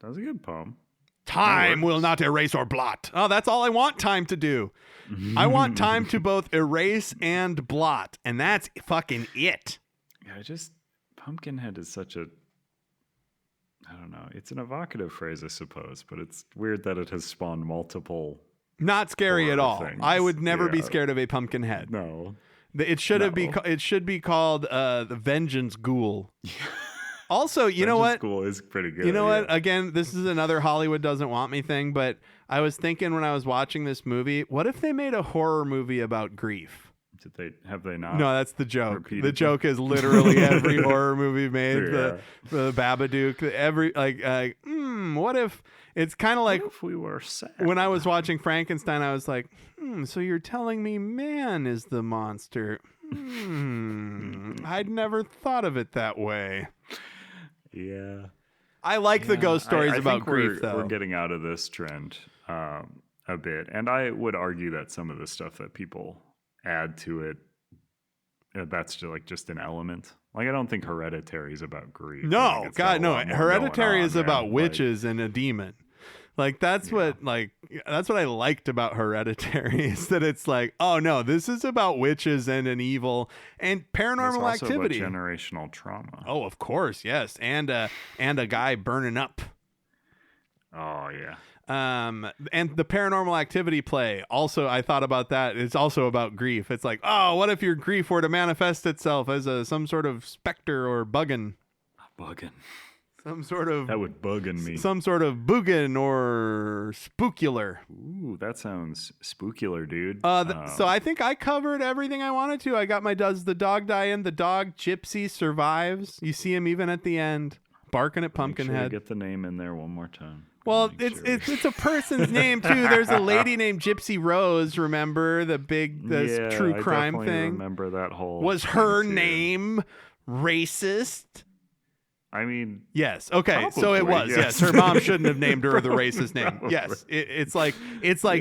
was a good poem. Time will not erase or blot. Oh, that's all I want time to do. I want time to both erase and blot, and that's fucking it. Yeah, Pumpkinhead is such a, I don't know. It's an evocative phrase, I suppose, but it's weird that it has spawned multiple. Not scary at all. Things. I would never be scared of a Pumpkinhead. No. It should be called the Vengeance Ghoul. Also, you know what? School is pretty good. You know what? Again, this is another Hollywood doesn't want me thing, but I was thinking when I was watching this movie, what if they made a horror movie about grief? Have they not? No, that's the joke. The joke is literally every horror movie made. The Babadook. What if it's kind of like, what if we were sad? When I was watching Frankenstein, I was like, so you're telling me man is the monster? I'd never thought of it that way. Yeah. I like the ghost stories about grief, though. We're getting out of this trend a bit. And I would argue that some of the stuff that people add to it, that's just an element. Like, I don't think Hereditary is about grief. No, God, no. Hereditary is about witches and a demon. Like, that's what I liked about Hereditary, is that it's like, oh no, this is about witches and an evil and paranormal activity. About generational trauma. Oh, of course, yes, and a guy burning up. Oh yeah. And the paranormal activity play. Also, I thought about that. It's also about grief. It's like, oh, what if your grief were to manifest itself as some sort of specter or buggin? Some sort of... That would buggin' me. Some sort of boogin or spookular. Ooh, that sounds spookular, dude. So I think I covered everything I wanted to. I got my does the dog die in? The dog Gypsy survives. You see him even at the end, barking at Pumpkinhead. Make sure to get the name in there one more time. Well, it's a person's name too. There's a lady named Gypsy Rose. Remember the true crime thing? Remember that whole. Was her name racist? I mean, yes. Okay, probably, so it was. Yes, her mom shouldn't have named her the racist name. Probably. Yes, it's like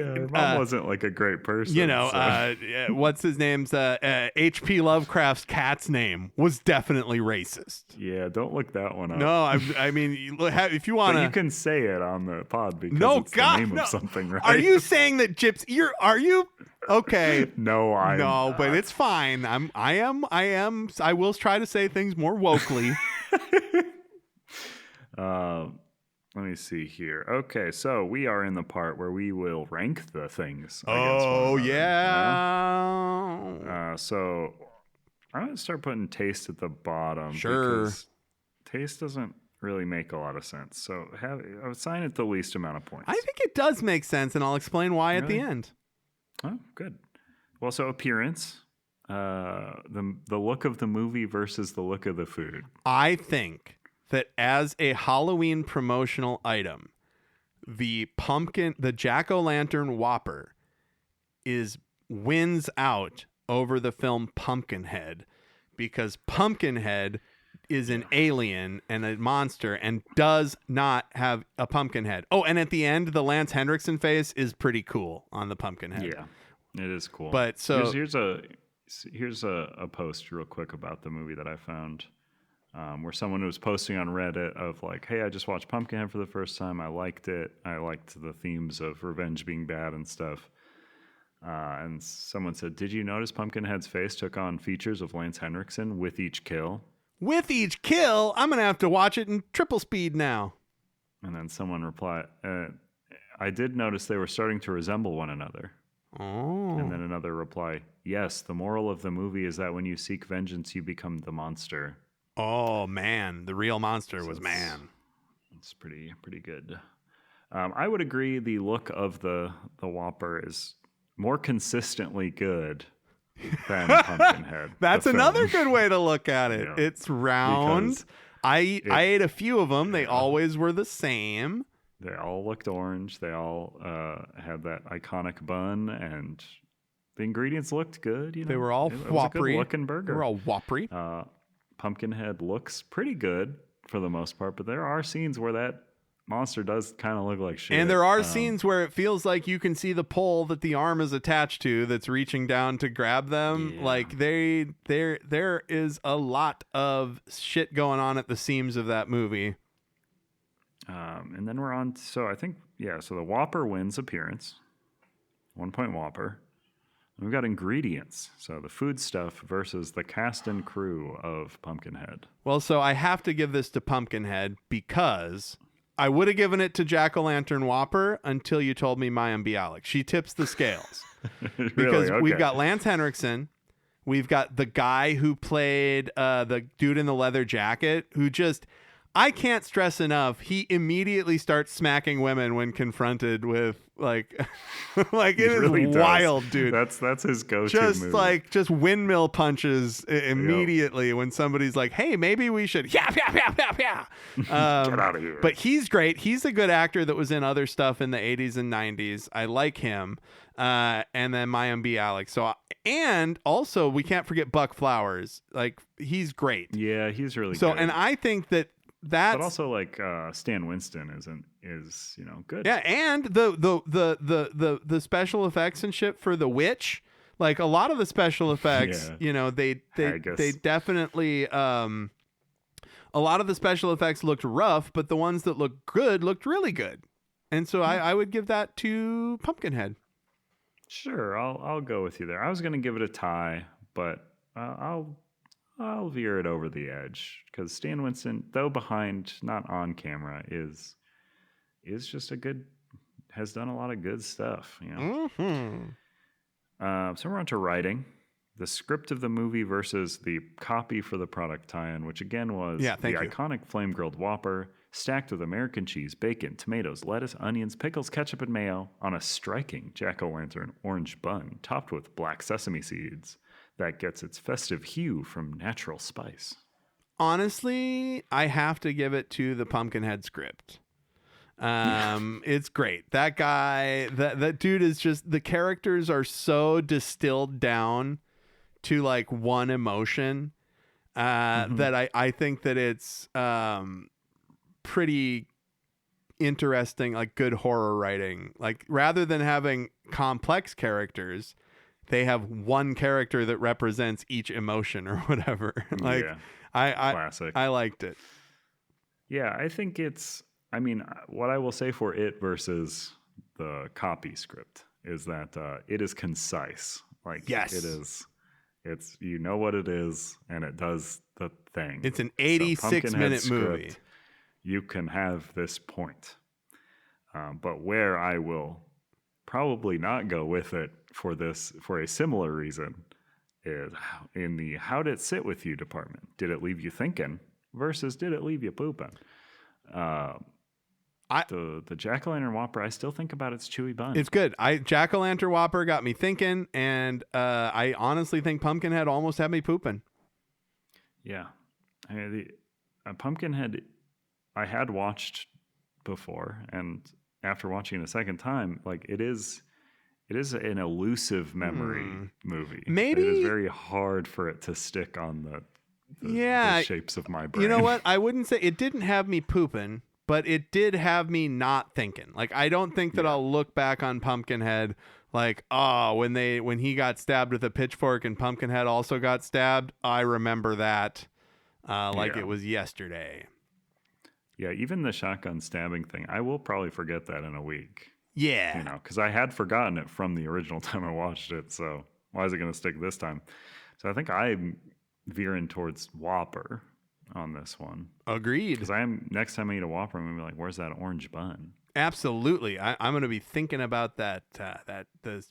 her mom wasn't like a great person. You know, what's his name's H.P. Lovecraft's cat's name was definitely racist. Yeah, don't look that one up. No, I mean, if you want to, you can say it on the pod because it's the name of something, right? Are you saying that Gypsy? Are you? Okay. No, but it's fine. I am. I will try to say things more wokely. Let me see here. Okay, so we are in the part where we will rank the things. Oh yeah. So I'm going to start putting taste at the bottom. Sure. Because taste doesn't really make a lot of sense. So I would assign it the least amount of points. I think it does make sense, and I'll explain why at the Really? end. Oh, good. Well, so appearance, the look of the movie versus the look of the food. I think that as a Halloween promotional item, the Jack O Lantern Whopper wins out over the film Pumpkinhead, because Pumpkinhead is an alien and a monster and does not have a pumpkin head. Oh, and at the end, the Lance Henriksen face is pretty cool on the Pumpkinhead. Yeah, it is cool. But so here's a post real quick about the movie that I found, where someone was posting on Reddit of like, hey, I just watched Pumpkinhead for the first time. I liked it. I liked the themes of revenge being bad and stuff. And someone said, did you notice Pumpkinhead's face took on features of Lance Henriksen with each kill? With each kill, I'm going to have to watch it in triple speed now. And then someone replied, I did notice they were starting to resemble one another. Oh. And then another reply, yes, the moral of the movie is that when you seek vengeance, you become the monster. Oh, man. The real monster was man. It's pretty good. I would agree the look of the Whopper is more consistently good than Pumpkinhead. That's another good way to look at it. Yeah. It's round. I ate a few of them. They always were the same. They all looked orange. They all had that iconic bun, and the ingredients looked good. You know, they were all whoppery. It was a good looking burger. They were all whoppery. Pumpkinhead looks pretty good for the most part, but there are scenes where that monster does kind of look like shit. And there are scenes where it feels like you can see the pole that the arm is attached to that's reaching down to grab them. Yeah. Like there is a lot of shit going on at the seams of that movie. And then we're on. So I think, so the Whopper wins appearance. 1 point Whopper. And we've got ingredients. So the food stuff versus the cast and crew of Pumpkinhead. Well, so I have to give this to Pumpkinhead because I would have given it to Jack O Lantern Whopper until you told me Mayim Bialik. She tips the scales. Really? Because Okay. we've got Lance Henriksen. We've got the guy who played the dude in the leather jacket who just... I can't stress enough. He immediately starts smacking women when confronted with like it is really wild, dude. That's his go-to move. Just windmill punches immediately when somebody's like, "Hey, maybe we should." Yeah. Get out of here. But he's great. He's a good actor that was in other stuff in the 80s and 90s. I like him. And then Mayim Bialik. So and also we can't forget Buck Flowers. Like he's great. Yeah, he's really good. And I think that. But also like Stan Winston is good. Yeah, and the special effects and shit for the witch, like a lot of the special effects, they definitely a lot of the special effects looked rough, but the ones that looked good looked really good, and so I would give that to Pumpkinhead. Sure, I'll go with you there. I was gonna give it a tie, but I'll veer it over the edge because Stan Winston, though behind, not on camera, is just has done a lot of good stuff. You know. Mm-hmm. So we're on to writing. The script of the movie versus the copy for the product tie-in, which again was the iconic flame-grilled Whopper, stacked with American cheese, bacon, tomatoes, lettuce, onions, pickles, ketchup, and mayo on a striking Jack O Lantern orange bun, topped with black sesame seeds. That gets its festive hue from natural spice. Honestly, I have to give it to the Pumpkinhead script. It's great. That guy, that dude is just, the characters are so distilled down to like one emotion that I think that it's pretty interesting, like good horror writing. Like rather than having complex characters, they have one character that represents each emotion or whatever. Classic. I liked it. Yeah, I think what I will say for it versus the copy script is that it is concise. Like, yes. It is. It's, you know what it is, and it does the thing. It's an 86-minute movie. You can have this point. But where I will probably not go with it for a similar reason is in the how did it sit with you department. Did it leave you thinking versus did it leave you pooping? The Jack O Lantern Whopper, I still think about its chewy bun. It's good. Jack O Lantern Whopper got me thinking, and I honestly think Pumpkinhead almost had me pooping. Yeah, I mean, the Pumpkinhead I had watched before, and after watching it a second time, like it is an elusive memory movie. Maybe it is very hard for it to stick on the shapes of my brain. You know what? I wouldn't say it didn't have me pooping, but it did have me not thinking. Like I don't think that I'll look back on Pumpkinhead like, oh, when he got stabbed with a pitchfork and Pumpkinhead also got stabbed. I remember that it was yesterday. Yeah, even the shotgun stabbing thing, I will probably forget that in a week. Yeah. You know, because I had forgotten it from the original time I watched it. So why is it going to stick this time? So I think I'm veering towards Whopper on this one. Agreed. Because next time I eat a Whopper, I'm going to be like, where's that orange bun? Absolutely. I'm going to be thinking about the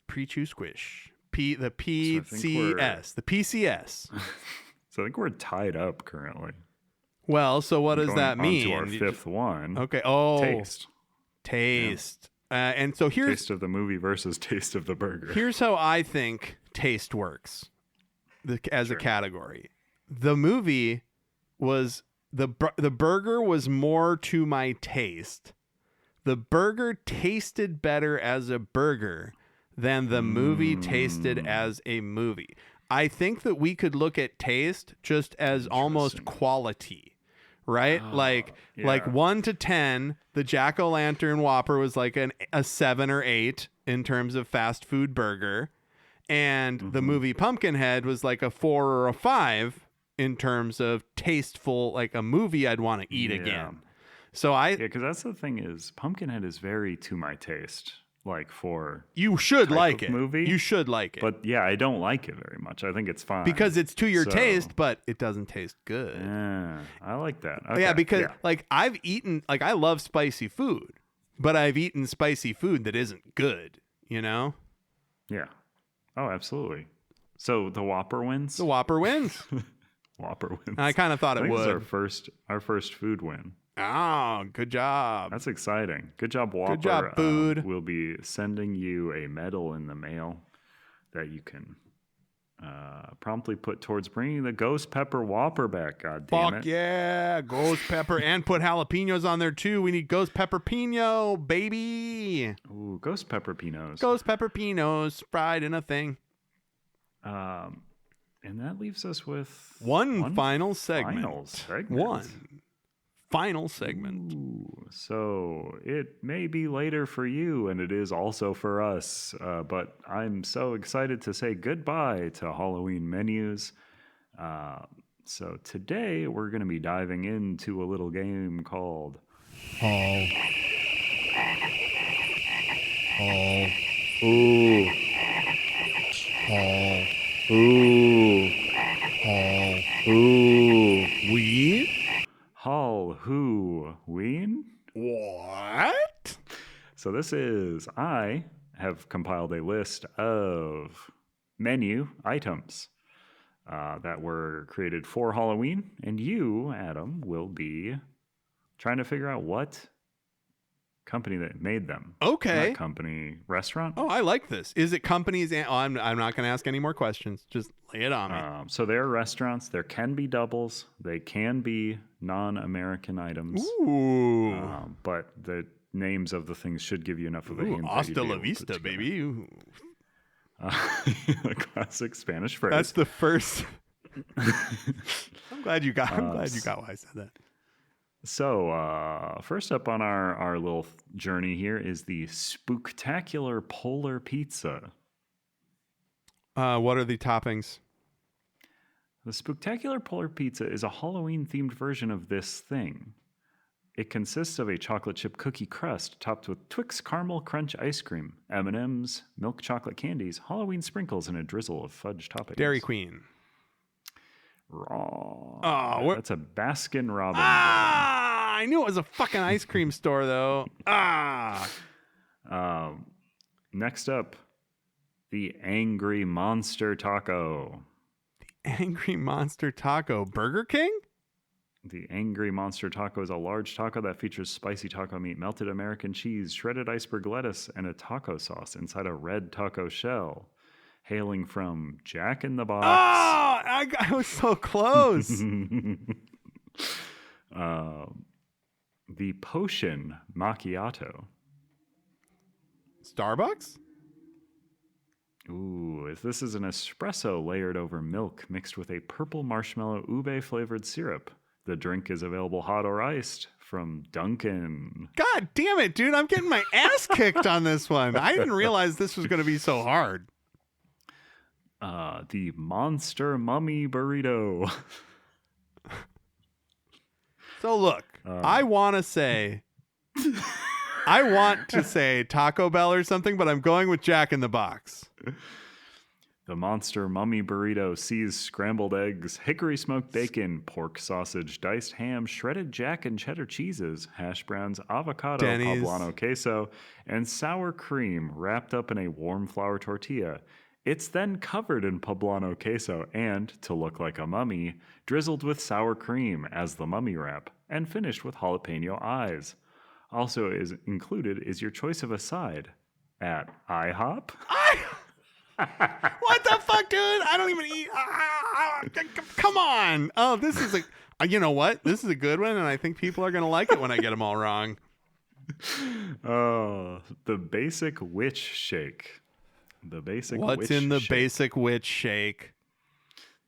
pre-chew squish. The PCS. The PCS. So I think we're tied up currently. Well, so what does that mean? To our fifth one. Okay. Oh. Taste. Yeah. And so here's taste of the movie versus taste of the burger. Here's how I think taste works as a category. The movie was the burger was more to my taste. The burger tasted better as a burger than the movie tasted as a movie. I think that we could look at taste just as almost quality, right? Like 1 to 10, the Jack O Lantern Whopper was like a 7 or 8 in terms of fast food burger, and the movie Pumpkinhead was like a 4 or a 5 in terms of tasteful, like a movie I'd want to eat again. So because that's the thing is Pumpkinhead is very to my taste. Like for you should like it. Movie, you should like it. But yeah, I don't like it very much. I think it's fine because it's to your taste, but it doesn't taste good. Yeah, I like that. Okay. Yeah, because like I've eaten, like I love spicy food, but I've eaten spicy food that isn't good. You know? Yeah. Oh, absolutely. So the Whopper wins. The Whopper wins. Whopper wins. And I kind of thought it would. This is our first food win. Oh, good job. That's exciting. Good job, Whopper. Good job, food. We'll be sending you a medal in the mail that you can promptly put towards bringing the Ghost Pepper Whopper back. God damn it. Fuck yeah. Ghost Pepper. And put jalapenos on there, too. We need Ghost Pepper Pino, baby. Ooh, Ghost Pepper Pinos. Ghost Pepper Pinos fried in a thing. And that leaves us with one final segment. Final segment. Ooh, so it may be later for you, and it is also for us. But I'm so excited to say goodbye to Halloween menus. So today we're going to be diving into a little game called Hall. Ooh. Hall. Ooh. Hall. Ooh. We? Halloween? What? So I have compiled a list of menu items that were created for Halloween, and you, Adam, will be trying to figure out what company that made them. Okay. Not company, restaurant. Oh, I like this. Is it companies? I'm not going to ask any more questions. Just lay it on me. So there are restaurants. There can be doubles. They can be non-American items. Ooh. But the names of the things should give you enough of a hint. Hasta la vista, baby. A classic Spanish phrase. That's the first. I'm glad you got why I said that. So, first up on our little journey here is the Spooktacular Polar Pizza. What are the toppings? The Spooktacular Polar Pizza is a Halloween-themed version of this thing. It consists of a chocolate chip cookie crust topped with Twix Caramel Crunch ice cream, M&M's, milk chocolate candies, Halloween sprinkles, and a drizzle of fudge toppings. Dairy Queen. Wrong. Oh, that's a Baskin Robbins. I knew it was a fucking ice cream store, though. Next up, the Angry Monster Taco. Angry Monster Taco. Burger King? The Angry Monster Taco is a large taco that features spicy taco meat, melted American cheese, shredded iceberg lettuce, and a taco sauce inside a red taco shell. Hailing from Jack in the Oh, Box. I was so close. The Potion Macchiato. Starbucks? Ooh, this is an espresso layered over milk mixed with a purple marshmallow ube flavored syrup. The drink is available hot or iced from Dunkin'. God damn it, dude. I'm getting my ass kicked on this one. I didn't realize this was going to be so hard. The Monster Mummy Burrito. So look, I want to say Taco Bell or something, but I'm going with Jack in the Box. The Monster Mummy Burrito sees scrambled eggs, hickory smoked bacon, pork sausage, diced ham, shredded jack and cheddar cheeses, hash browns, avocado, Denny's. poblano queso, and sour cream wrapped up in a warm flour tortilla. It's then covered in poblano queso and, to look like a mummy, drizzled with sour cream as the mummy wrap, and finished with jalapeno eyes. Also included is your choice of a side at IHOP. What the fuck, dude? I don't even eat. Come on. Oh, this is you know what? This is a good one, and I think people are going to like it when I get them all wrong. Oh, the Basic Witch Shake. What's in the Basic Witch Shake?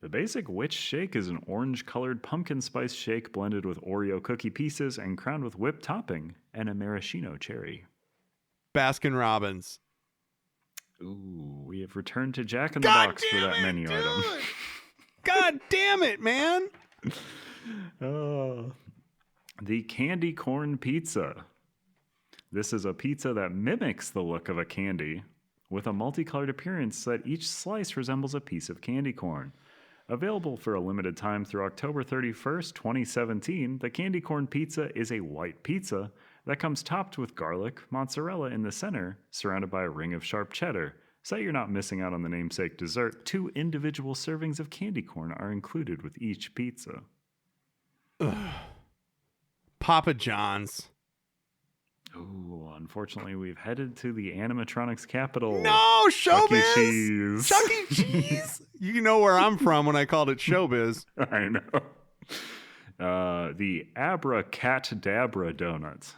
The Basic Witch Shake is an orange-colored pumpkin spice shake blended with Oreo cookie pieces and crowned with whipped topping and a maraschino cherry. Baskin Robbins. Ooh, we have returned to Jack in the Box for that menu item. God damn it, man. The Candy Corn Pizza. This is a pizza that mimics the look of a candy with a multicolored appearance that each slice resembles a piece of candy corn. Available for a limited time through October 31st, 2017, the Candy Corn Pizza is a white pizza that comes topped with garlic, mozzarella in the center, surrounded by a ring of sharp cheddar. So that you're not missing out on the namesake dessert, 2 individual servings of candy corn are included with each pizza. Ugh. Papa John's. Ooh, unfortunately, we've headed to the animatronics capital. No, Showbiz! Chuck E. Cheese. Chuck E. Cheese! You know where I'm from when I called it Showbiz. I know. The Abracadabra Donut.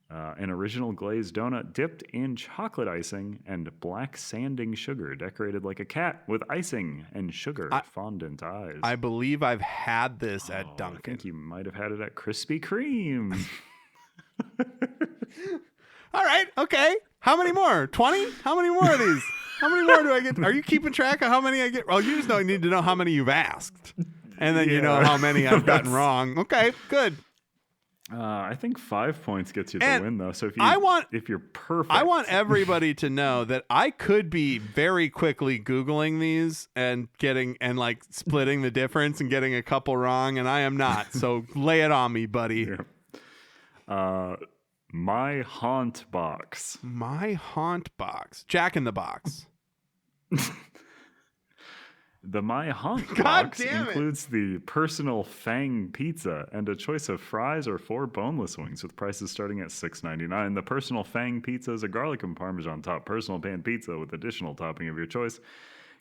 An original glazed donut dipped in chocolate icing and black sanding sugar, decorated like a cat with icing and sugar fondant eyes. I believe I've had this at Dunkin'. I think you might have had it at Krispy Kreme. All right, okay. How many more? 20? How many more of these? How many more do I get? Are you keeping track of how many I get? Well, you just need to know how many you've asked. And then you know how many I've gotten wrong. Okay, good. I think 5 points gets you the win, though. So if you're perfect, I want everybody to know that I could be very quickly Googling these and like splitting the difference and getting a couple wrong, and I am not. So lay it on me, buddy. Yeah. My Haunt Box. My Haunt Box. Jack in the Box. The My Haunt Box includes the personal Fang Pizza and a choice of fries or 4 boneless wings with prices starting at $6.99. The personal Fang Pizza is a garlic and Parmesan top personal pan pizza with additional topping of your choice.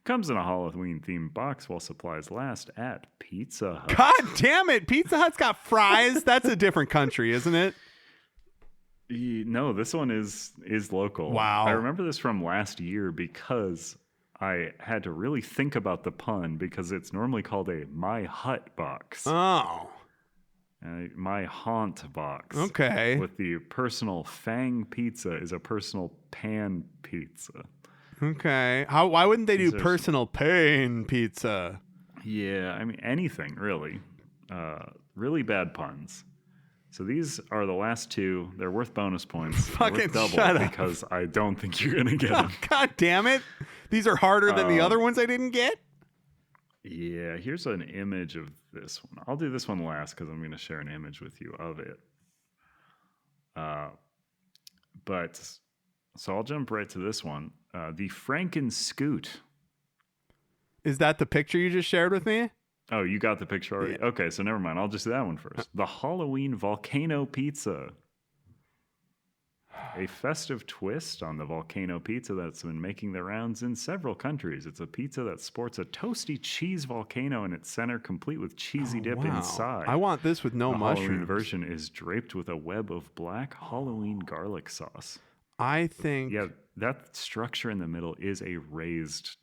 Comes in a Halloween-themed box while supplies last at Pizza Hut. God damn it! Pizza Hut's got fries? That's a different country, isn't it? No, this one is local. Wow. I remember this from last year because I had to really think about the pun because it's normally called a My Hut box. Oh. My Haunt Box. Okay. With the personal Fang Pizza is a personal pan pizza. Okay. Why wouldn't they do personal pain pizza? Yeah, I mean, anything, really. Really bad puns. So these are the last 2. They're worth bonus points. Fucking double shut up. Because I don't think you're going to get them. God damn it. These are harder than the other ones I didn't get? Yeah, here's an image of this one. I'll do this one last because I'm going to share an image with you of it. So I'll jump right to this one. The Franken Scoot. Is that the picture you just shared with me? Oh, you got the picture already? Yeah. Okay, so never mind. I'll just do that one first. The Halloween Volcano Pizza. A festive twist on the volcano pizza that's been making the rounds in several countries. It's a pizza that sports a toasty cheese volcano in its center, complete with cheesy dip inside. I want this with no the mushrooms. Halloween version is draped with a web of black Halloween garlic sauce. I think. Yeah, that structure in the middle is a raised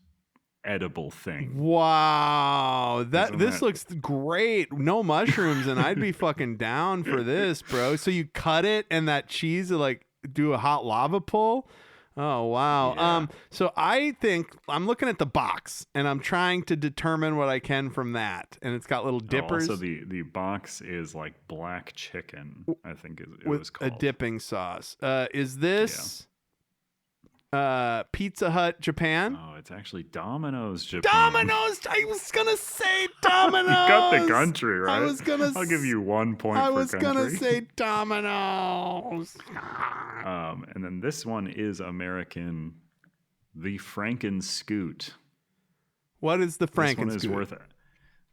edible thing. Wow, this that- looks great. No mushrooms, and I'd be fucking down for this, bro. So you cut it, and that cheese like do a hot lava pull. Oh wow. Yeah. So I think I'm looking at the box, and I'm trying to determine what I can from that. And it's got little dippers. Also, the box is like black chicken, I think it with was called. a dipping sauce. Is this Pizza Hut Japan? Oh, it's actually Domino's Japan. Domino's. I was gonna say Domino's. You got the country right. I was gonna. I'll give you 1 point. I for was country. gonna say Domino's. And then this one is American. The Franken Scoot. What is the Franken Scoot?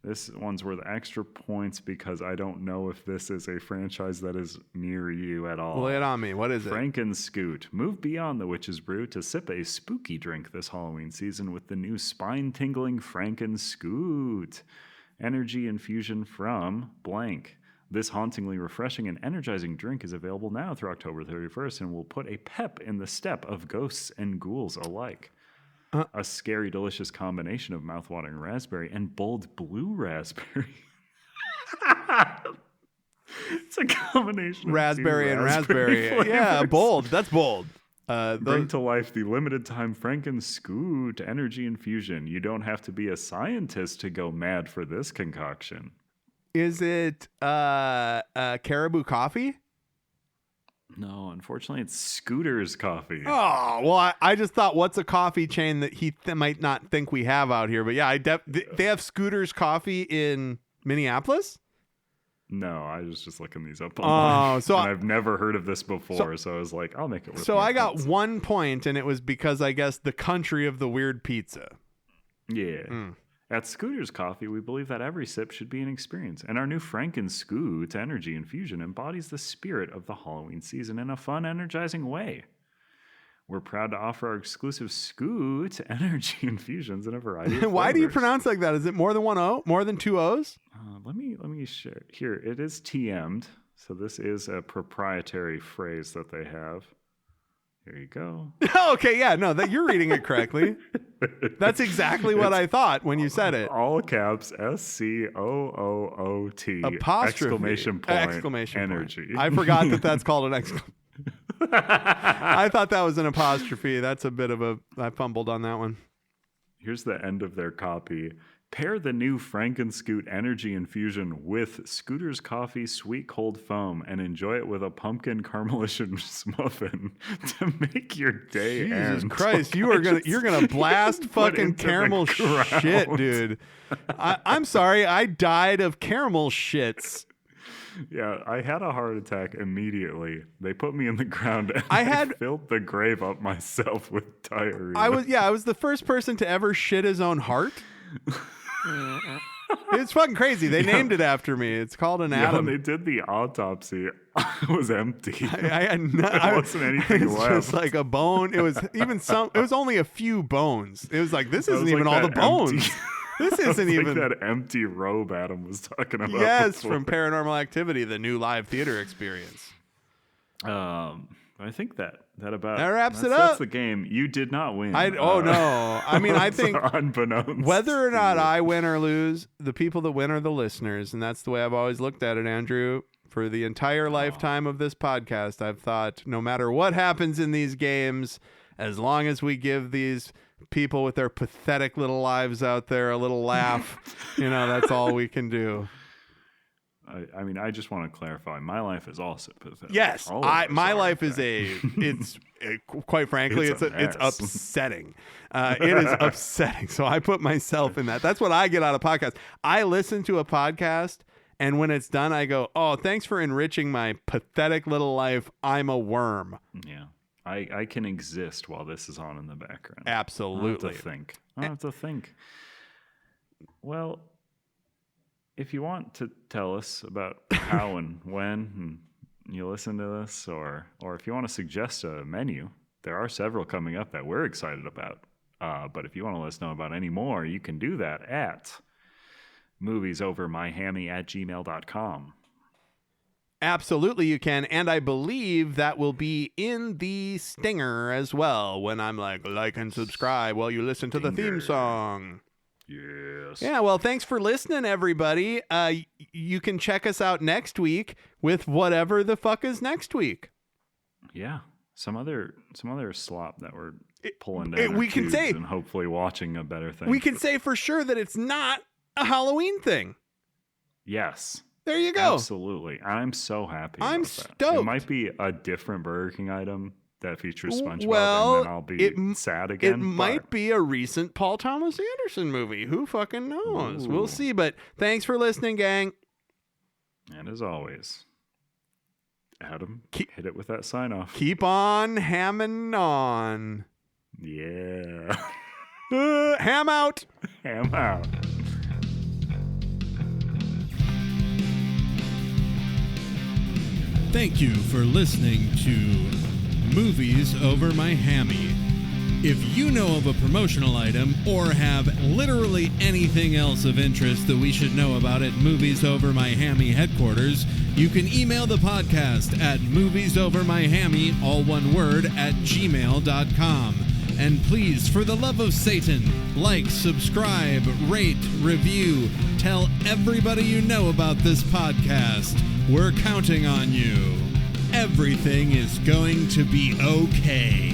This one's worth extra points because I don't know if this is a franchise that is near you at all. Lay it on me. What is it? Franken Scoot. Move beyond the witch's brew to sip a spooky drink this Halloween season with the new spine-tingling Franken Scoot. Energy infusion from blank. This hauntingly refreshing and energizing drink is available now through October 31st and will put a pep in the step of ghosts and ghouls alike. A scary, delicious combination of mouthwatering raspberry and bold blue raspberry. It's a combination of raspberry and raspberry. flavors. Yeah, bold. That's bold. Bring to life the limited time Franken Scoot energy infusion. You don't have to be a scientist to go mad for this concoction. Is it Caribou Coffee? No, unfortunately, it's Scooter's Coffee. Oh, well, I just thought, what's a coffee chain that he might not think we have out here? But yeah, they have Scooter's Coffee in Minneapolis? No, I was just looking these up online. Oh, so and I've never heard of this before, so I was like, I'll make it worth So more I got points. 1 point, and it was because, I guess, the country of the weird pizza. Yeah. At Scooter's Coffee, we believe that every sip should be an experience, and our new Franken Scoot energy infusion embodies the spirit of the Halloween season in a fun, energizing way. We're proud to offer our exclusive Scoot energy infusions in a variety of Why do you flavors. pronounce like that? Is it more than 1 O? More than 2 O's? Let me share. Here, it is TM'd, so this is a proprietary phrase that they have. Here you go. Okay, yeah, no, that you're reading it correctly. That's exactly what I thought when you said it. All caps SCOOOT Apostrophe. exclamation point energy. I forgot that that's called an exclamation. I thought that was an apostrophe. That's a bit of a. I fumbled on that one. Here's the end of their copy. Pair the new Franken Scoot energy infusion with Scooter's Coffee sweet cold foam and enjoy it with a pumpkin caramelicious muffin to make your day Jesus end. Christ, you're gonna blast fucking into the caramel shit, ground. dude. I'm sorry, I died of caramel shits. Yeah, I had a heart attack immediately. They put me in the ground and I filled the grave up myself with diarrhea. I was the first person to ever shit his own heart. It's fucking crazy. They named it after me. It's called an Yeah, atom. when they did the autopsy, it was empty. There wasn't anything it's just left. like a bone. It was even some. It was only a few bones. It was like this That isn't was even like all the that bones. empty- This It was isn't even. like that empty robe Adam was talking about. Yes, before. from Paranormal Activity, the new live theater experience. I think that about That wraps it That's up. the game. You did not win. No. I mean, I think unbeknownst whether or to not you. I win or lose, the people that win are the listeners, and that's the way I've always looked at it, Andrew. For the entire lifetime of this podcast, I've thought no matter what happens in these games, as long as we give these people with their pathetic little lives out there a little laugh, that's all we can do. I mean, I just want to clarify. My life is also pathetic. Yes, All of ours my are, life in is fact. quite frankly, It's a it's mess. upsetting. It is upsetting. So I put myself in that. That's what I get out of podcasts. I listen to a podcast, and when it's done, I go, "Oh, thanks for enriching my pathetic little life. I'm a worm." Yeah. I can exist while this is on in the background. Absolutely. I don't have to think. Well, if you want to tell us about how and when you listen to this, or if you want to suggest a menu, there are several coming up that we're excited about. But if you want to let us know about any more, you can do that at moviesovermyhammy@gmail.com. Absolutely, you can. And I believe that will be in the stinger as well when I'm like and subscribe while you listen to the theme song. Yes. Yeah, well, thanks for listening, everybody. You can check us out next week with whatever the fuck is next week. Yeah. Some other slop that we're pulling down we can say, and hopefully watching a better thing. We can say for sure that it's not a Halloween thing. Yes. There you go. Absolutely. I'm so happy. I'm about stoked. That. It might be a different Burger King item that features SpongeBob, well, and then I'll be sad again. It might be a recent Paul Thomas Anderson movie. Who fucking knows? Ooh. We'll see. But thanks for listening, gang. And as always, Adam, hit it with that sign off. Keep on hamming on. Yeah. Ham out. Ham out. Thank you for listening to Movies Over My Hammy. If you know of a promotional item or have literally anything else of interest that we should know about at Movies Over My Hammy headquarters, you can email the podcast at moviesovermyhammy, all one word, @gmail.com. And please, for the love of Satan, like, subscribe, rate, review, tell everybody you know about this podcast. We're counting on you. Everything is going to be okay.